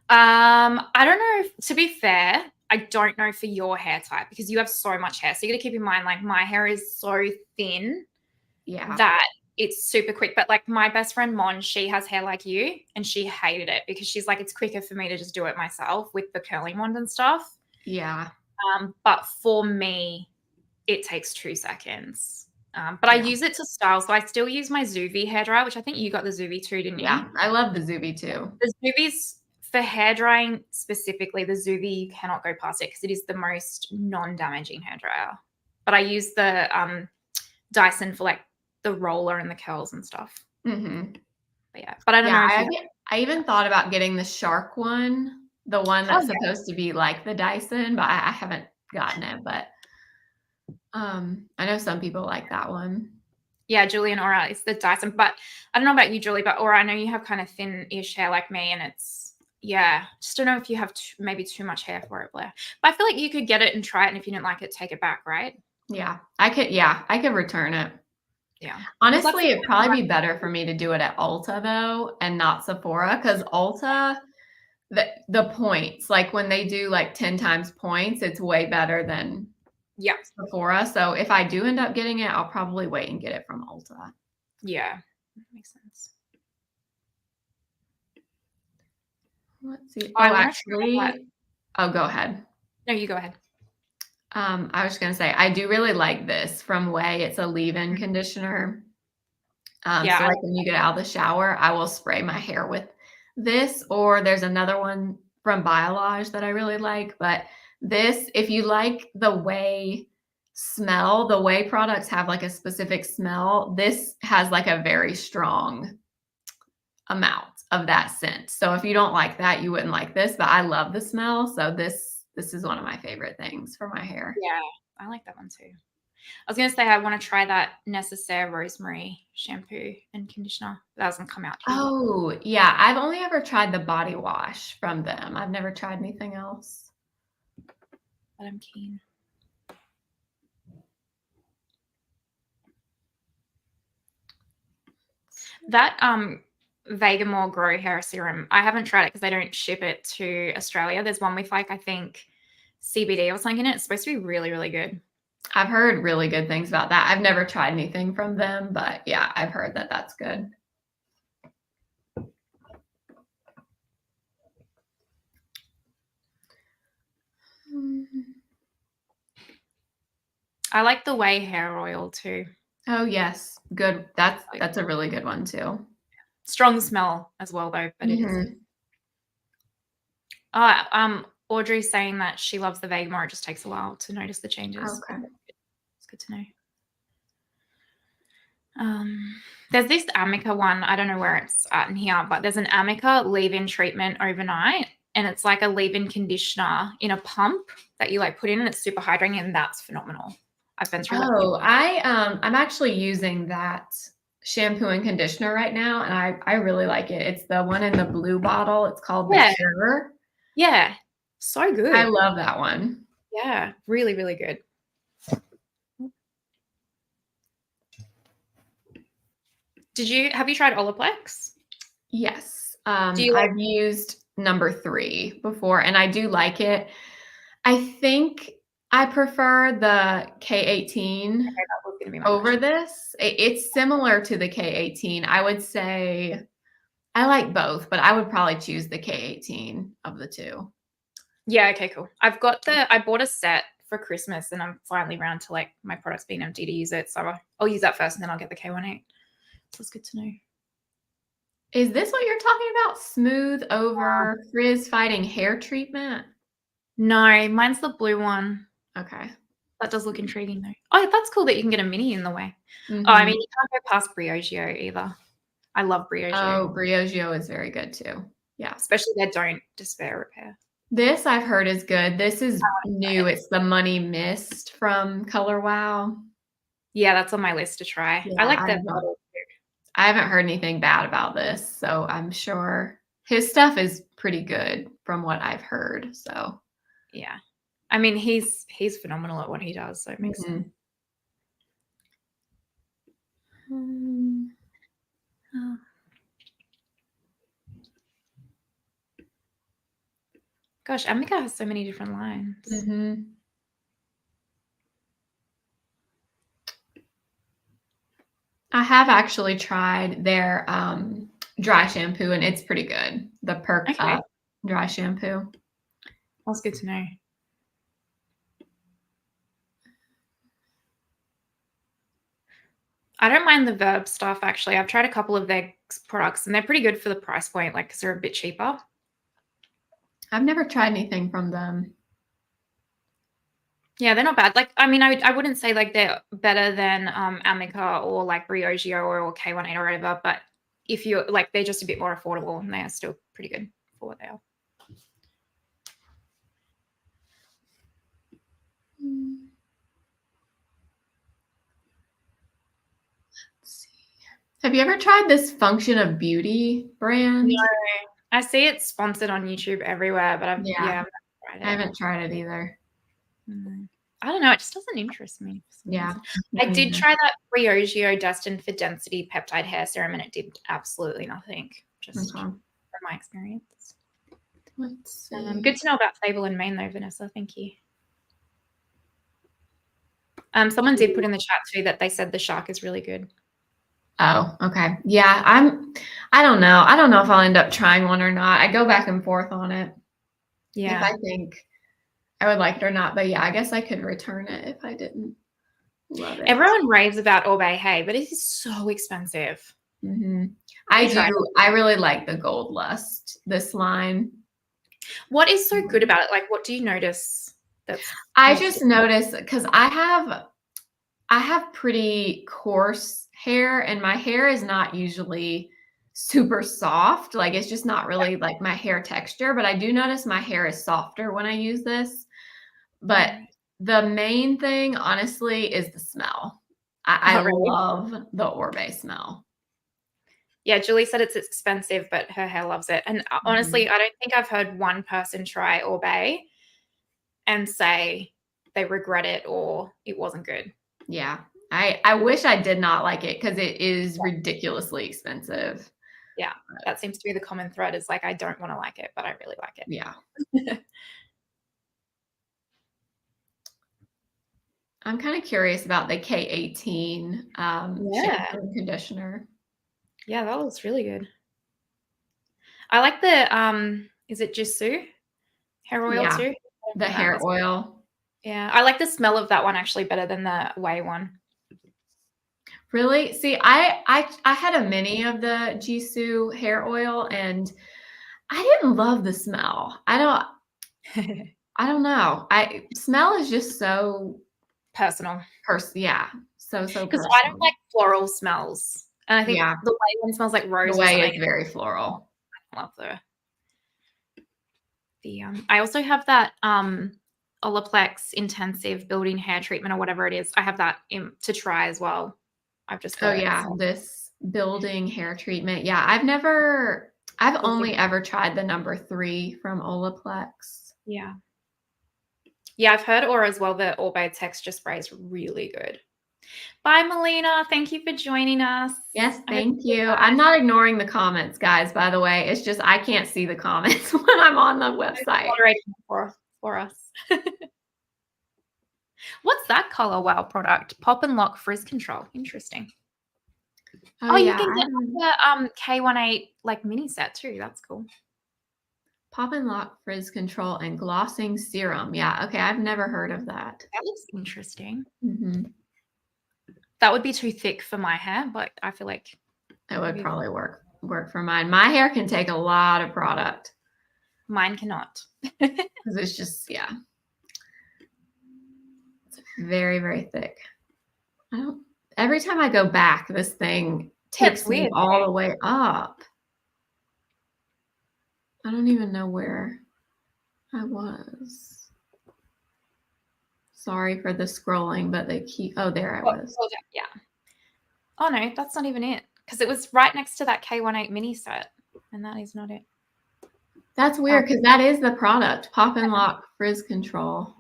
I don't know. To be fair, I don't know for your hair type because you have so much hair. So you got to keep in mind, like my hair is so thin that it's super quick. But like my best friend Mon, she has hair like you and she hated it because she's like, it's quicker for me to just do it myself with the curling wand and stuff. Yeah. But for me, it takes 2 seconds. But I use it to style. So I still use my Zuvi hairdryer, which I think you got the Zuvi too, didn't you? Yeah, I love the Zuvi too. The Zuvi's for hair drying specifically, the Zuvi, you cannot go past it because it is the most non-damaging hairdryer. But I use the Dyson for like the roller and the curls and stuff. But yeah, but I don't know. I even thought about getting the Shark one, the one that's supposed to be like the Dyson, but I haven't gotten it. But I know some people like that one. Yeah, Julie and Aura, it's the Dyson. But I don't know about you, Julie, but Aura, I know you have kind of thin-ish hair like me, and it's, just don't know if you have maybe too much hair for it, Blair. But I feel like you could get it and try it, and if you didn't like it, take it back, right? Yeah, I could return it. Yeah. Honestly, it'd probably be better for me to do it at Ulta though, and not Sephora, because Ulta, the points, like when they do like 10 times points, it's way better than Sephora. So if I do end up getting it, I'll probably wait and get it from Ulta. Yeah, that makes sense. Let's see. Oh, go ahead. No, you go ahead. I was going to say, I do really like this from Way. It's a leave-in conditioner. So like when you get out of the shower, I will spray my hair with this, or there's another one from Biolage that I really like. But this, if you like the Way smell, the Way products have like a specific smell. This has like a very strong amount of that scent. So if you don't like that, you wouldn't like this, but I love the smell. So this is one of my favorite things for my hair. Yeah, I like that one too. I was going to say I want to try that Necessaire Rosemary shampoo and conditioner. That hasn't come out yet. Oh, yeah. I've only ever tried the body wash from them. I've never tried anything else. But I'm keen. That Vegamore Grow Hair Serum, I haven't tried it because they don't ship it to Australia. There's one with like, I think CBD or something in it. It's supposed to be really, really good. I've heard really good things about that. I've never tried anything from them, but yeah, I've heard that that's good. I like the Way hair oil too. Oh yes, good. That's a really good one too. Strong smell as well though, but it is. Audrey's saying that she loves the Vegamore. It just takes a while to notice the changes. Okay. good to know. There's this Amica one. I don't know where it's at in here, but there's an Amica leave-in treatment overnight, and it's like a leave-in conditioner in a pump that you like put in, and it's super hydrating, and that's phenomenal. I've been through. Oh, I'm actually using that shampoo and conditioner right now, and I really like it. It's the one in the blue bottle. It's called the Rephr. Yeah, so good. I love that one. Yeah, really, really good. Have you tried Olaplex? Yes. Do you like- I've used number 3 before, and I do like it. I think I prefer the K18 Okay, that was gonna be my over question. this. It's similar to the K18. I would say I like both, but I would probably choose the K18 of the 2. Yeah, okay, cool. I bought a set for Christmas, and I'm finally around to like my products being empty to use it. So I'll use that first, and then I'll get the K18. So it's good to know. Is this what you're talking about? Smooth over frizz fighting hair treatment? No, mine's the blue one. Okay. That does look intriguing though. Oh, that's cool that you can get a mini in the way. Mm-hmm. Oh, I mean, you can't go past Briogeo either. I love Briogeo. Oh, Briogeo is very good too. Yeah. Especially their Don't Despair repair. This I've heard is good. This is new. It's the Money Mist from Color Wow. Yeah, that's on my list to try. Yeah, I like that bottle too. I haven't heard anything bad about this, so I'm sure his stuff is pretty good from what I've heard. So yeah, I mean he's phenomenal at what he does, so it makes sense. Oh. Gosh, Amica has so many different lines. Mm-hmm. I have actually tried their dry shampoo, and it's pretty good. The Perk Up dry shampoo. That's good to know. I don't mind the Verb stuff, actually. I've tried a couple of their products, and they're pretty good for the price point, like, because they're a bit cheaper. I've never tried anything from them. Yeah, they're not bad. Like, I mean, I wouldn't say, like, they're better than Amica or, like, Briogeo or K18 or whatever, but if you're, like, they're just a bit more affordable, and they are still pretty good for what they are. Have you ever tried this Function of Beauty brand? No, I see it sponsored on YouTube everywhere, but I haven't tried it either. I don't know. It just doesn't interest me. Yeah. I did try that Briogeo Destined for Density Peptide Hair Serum, and it did absolutely nothing, just from my experience. Let's see. Good to know about Fable in Maine, though, Vanessa. Thank you. Someone did put in the chat, too, that they said the shark is really good. Oh, okay. Yeah, I don't know. I don't know if I'll end up trying one or not. I go back and forth on it. Yeah. If I think I would like it or not. But yeah, I guess I could return it if I didn't love it. Everyone raves about Orbe Hey, but it is so expensive. Mm-hmm. I really like the Gold Lust, this line. What is so good about it? Like, what do you notice? I just notice because I have pretty coarse hair, and my hair is not usually super soft. Like, it's just not really like my hair texture, but I do notice my hair is softer when I use this. But the main thing, honestly, is the smell. I love the Orbe smell. Yeah, Julie said it's expensive, but her hair loves it. And honestly, I don't think I've heard one person try Orbe and say they regret it or it wasn't good. Yeah. I wish I did not like it because it is ridiculously expensive. Yeah, that seems to be the common thread, is like, I don't want to like it, but I really like it. Yeah. I'm kind of curious about the K18 shampoo and conditioner. Yeah, that looks really good. I like the is it Jisoo hair oil too? The hair oil. Yeah, I like the smell of that one actually better than the Way one. Really? See, I had a mini of the Jisoo hair oil, and I didn't love the smell. I don't know. Smell is just so personal. Yeah. So Because personal. I don't like floral smells. And I think the way one smells like rose The or way something. is very floral. I love the I also have that Olaplex intensive building hair treatment or whatever it is. I have that to try as well. I've just got this building hair treatment. Yeah, I've only ever tried the number 3 from Olaplex. Yeah. Yeah, I've heard Aura as well. The Orbe texture spray is really good. Bye, Melina. Thank you for joining us. Yes, thank you. I'm not ignoring the comments, guys, by the way. It's just I can't see the comments when I'm on the website. For us. What's that color wow product? Pop and Lock Frizz Control. Interesting. Oh, you can get the K18 like mini set too. That's cool. Pop and Lock Frizz Control and Glossing Serum. Yeah, okay. I've never heard of that. That looks interesting. Mm-hmm. That would be too thick for my hair, but I feel like it would probably work for mine. My hair can take a lot of product. Mine cannot. Because it's just, yeah. It's very, very thick. Every time I go back, this thing takes me all the way up. I don't even know where I was. Sorry for the scrolling, but they keep, oh, there I was. Yeah. Oh no, that's not even it. Because it was right next to that K18 mini set. And that is not it. That's weird because that is the product. Pop and Lock Frizz Control.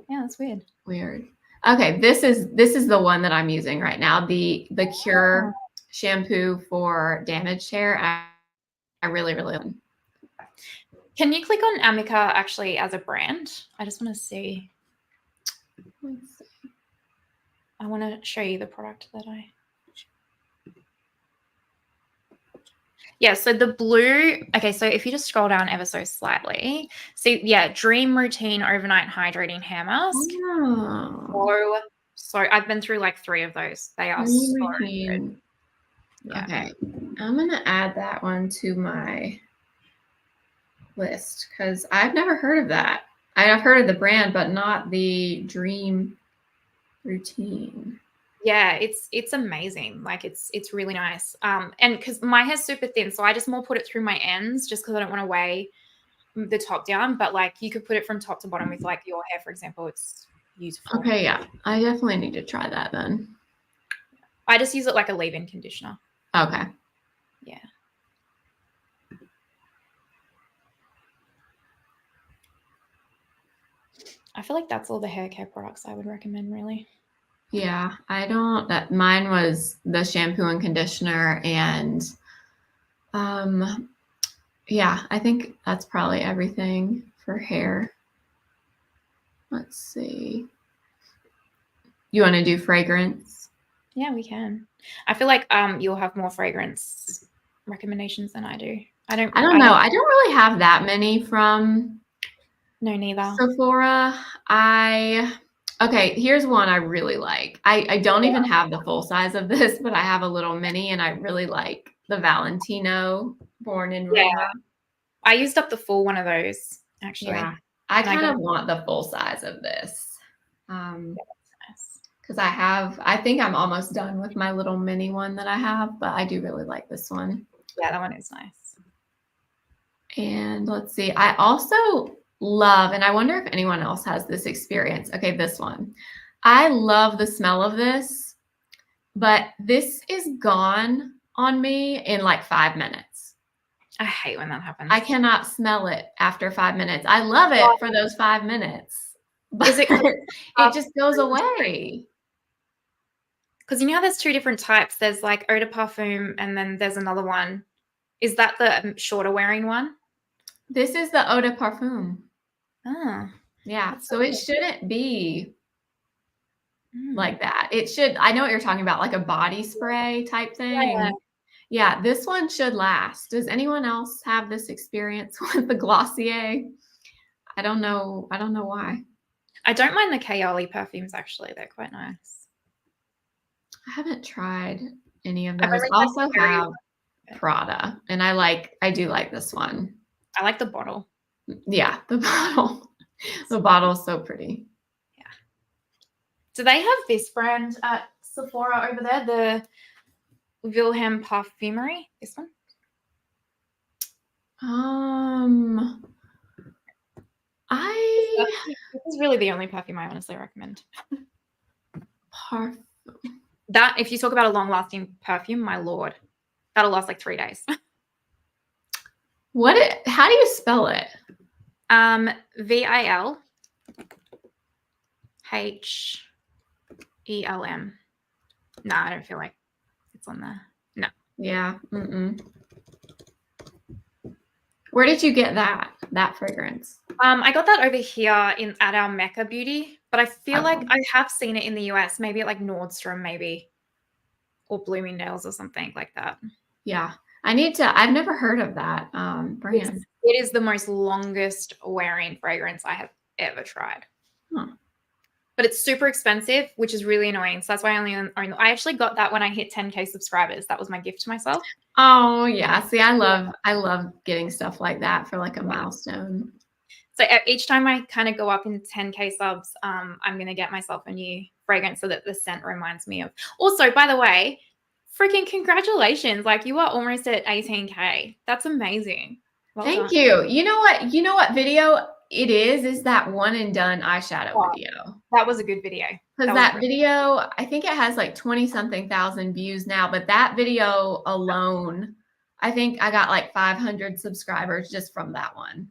Yeah, that's weird. Weird. Okay, this is the one that I'm using right now. The Cure shampoo for damaged hair. I really, really like. Can you click on Amica actually as a brand? I just want to see. Let's see. I want to show you the product that I. Yeah, so the blue, okay, so if you just scroll down ever so slightly, see, yeah, Dream Routine Overnight Hydrating Hair Mask. Oh. So I've been through like 3 of those. They are Dream so Routine. good. Yeah. Okay, I'm going to add that one to my list because I've never heard of that. I've heard of the brand, but not the Dream Routine. Yeah, it's amazing. Like it's really nice. And because my hair's super thin, so I just more put it through my ends just because I don't want to weigh the top down. But like you could put it from top to bottom with like your hair, for example. It's useful. Okay, yeah, I definitely need to try that then. I just use it like a leave-in conditioner. Okay. Yeah. I feel like that's all the hair care products I would recommend, really. Yeah, mine was the shampoo and conditioner and yeah, I think that's probably everything for hair. Let's see. You want to do fragrance? Yeah, we can. I feel like you'll have more fragrance recommendations than I do. I don't know. I don't really have that many from neither. Sephora. Okay, here's one I really like. I don't even have the full size of this, but I have a little mini and I really like the Valentino Born in Roma. Yeah. I used up the full one of those, actually. Yeah. I kind of want the full size of this. Because I think I'm almost done with my little mini one that I have, but I do really like this one. Yeah, that one is nice. And let's see. I also love, and I wonder if anyone else has this experience. Okay, this one. I love the smell of this, but this is gone on me in like 5 minutes. I hate when that happens. I cannot smell it after 5 minutes. I love it for those 5 minutes. But is it just goes away. Because you know how there's 2 different types. There's like eau de parfum and then there's another one. Is that the shorter wearing one? This is the eau de parfum. Oh. Yeah. So it shouldn't be like that. It should, I know what you're talking about, like a body spray type thing. Yeah, this one should last. Does anyone else have this experience with the Glossier? I don't know why. I don't mind the Kaoli perfumes, actually. They're quite nice. I haven't tried any of those. I also have Prada, and I do like this one. I like the bottle. Yeah, the bottle. The bottle is so pretty. Yeah. Do they have this brand at Sephora over there? The Wilhelm Parfumery? This one? This is really the only perfume I honestly recommend. That, if you talk about a long-lasting perfume, my lord, that'll last like 3 days. How do you spell it? Vilhelm. No, I don't feel like it's on there. No. Yeah. Where did you get that fragrance? I got that over here at our Mecca Beauty, but I feel like I have seen it in the US, maybe at like Nordstrom, maybe, or Bloomingdale's or something like that. Yeah, I've never heard of that brand. It is the most longest wearing fragrance I have ever tried. Huh. But it's super expensive, which is really annoying. So that's why I only own. I actually got that when I hit 10K subscribers. That was my gift to myself. Oh yeah. See, I love getting stuff like that for like a milestone. So each time I kind of go up in 10K subs, I'm going to get myself a new fragrance so that the scent reminds me of. Also, by the way, freaking congratulations. Like, you are almost at 18K. That's amazing. Well Thank done. you. You know what video it is that one and done eyeshadow video. That was a good video. Because that video, I think it has like 20-something thousand views now, but that video alone, I think I got like 500 subscribers just from that one.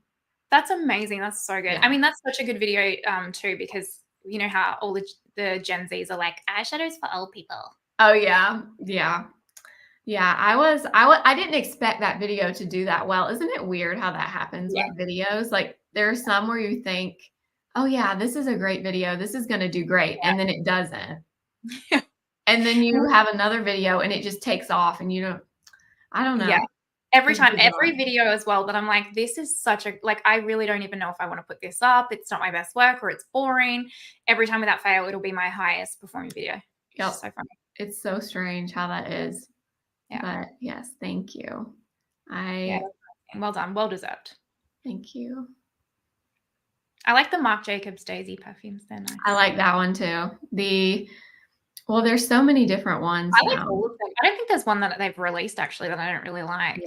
That's amazing. That's so good. Yeah. I mean, that's such a good video too, because you know how all the Gen Zs are like, eyeshadows for old people. Oh yeah. Yeah. Yeah. I didn't expect that video to do that well. Isn't it weird how that happens with videos? Like there are some where you think, oh yeah, this is a great video. This is going to do great. And then it doesn't. And then you have another video and it just takes off and I don't know. Yeah. Every video as well, that I'm like, this is such a, like, I really don't even know if I want to put this up. It's not my best work or it's boring. Every time without fail, it'll be my highest performing video. Yep. So funny. It's so strange how that is. Yeah. But yes, thank you. Well done. Well deserved. Thank you. I like the Marc Jacobs Daisy perfumes. They're nice. I like that one too. Well, there's so many different ones. I like all of them. I don't think there's one that they've released actually that I don't really like.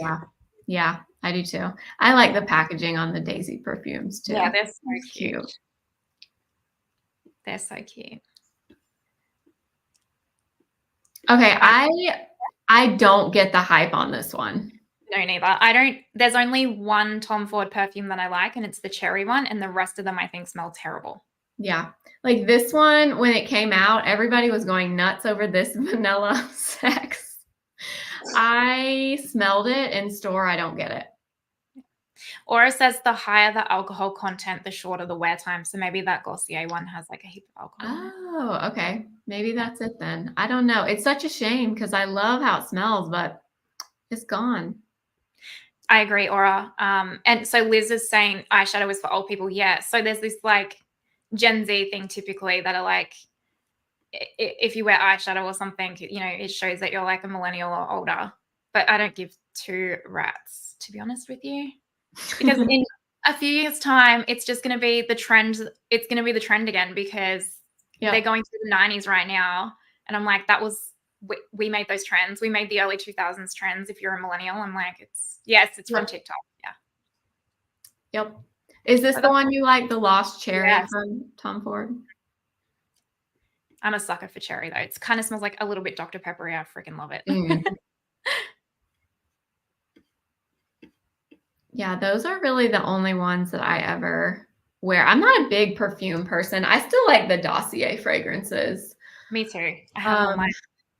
Yeah, I do too. I like the packaging on the Daisy perfumes too. Yeah, they're so cute. They're so cute. Okay, I don't get the hype on this one. No, neither. There's only one Tom Ford perfume that I like, and it's the cherry one, and the rest of them I think smell terrible. Yeah. Like this one, when it came out, everybody was going nuts over this vanilla sex. I smelled it in store. I don't get it. Or it says the higher the alcohol content, the shorter the wear time. So maybe that Glossier one has like a heap of alcohol. Oh, okay. Maybe that's it then. I don't know. It's such a shame because I love how it smells, but it's gone. I agree, Aura. And so Liz is saying eyeshadow is for old people. Yeah. So there's this like Gen Z thing typically that are like, if you wear eyeshadow or something, you know, it shows that you're like a millennial or older. But I don't give two rats, to be honest with you. Because in a few years' time, it's just going to be the trend. It's going to be the trend again because they're going through the 90s right now. And I'm like, we made those trends. We made the early 2000s trends. If you're a millennial, I'm like, it's from TikTok. Yeah. Yep. Is this the one you like, the Lost Cherry from Tom Ford? I'm a sucker for cherry, though. It kind of smells like a little bit Dr. Pepper-y. I freaking love it. Yeah, those are really the only ones that I ever wear. I'm not a big perfume person. I still like the Dossier fragrances. Me too. I have one.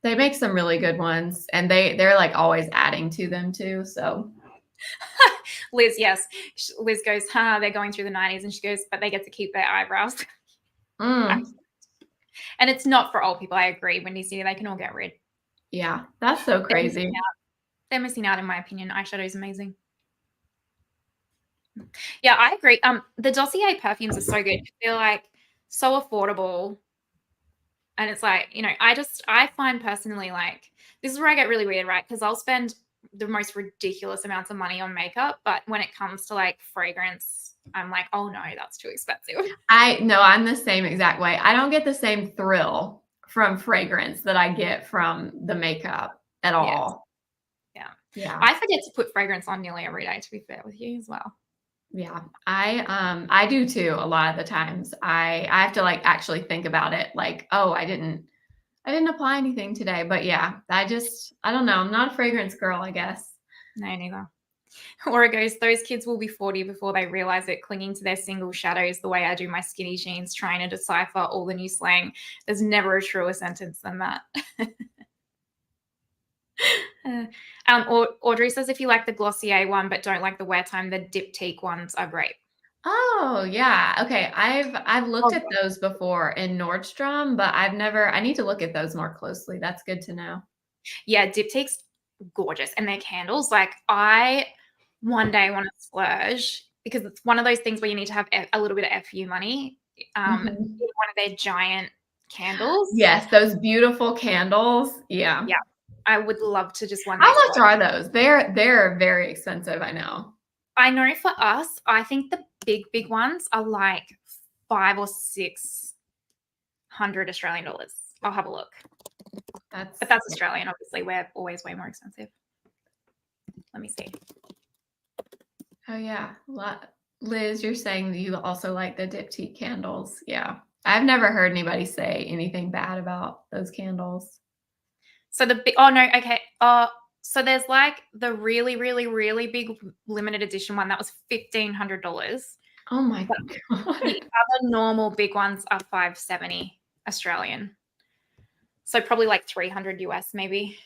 They make some really good ones, and they're like always adding to them too. So Liz, yes. Liz goes, they're going through the 90s, and she goes, but they get to keep their eyebrows. And it's not for old people. I agree. When you see they can all get rid. Yeah, that's so crazy. They're missing out, in my opinion. Eyeshadow is amazing. Yeah, I agree. The Dossier perfumes are so good. They're like so affordable. And it's like, you know, I find personally like, this is where I get really weird, right? Because I'll spend the most ridiculous amounts of money on makeup, but when it comes to like fragrance, I'm like, oh no, that's too expensive. I'm the same exact way. I don't get the same thrill from fragrance that I get from the makeup at Yes. all. Yeah. Yeah. I forget to put fragrance on nearly every day, to be fair with you as well. Yeah. I do too a lot of the times. I have to like actually think about it, like, oh, I didn't apply anything today. But yeah, I don't know. I'm not a fragrance girl, I guess. No, neither. Or it goes, those kids will be 40 before they realize it, clinging to their single shadows the way I do my skinny jeans, trying to decipher all the new slang. There's never a truer sentence than that. Audrey says, if you like the Glossier one but don't like the wear time, the Diptyque ones are great. Oh, yeah. Okay. I've looked Oh, at those before in Nordstrom, but I need to look at those more closely. That's good to know. yeah, Diptyque's gorgeous. And their candles, like I one day want to splurge because it's one of those things where you need to have a little bit of FU money. Mhm. One of their giant candles. Yes, those beautiful candles. Yeah. Yeah. I would love to just one day How much splurge. are those? They're very expensive, I know. I know for us, I think the big ones are like $500 or $600 Australian dollars. I'll have a look. But that's Australian, obviously. We're always way more expensive. Let me see. Oh yeah. Liz, you're saying that you also like the Diptyque candles. Yeah. I've never heard anybody say anything bad about those candles. So so there's like the really, really, really big limited edition one that was $1,500. Oh my God. The other normal big ones are $570 Australian. So probably like $300 US maybe.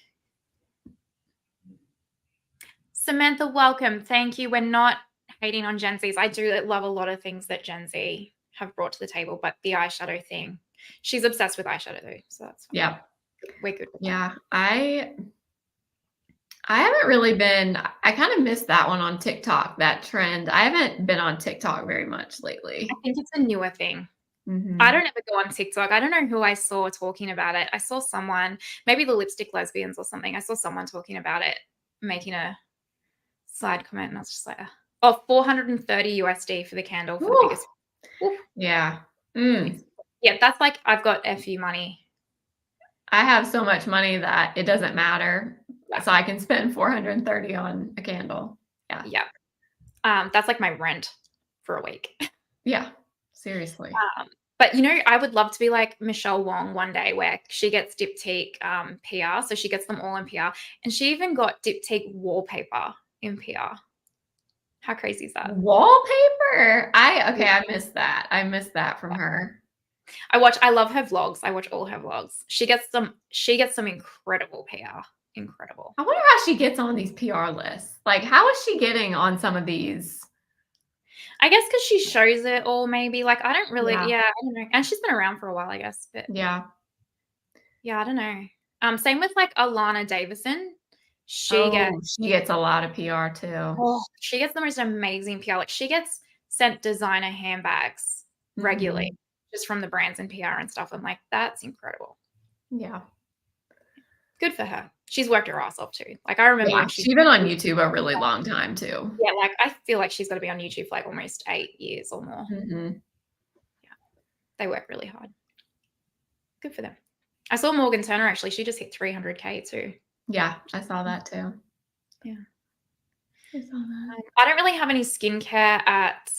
Samantha, welcome. Thank you. We're not hating on Gen Zs. I do love a lot of things that Gen Z have brought to the table, but the eyeshadow thing, she's obsessed with eyeshadow though, so that's fine. Yeah. We're good with Yeah. I haven't really been, I kind of missed that one on TikTok, that trend. I haven't been on TikTok very much lately. I think it's a newer thing. Mhm. I don't ever go on TikTok. I don't know who I saw talking about it. I saw someone, maybe the lipstick lesbians or something. I saw someone talking about it, making a side comment, and I was just like, oh, $430 USD for the candle for the biggest. Oof. Yeah. Yeah, that's like I've got FU money. I have so much money that it doesn't matter. So I can spend 430 on a candle. Yeah. Yeah. That's like my rent for a week. Yeah. Seriously. But I would love to be like Michelle Wong one day, where she gets Diptyque PR, so she gets them all in PR, and she even got Diptyque wallpaper in PR. How crazy is that? Wallpaper. I missed that. I missed that from her. I love her vlogs. I watch all her vlogs. She gets some incredible PR. Incredible. I wonder how she gets on these PR lists. Like, how is she getting on some of these? I guess because she shows it all, maybe. Like, I don't really, Yeah. I don't know. And she's been around for a while, I guess. But Yeah. yeah, I don't know. Same with like Alana Davison. She gets a lot of PR too. Oh, she gets the most amazing PR. Like, she gets sent designer handbags regularly, just from the brands and PR and stuff. I'm like, that's incredible. Yeah. Good for her. She's worked her ass off too. Like, I remember when she's been on YouTube a really long time too. Yeah, like I feel like she's got to be on YouTube for like almost 8 years or more. Mm-hmm. Yeah, they work really hard. Good for them. I saw Morgan Turner actually. She just hit 300K too. Yeah, I saw that too. Yeah, I saw that. I don't really have any skincare at.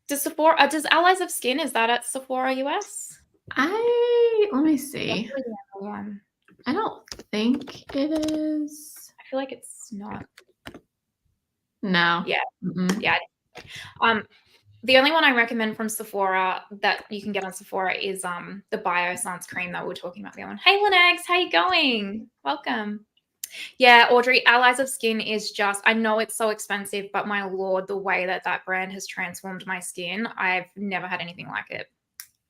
Does Sephora? Does Allies of Skin? Is that at Sephora US? Let me see. I don't think it is. I feel like it's not. No. Yeah. Mm-mm. Yeah. The only one I recommend from Sephora that you can get on Sephora is the Bio Sunscreen that we were talking about the other one. Hey, Linex, how you going? Welcome. Yeah, Audrey, Allies of Skin is just, I know it's so expensive, but my Lord, the way that brand has transformed my skin, I've never had anything like it.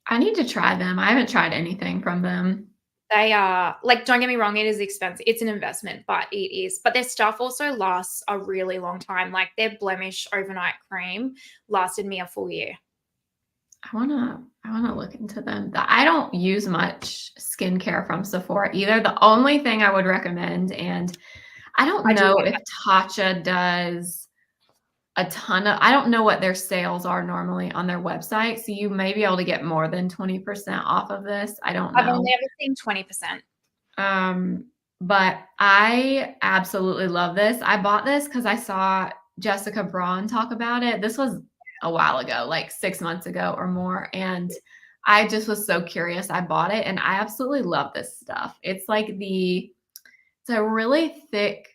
I need to try them. I haven't tried anything from them. They are, like, don't get me wrong, it is expensive. It's an investment, but it is. But their stuff also lasts a really long time. Like, their Blemish overnight cream lasted me a full year. I wanna look into them. I don't use much skincare from Sephora either. The only thing I would recommend, and I don't I do know like if that. Tatcha does a ton of I don't know what their sales are normally on their website, so you may be able to get more than 20% off of this. I don't I've know. only ever seen 20%. But I absolutely love this. I bought this because I saw Jessica Braun talk about it. This was a while ago, like 6 months ago or more, and I just was so curious. I bought it, and I absolutely love this stuff. It's a really thick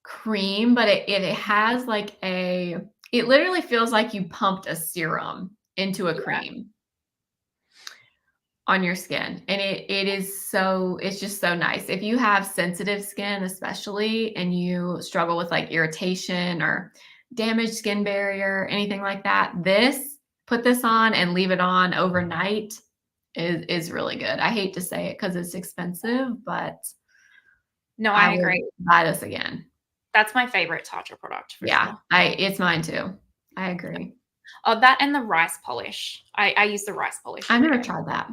cream, but it has like it literally feels like you pumped a serum into a Yeah. cream on your skin. And it's just so nice. If you have sensitive skin, especially, and you struggle with like irritation or damaged skin barrier, anything like that, put this on and leave it on overnight is really good. I hate to say it because it's expensive, but No, I I agree. would buy this again. That's my favorite Tatcha product for Yeah, sure. it's mine too. I agree. Oh, that and the rice polish. I use the rice polish I've every never day. tried that.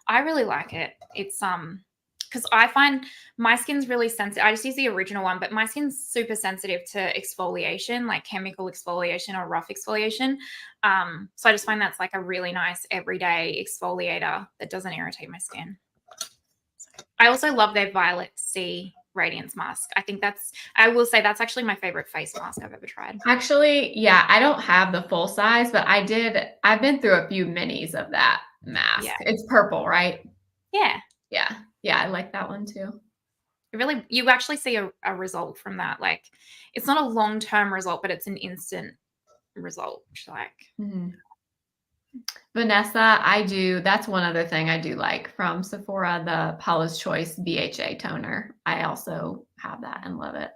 I really like it. It's because I find my skin's really sensitive. I just use the original one, but my skin's super sensitive to exfoliation, like chemical exfoliation or rough exfoliation. So I just find that's like a really nice everyday exfoliator that doesn't irritate my skin. I also love their Violet C Radiance Mask. I will say that's actually my favorite face mask I've ever tried. Actually, yeah, I don't have the full size, but I've been through a few minis of that Yeah. mask. It's purple, right? Yeah. Yeah. Yeah, I like that one too. You actually see a result from that. Like, it's not a long-term result, but it's an instant result. Like, Mhm. Vanessa, that's one other thing I do like from Sephora, the Paula's Choice BHA toner. I also have that and love it.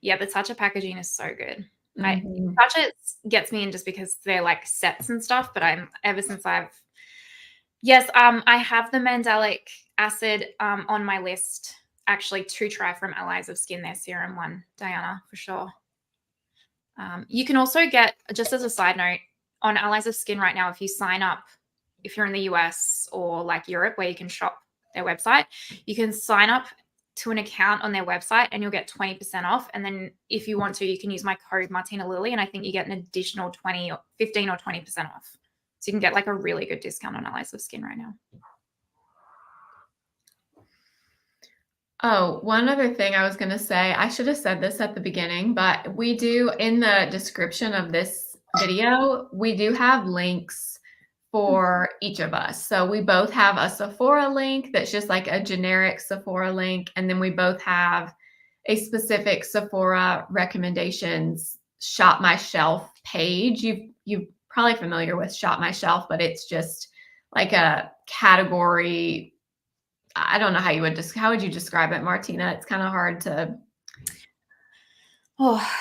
yeah, the Tatcha packaging is so good. Mhm. Tatcha gets me in just because they're like sets and stuff. But ever since I have the mandelic acid on my list actually to try from Allies of Skin, their serum one, Diana, for sure. You can also get, just as a side note, on Allies of Skin right now, if you sign up, if you're in the US or like Europe where you can shop their website, you can sign up to an account on their website and you'll get 20% off. And then if you want to, you can use my code Martina Lily, and I think you get an additional 20 or 15 or 20% off. So you can get like a really good discount on Allies of Skin right now. Oh, one other thing I was going to say, I should have said this at the beginning, but we do in the description of this video, we do have links for each of us. So we both have a Sephora link that's just like a generic Sephora link. And then we both have a specific Sephora recommendations Shop My Shelf page. You're probably familiar with Shop My Shelf, but it's just like a category. I don't know how would you describe it, Martina? It's kind of hard to. Oh,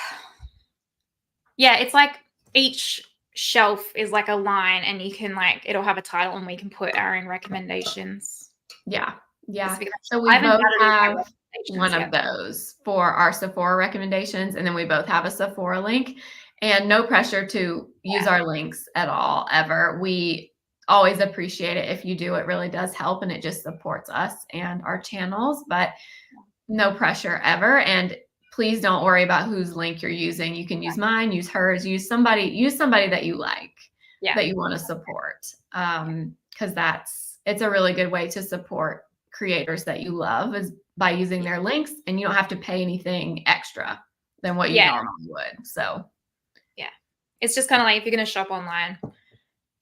yeah, it's like each shelf is like a line, and you can like it'll have a title, and we can put our own recommendations. Yeah. Yeah. So I we haven't both added all my have recommendations one of yet. those for our Sephora recommendations, and then we both have a Sephora link. And no pressure to use our links at all, ever. We always appreciate it if you do. It really does help, and it just supports us and our channels, but no pressure ever. And please don't worry about whose link you're using. You can use mine, use hers, use somebody that you like, Yeah. that you want to support. Because it's a really good way to support creators that you love, is by using their links, and you don't have to pay anything extra than what you normally would. So yeah, it's just kind of like if you're going to shop online,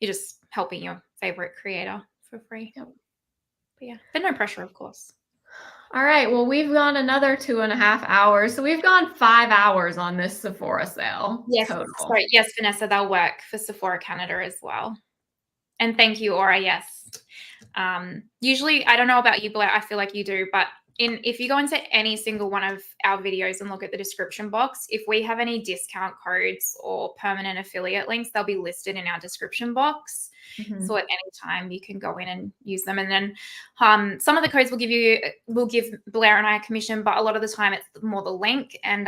you're just helping your favorite creator for free. Yep. But yeah, but no pressure, of course. All right. Well, we've gone another 2.5 hours. So we've gone 5 hours on this Sephora sale. Yes. Total. Sorry. Yes, Vanessa, they'll work for Sephora Canada as well. And thank you, Aura. Yes. Usually, I don't know about you, Blair. I feel like you do, but if you go into any single one of our videos and look at the description box, if we have any discount codes or permanent affiliate links, they'll be listed in our description box. Mm-hmm. So at any time you can go in and use them. And then some of the codes will give Blair and I a commission, but a lot of the time it's more the link, and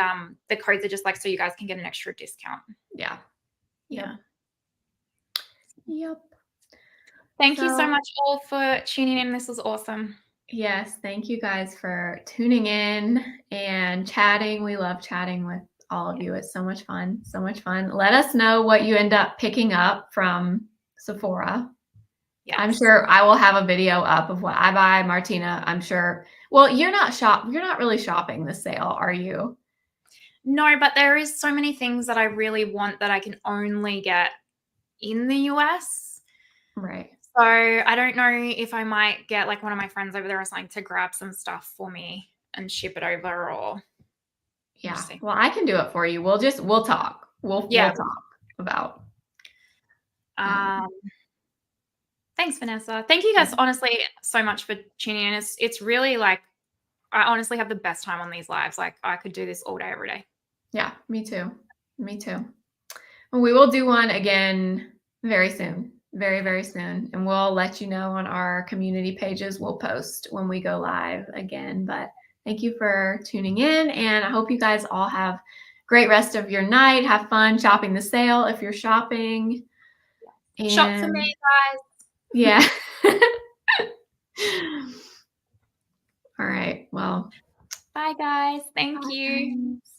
the codes are just like so you guys can get an extra discount. Yeah. Yeah. Yep. Thank you so much all for tuning in. This was awesome. Yes, thank you guys for tuning in and chatting. We love chatting with all of you. It's so much fun. So much fun. Let us know what you end up picking up from Sephora. I'm Yes. sure I will have a video up of what I buy. Martina, I'm sure. Well, you're not really shopping the sale, are you? No, but there is so many things that I really want that I can only get in the US. Right. So I don't know if I might get like one of my friends over there or something to grab some stuff for me and ship it over, or we'll Yeah. see. Well, I can do it for you. We'll talk. We'll Yeah. talk about Um, Thanks, Vanessa. Thank you guys honestly so much for tuning in. It's really like I honestly have the best time on these lives. Like I could do this all day, every day. yeah, me too. Me too. Well, we will do one again very soon. Very, very soon. And we'll let you know on our community pages. We'll post when we go live again. But thank you for tuning in. And I hope you guys all have great rest of your night. Have fun shopping the sale if you're shopping. Shop for me, And guys. yeah. All right. Well, Bye, guys. Thank you. bye.